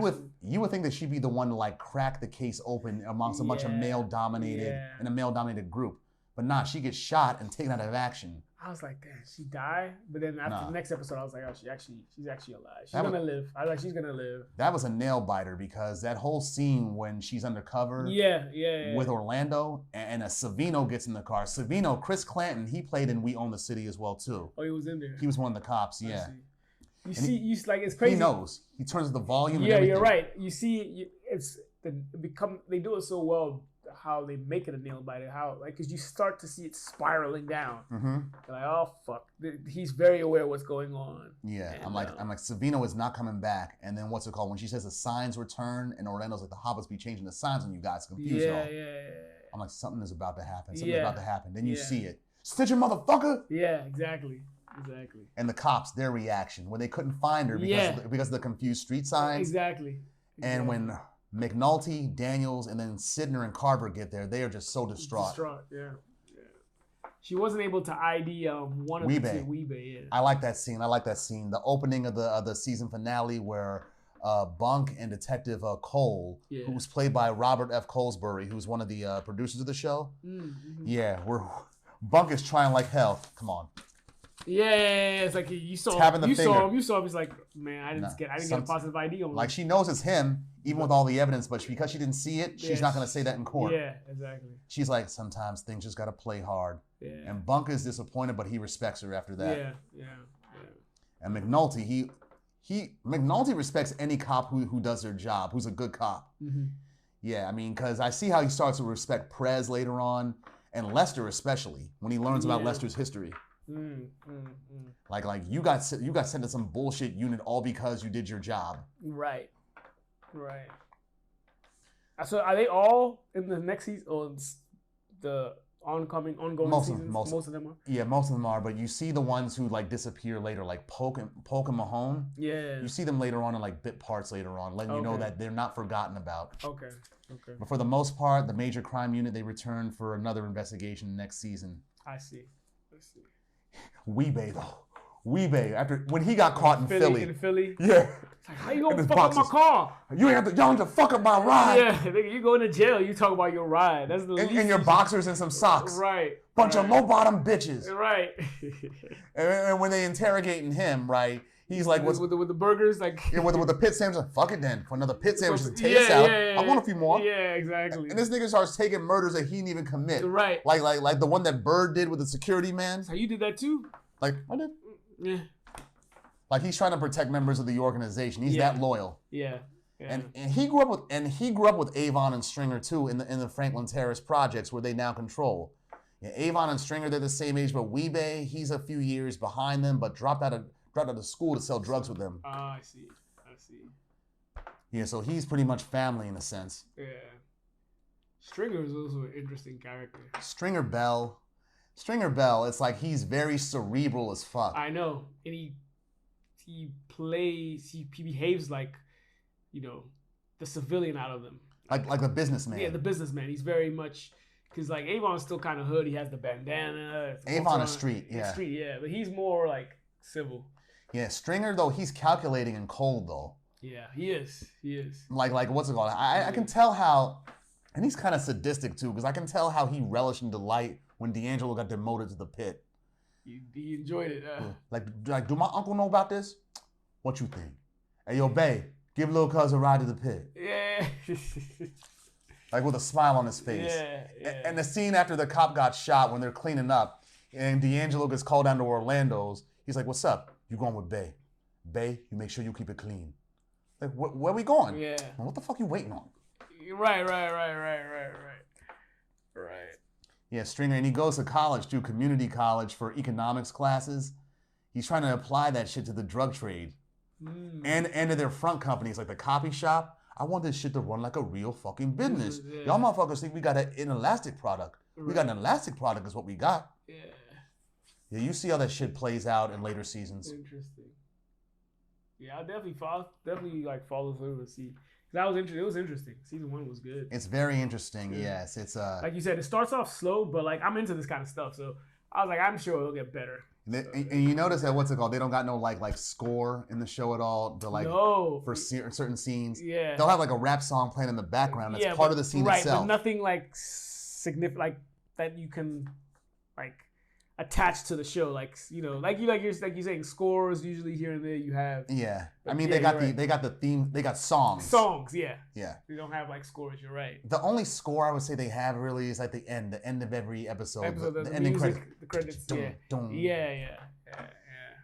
would think that she'd be the one to like crack the case open amongst a bunch of male-dominated in a male-dominated group. But nah, she gets shot and taken out of action. I was like, damn, she died? But then after the next episode, I was like, oh, she's actually alive. She's gonna live. I was like, she's gonna live. That was a nail biter because that whole scene when she's undercover with Orlando and a Savino gets in the car. Savino, Chris Clanton, he played in We Own the City as well too. Oh, he was in there. He was one of the cops, yeah. You like it's crazy. He knows. He turns the volume. Yeah, and you're right. You see, they do it so well. How they make it a nail biter, because you start to see it spiraling down. Mm-hmm. You're like, oh fuck, he's very aware of what's going on. Yeah, and, I'm like, Savino is not coming back. And then what's it called? When she says the signs return, and Orlando's like, the Hobbits be changing the signs on you guys, confused y'all. Yeah. I'm like, something is about to happen. Something's about to happen. Then you see it. Stitcher, motherfucker. Yeah, exactly. And the cops, their reaction when they couldn't find her because of the confused street signs. Exactly. And when McNulty, Daniels, and then Sidner and Carver get there, they are just so distraught. Yeah. She wasn't able to ID one of the two. Weebay, yeah. I like that scene. The opening of the season finale where Bunk and Detective Cole, who was played by Robert F. Colesbury, who's one of the producers of the show. Mm-hmm. Yeah, Bunk is trying like hell. Come on. Yeah. It's like you saw him. He's like, man, I didn't get a positive ID on him. Like she knows it's him, even with all the evidence, but because she didn't see it, she's not going to say that in court. Yeah, exactly. She's like, sometimes things just got to play hard. Yeah. And Bunk is disappointed, but he respects her after that. Yeah. And McNulty, McNulty respects any cop who does their job, who's a good cop. Mm-hmm. Yeah, I mean, because I see how he starts to respect Prez later on, and Lester especially when he learns about Lester's history. Like you got sent to some bullshit unit all because you did your job. Right. So are they all in the next season or the ongoing seasons? Most of them are. Yeah, most of them are. But you see the ones who like disappear later, like Polk and Mahone. Yeah. You see them later on in like bit parts later on, letting you know that they're not forgotten about. Okay. But for the most part, the major crime unit, they return for another investigation next season. I see. Weebay though. After when he got caught in Philly. Yeah. It's like, how you gonna fuck up my car? You ain't to fuck up my ride. Yeah, nigga, you go into jail, you talk about your ride. That's the least. And your boxers and some socks. Right. Bunch of low bottom bitches. Right. and when they interrogating him, right, he's like, with the burgers, like with the pit sandwich, like, fuck it then. For another pit sandwich to taste out. I want a few more. Yeah, exactly. And this nigga starts taking murders that he didn't even commit. Right. Like the one that Bird did with the security man. So you did that too? Like I did. Yeah. Like he's trying to protect members of the organization. He's that loyal. Yeah. And he grew up with Avon and Stringer too in the Franklin Terrace projects where they now control. Yeah, Avon and Stringer, they're the same age, but Weebay, he's a few years behind them, but dropped out of school to sell drugs with them. I see. Yeah, so he's pretty much family in a sense. Yeah. Stringer is also an interesting character. Stringer Bell, it's like he's very cerebral as fuck. I know. And he behaves like, the civilian out of them. Like the businessman. Yeah, the businessman. He's very much, because like Avon's still kind of hood. He has the bandana. Avon is street, yeah. Street, yeah. But he's more like civil. Yeah, Stringer though, he's calculating and cold though. Yeah, he is. Like what's it called? I can tell how, and he's kind of sadistic too, because I can tell how he relished in delight when D'Angelo got demoted to the pit. He enjoyed it. Like, do my uncle know about this? What you think? Hey, yo, bae, give little cuz a ride to the pit. Yeah. Like with a smile on his face. Yeah. And the scene after the cop got shot when they're cleaning up, and D'Angelo gets called down to Orlando's. He's like, "What's up? You going with bae? Bae, you make sure you keep it clean." Like, where we going? Yeah. What the fuck you waiting on? Right. Yeah, Stringer, and he goes to college, too, community college for economics classes. He's trying to apply that shit to the drug trade and to their front companies, like the copy shop. I want this shit to run like a real fucking business. Yeah. Y'all motherfuckers think we got an inelastic product. Right. We got an elastic product is what we got. Yeah, you see how that shit plays out in later seasons. Interesting. Yeah, I definitely follow through and see. That was interesting. It was interesting. Season 1 was good. It's very interesting. Yeah. Yes, it's like you said, it starts off slow, but like I'm into this kind of stuff, so I was like, I'm sure it'll get better. And you notice that what's it called? They don't got no like score in the show at all. For certain scenes. Yeah. They'll have like a rap song playing in the background. That's part of the scene itself. Right, but nothing like significant, like that you can like attached to the show, like you're saying, scores usually here and there you have. Yeah, I mean they got the theme, they got songs. Songs, yeah. Yeah. They don't have like scores. You're right. The only score I would say they have really is at the end of every episode. The ending music, the credits. Yeah. Yeah.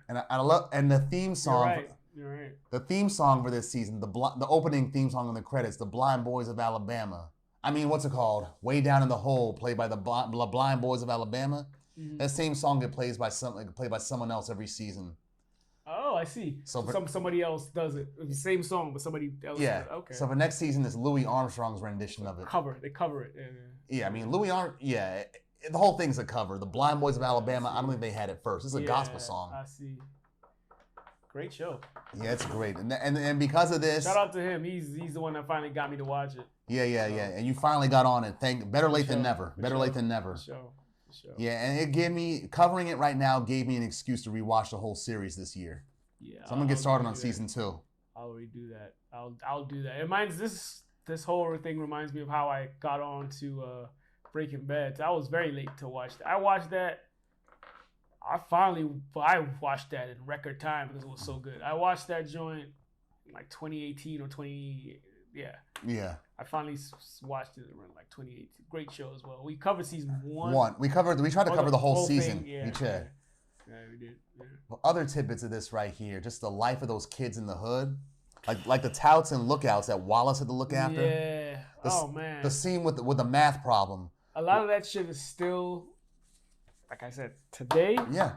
And I love the theme song. You're right. The theme song for this season, the opening theme song in the credits, the Blind Boys of Alabama. I mean, what's it called? Way Down in the Hole, played by the Blind Boys of Alabama. Mm-hmm. That same song gets played by someone else every season. Oh, I see. So somebody else does it. It's the same song, but somebody else. Yeah. Does it. Okay. So for next season, it's Louis Armstrong's rendition of it. They cover it. Yeah, I mean the whole thing's a cover. The Blind Boys of Alabama. I don't think they had it first. It's a gospel song. I see. Great show. Yeah, it's great, and because of this, shout out to him. He's the one that finally got me to watch it. Yeah. And you finally got on it. Better late than never. Better late than never. For sure. Yeah, and it gave me covering it right now gave me an excuse to rewatch the whole series this year. Yeah. So I'm gonna get started on season 2. I'll redo that. I'll do that. It reminds this whole thing reminds me of how I got on to Breaking Bad. I was very late to watch that. I watched that. I watched that in record time because it was so good. I watched that joint in like 2018 or 20. Yeah. I finally watched it around like 2018. Great show as well. We covered season 1. We tried to cover the whole season. Yeah, we did. Yeah. Well, other tidbits of this right here, just the life of those kids in the hood. Like the touts and lookouts that Wallace had to look after. Yeah. Man. The scene with the math problem. A lot of that shit is still, like I said, today. Yeah.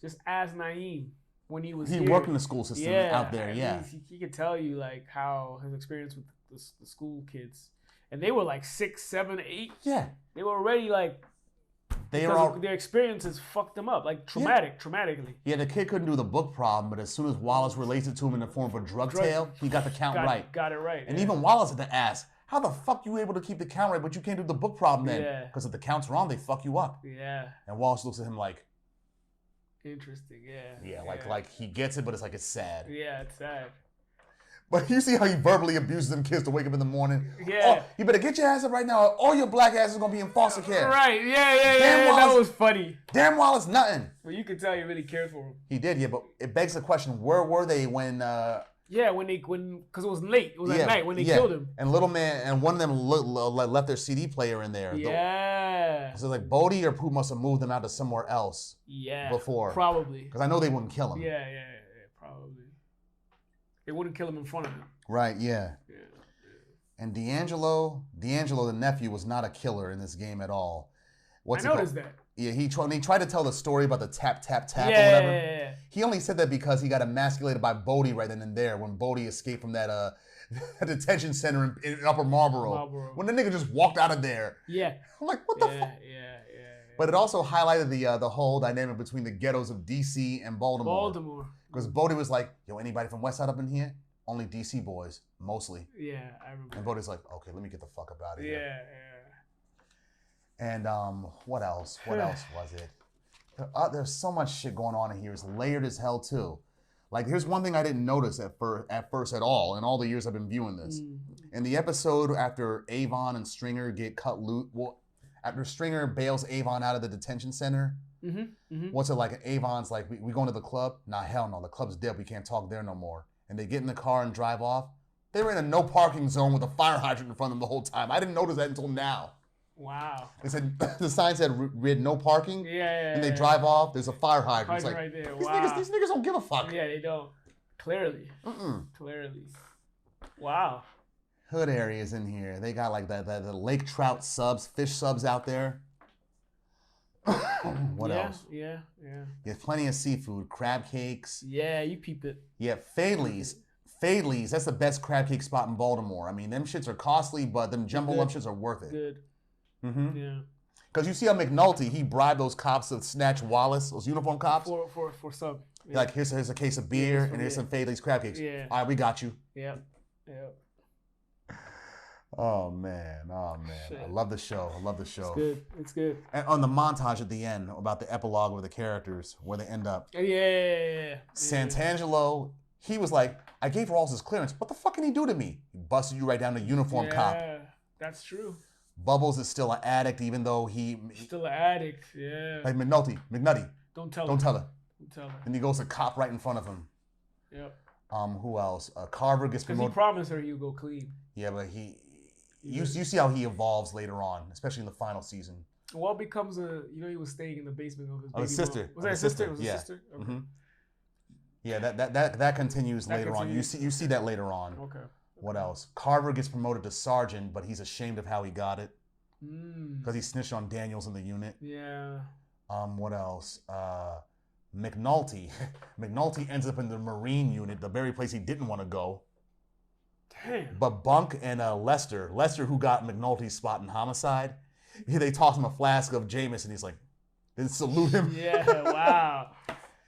Just ask Naeem when he was He here. worked in the school system out there, He could tell you like how his experience with the school kids. And they were like 6, 7, 8. Yeah. They were already like, their experiences fucked them up, like traumatically. Yeah, the kid couldn't do the book problem, but as soon as Wallace relates it to him in the form of a drug tale, he got the count right. Got it right. And even Wallace had to ask, how the fuck you able to keep the count right, but you can't do the book problem then? Because if the count's wrong, they fuck you up. Yeah. And Wallace looks at him like, interesting, Yeah, like he gets it, but it's like it's sad. Yeah, it's sad. But you see how he verbally abuses them kids to wake up in the morning? Yeah. Oh, you better get your ass up right now or all your black ass is going to be in foster care. Right, yeah. Wallace, that was funny. Damn Wallace, nothing. Well, you could tell he really cared for him. He did, but it begs the question, where were they when... because it was late. It was at night when they killed him. And little man, and one of them left their CD player in there. Yeah. So like Bodie or Pooh must have moved them out to somewhere else. Yeah. Before. Probably. Because I know they wouldn't kill him. Yeah, probably. They wouldn't kill him in front of him. Right, yeah. And D'Angelo, the nephew, was not a killer in this game at all. I noticed that. Yeah, he tried to tell the story about the tap, tap, tap or whatever. Yeah. He only said that because he got emasculated by Bodie right then and there when Bodie escaped from that detention center in Upper Marlboro. When the nigga just walked out of there. Yeah. I'm like, what the fuck? Yeah. But it also highlighted the whole dynamic between the ghettos of D.C. and Baltimore. Because Bodie was like, yo, anybody from West Side up in here? Only D.C. boys, mostly. Yeah, I remember. And Bodie's like, okay, let me get the fuck up out of here. Yeah. And what else? What else was it? There's so much shit going on in here. It's layered as hell too. Like here's one thing I didn't notice at first at all in all the years I've been viewing this. In the episode after Avon and Stringer get cut loose, after Stringer bails Avon out of the detention center, what's it like? Avon's like, we going to the club? Nah, hell no. The club's dead. We can't talk there no more. And they get in the car and drive off. They were in a no parking zone with a fire hydrant in front of them the whole time. I didn't notice that until now. Wow. They said the sign said read no parking. Yeah. And they drive off. There's a fire hydrant. It's like, right there. These niggas don't give a fuck. Yeah, they don't. Clearly. Clearly. Wow. Hood areas in here. They got like the lake trout subs, fish subs out there. What else? Yeah. You have plenty of seafood, crab cakes. Yeah, you peep it. Yeah, Fadley's. That's the best crab cake spot in Baltimore. I mean, them shits are costly, but them jumbo lump shits are worth it. Good. Yeah. Because you see how McNulty, he bribed those cops to snatch Wallace, those uniform cops. For some. Yeah. Like, here's a case of beer, and here's some Fadley's crab cakes. Yeah. All right, we got you. Yep. Oh, man. Shit. I love the show. It's good. And on the montage at the end about the epilogue of the characters, where they end up. Yeah. Santangelo, he was like, I gave Rawls clearance. What the fuck can he do to me? He busted you right down to uniform cop. Yeah, that's true. Bubbles is still an addict, even though he... Still an addict, yeah. Like McNutty. Don't tell her. And he goes to cop right in front of him. Yep. Who else? Carver gets promoted. Because he promised her he'll go clean. Yeah, but you see how he evolves later on, especially in the final season. What becomes he was staying in the basement of his baby sister. Mom. Was that his sister? It was his sister? Okay. Yeah, that continues later on. You see that later on. Okay. What else? Carver gets promoted to sergeant, but he's ashamed of how he got it because he snitched on Daniels in the unit. Yeah. What else? McNulty. McNulty ends up in the Marine unit, the very place he didn't want to go. Damn. But Bunk and Lester, who got McNulty's spot in Homicide, they toss him a flask of Jameson. He's like, they salute him. Yeah. Wow.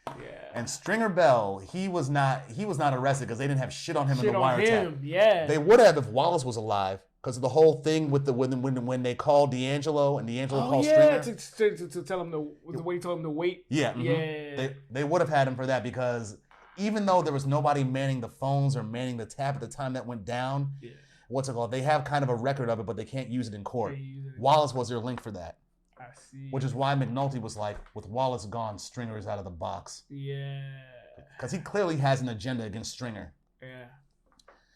Yeah. And Stringer Bell, he was not arrested because they didn't have shit on him in the wiretap. Yeah. They would have if Wallace was alive, because of the whole thing with the when they called D'Angelo and D'Angelo called Stringer to tell him the way he told him to wait. Yeah. Mm-hmm. Yeah. They would have had him for that because even though there was nobody manning the phones or manning the tap at the time that went down, they have kind of a record of it, but they can't use it in court. Wallace was their link for that. I see. Which is why McNulty was like, with Wallace gone, Stringer is out of the box. Yeah. Because he clearly has an agenda against Stringer. Yeah.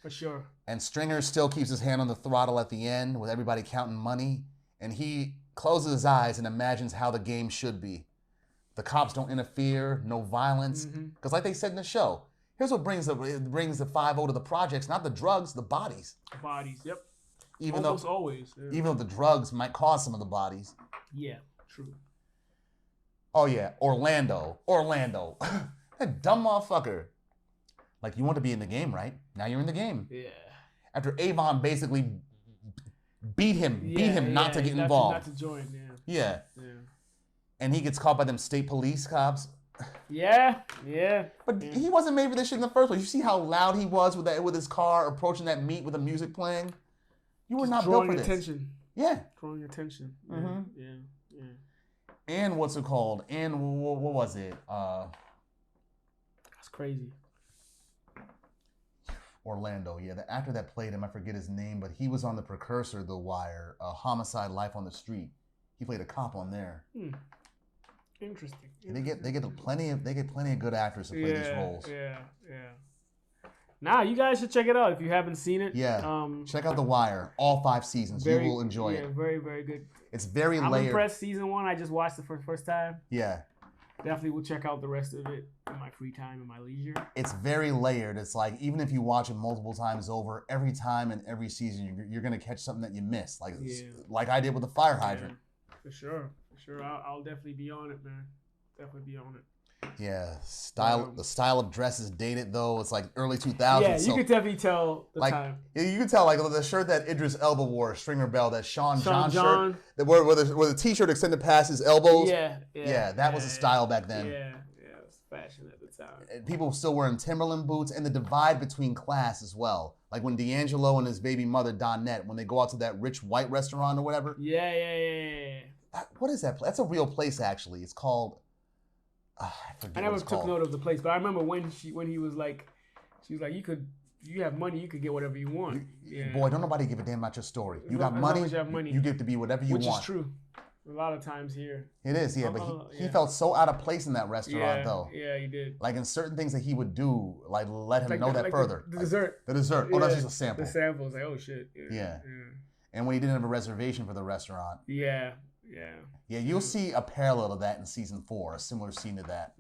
For sure. And Stringer still keeps his hand on the throttle at the end with everybody counting money. And he closes his eyes and imagines how the game should be. The cops don't interfere, no violence. Because like they said in the show, here's what brings the 5-0 to the projects, not the drugs, the bodies. The bodies, yep. Almost always. Yeah. Even though the drugs might cause some of the bodies. Yeah, true. Oh yeah, Orlando. That dumb motherfucker. Like, you want to be in the game, right? Now you're in the game. Yeah. After Avon basically beat him not to get involved. Not to join, yeah. And he gets caught by them state police cops. Yeah. But he wasn't made for this shit in the first place. You see how loud he was with his car approaching that meet with the music playing? You were not built for this. Attention. Yeah. Drawing attention. Yeah. And what's it called? And what was it? That's crazy. Orlando, yeah. The actor that played him, I forget his name, but he was on the precursor, The Wire, Homicide: Life on the Street. He played a cop on there. Interesting. They get plenty of good actors to play these roles. Yeah. Nah, you guys should check it out if you haven't seen it. Yeah. Check out The Wire, all 5 seasons. You will enjoy it. Very, very good. It's very layered. I'm impressed. Season 1, I just watched it for the first time. Yeah. Definitely will check out the rest of it in my free time and my leisure. It's very layered. It's like, even if you watch it multiple times over, every time and every season, you're going to catch something that you missed. Like I did with the fire hydrant. For sure. I'll definitely be on it, man. Definitely be on it. Yeah, the style of dress is dated though. It's like early 2000s. Yeah, you could definitely tell the time. You could tell, like the shirt that Idris Elba wore, Stringer Bell, that Sean John shirt, where the t-shirt extended past his elbows. Yeah, that was a style back then. Yeah, it was fashion at the time. And people were still wearing Timberland boots, and the divide between class as well. Like when D'Angelo and his baby mother Donette, when they go out to that rich white restaurant or whatever. Yeah. What is that place? That's a real place actually. It's called. I never took note of the place, but I remember when he was like, she was like, you have money, you could get whatever you want. Boy, don't nobody give a damn about your story. You got money, you get to be whatever you want. Which is true. A lot of times here. It is, yeah, but he felt so out of place in that restaurant though. Yeah, he did. Like in certain things that he would do, like let him know that further. The dessert. The dessert. Oh, that's just a sample. The sample was like, oh shit. Yeah. And when he didn't have a reservation for the restaurant. Yeah, you'll see a parallel to that in season 4, a similar scene to that.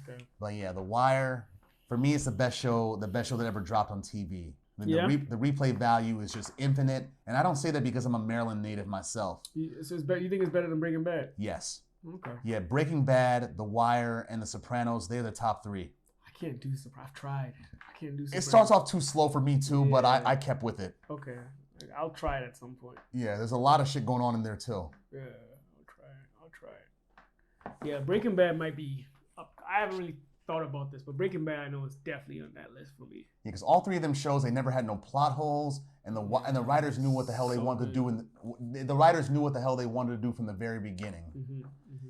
Okay. But yeah, The Wire, for me, it's the best show that ever dropped on TV. The replay value is just infinite, and I don't say that because I'm a Maryland native myself. So you think it's better than Breaking Bad? Yes. Okay. Yeah, Breaking Bad, The Wire, and The Sopranos, they're the top 3. I can't do Sopranos. I've tried. I can't do Sopranos. It starts off too slow for me too, but I kept with it. Okay. I'll try it at some point. Yeah, there's a lot of shit going on in there too. Yeah, I'll try it. Yeah, Breaking Bad might be up. I haven't really thought about this, but Breaking Bad I know is definitely on that list for me. Yeah, because all 3 of them shows, they never had no plot holes, and the writers knew what the hell they wanted to do, and the writers knew what the hell they wanted to do from the very beginning.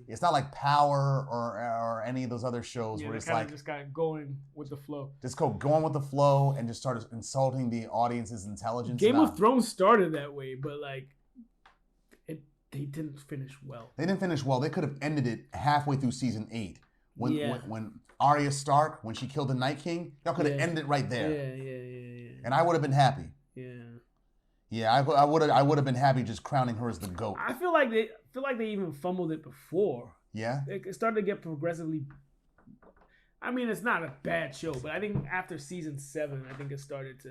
It's not like Power or any of those other shows where it's like just kind of going with the flow. Just going with the flow and just started insulting the audience's intelligence. Game of Thrones started that way, but like they didn't finish well. They didn't finish well. They could have ended it halfway through season 8 when Arya Stark, when she killed the Night King. Y'all could have ended it right there. Yeah. And I would have been happy. Yeah, I would have been happy just crowning her as the GOAT. I feel like they even fumbled it before. Yeah. It started to get progressively. I mean, it's not a bad show, but I think after season 7, I think it started to.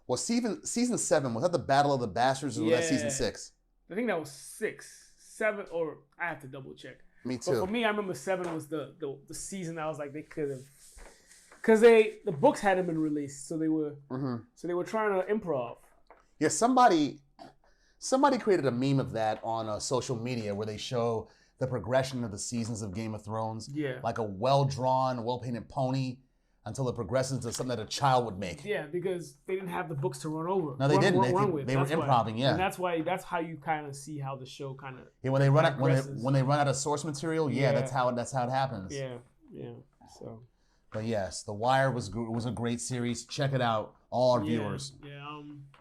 Well, season 7 was that the Battle of the Bastards, or was that season 6? I think that was 6, 7, or I have to double check. Me too. But for me, I remember 7 was the season I was like they could have, because the books hadn't been released, so they were trying to improv. Yeah, somebody created a meme of that on social media where they show the progression of the seasons of Game of Thrones. Yeah. Like a well-drawn, well-painted pony until it progresses to something that a child would make. Yeah, because they didn't have the books to run over. No, they didn't. They were That's why. improvising, yeah. And that's how you kind of see how the show kind of. Yeah, when they run out of source material, that's how it happens. Yeah. So. But yes, The Wire was a great series. Check it out, all our viewers. Yeah.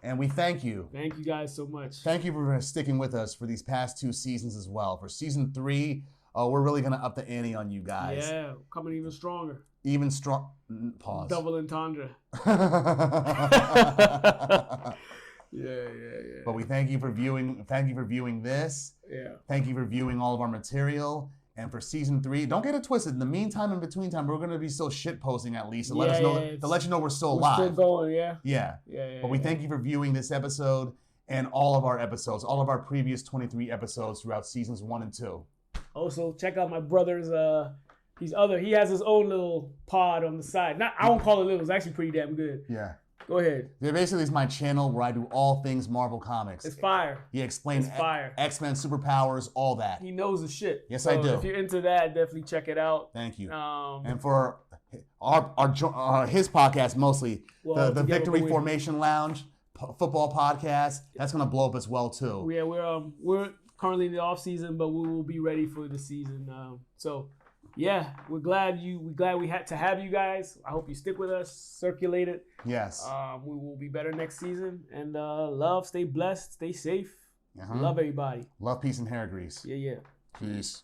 And we thank you. Thank you guys so much. Thank you for sticking with us for these past 2 seasons as well. For season 3, we're really gonna up the ante on you guys. Yeah, coming even stronger. Even strong. Pause. Double entendre. Yeah. But we thank you for viewing. Thank you for viewing this. Yeah. Thank you for viewing all of our material. And for season 3, don't get it twisted. In the meantime, in between time, we're gonna be still shit posting at least to let us know to let you know we're still alive. Still going, yeah. Yeah. But we thank you for viewing this episode and all of our episodes, all of our previous 23 episodes throughout seasons 1 and 2. Also, check out my brother's. He has his own little pod on the side. I won't call it little. It's actually pretty damn good. Yeah. Go ahead. Yeah, basically, it's my channel where I do all things Marvel Comics. It's fire. He explains X-Men superpowers, all that. He knows the shit. Yes, so I do. If you're into that, definitely check it out. Thank you. And for his podcast, mostly the Victory Formation Lounge football podcast, that's gonna blow up as well too. Yeah, we're currently in the off season, but we will be ready for the season. Yeah, we're glad we had to have you guys. I hope you stick with us, circulate it. Yes. We will be better next season. And love, stay blessed, stay safe. Love everybody. Love, peace, and hair grease. Yeah. Peace.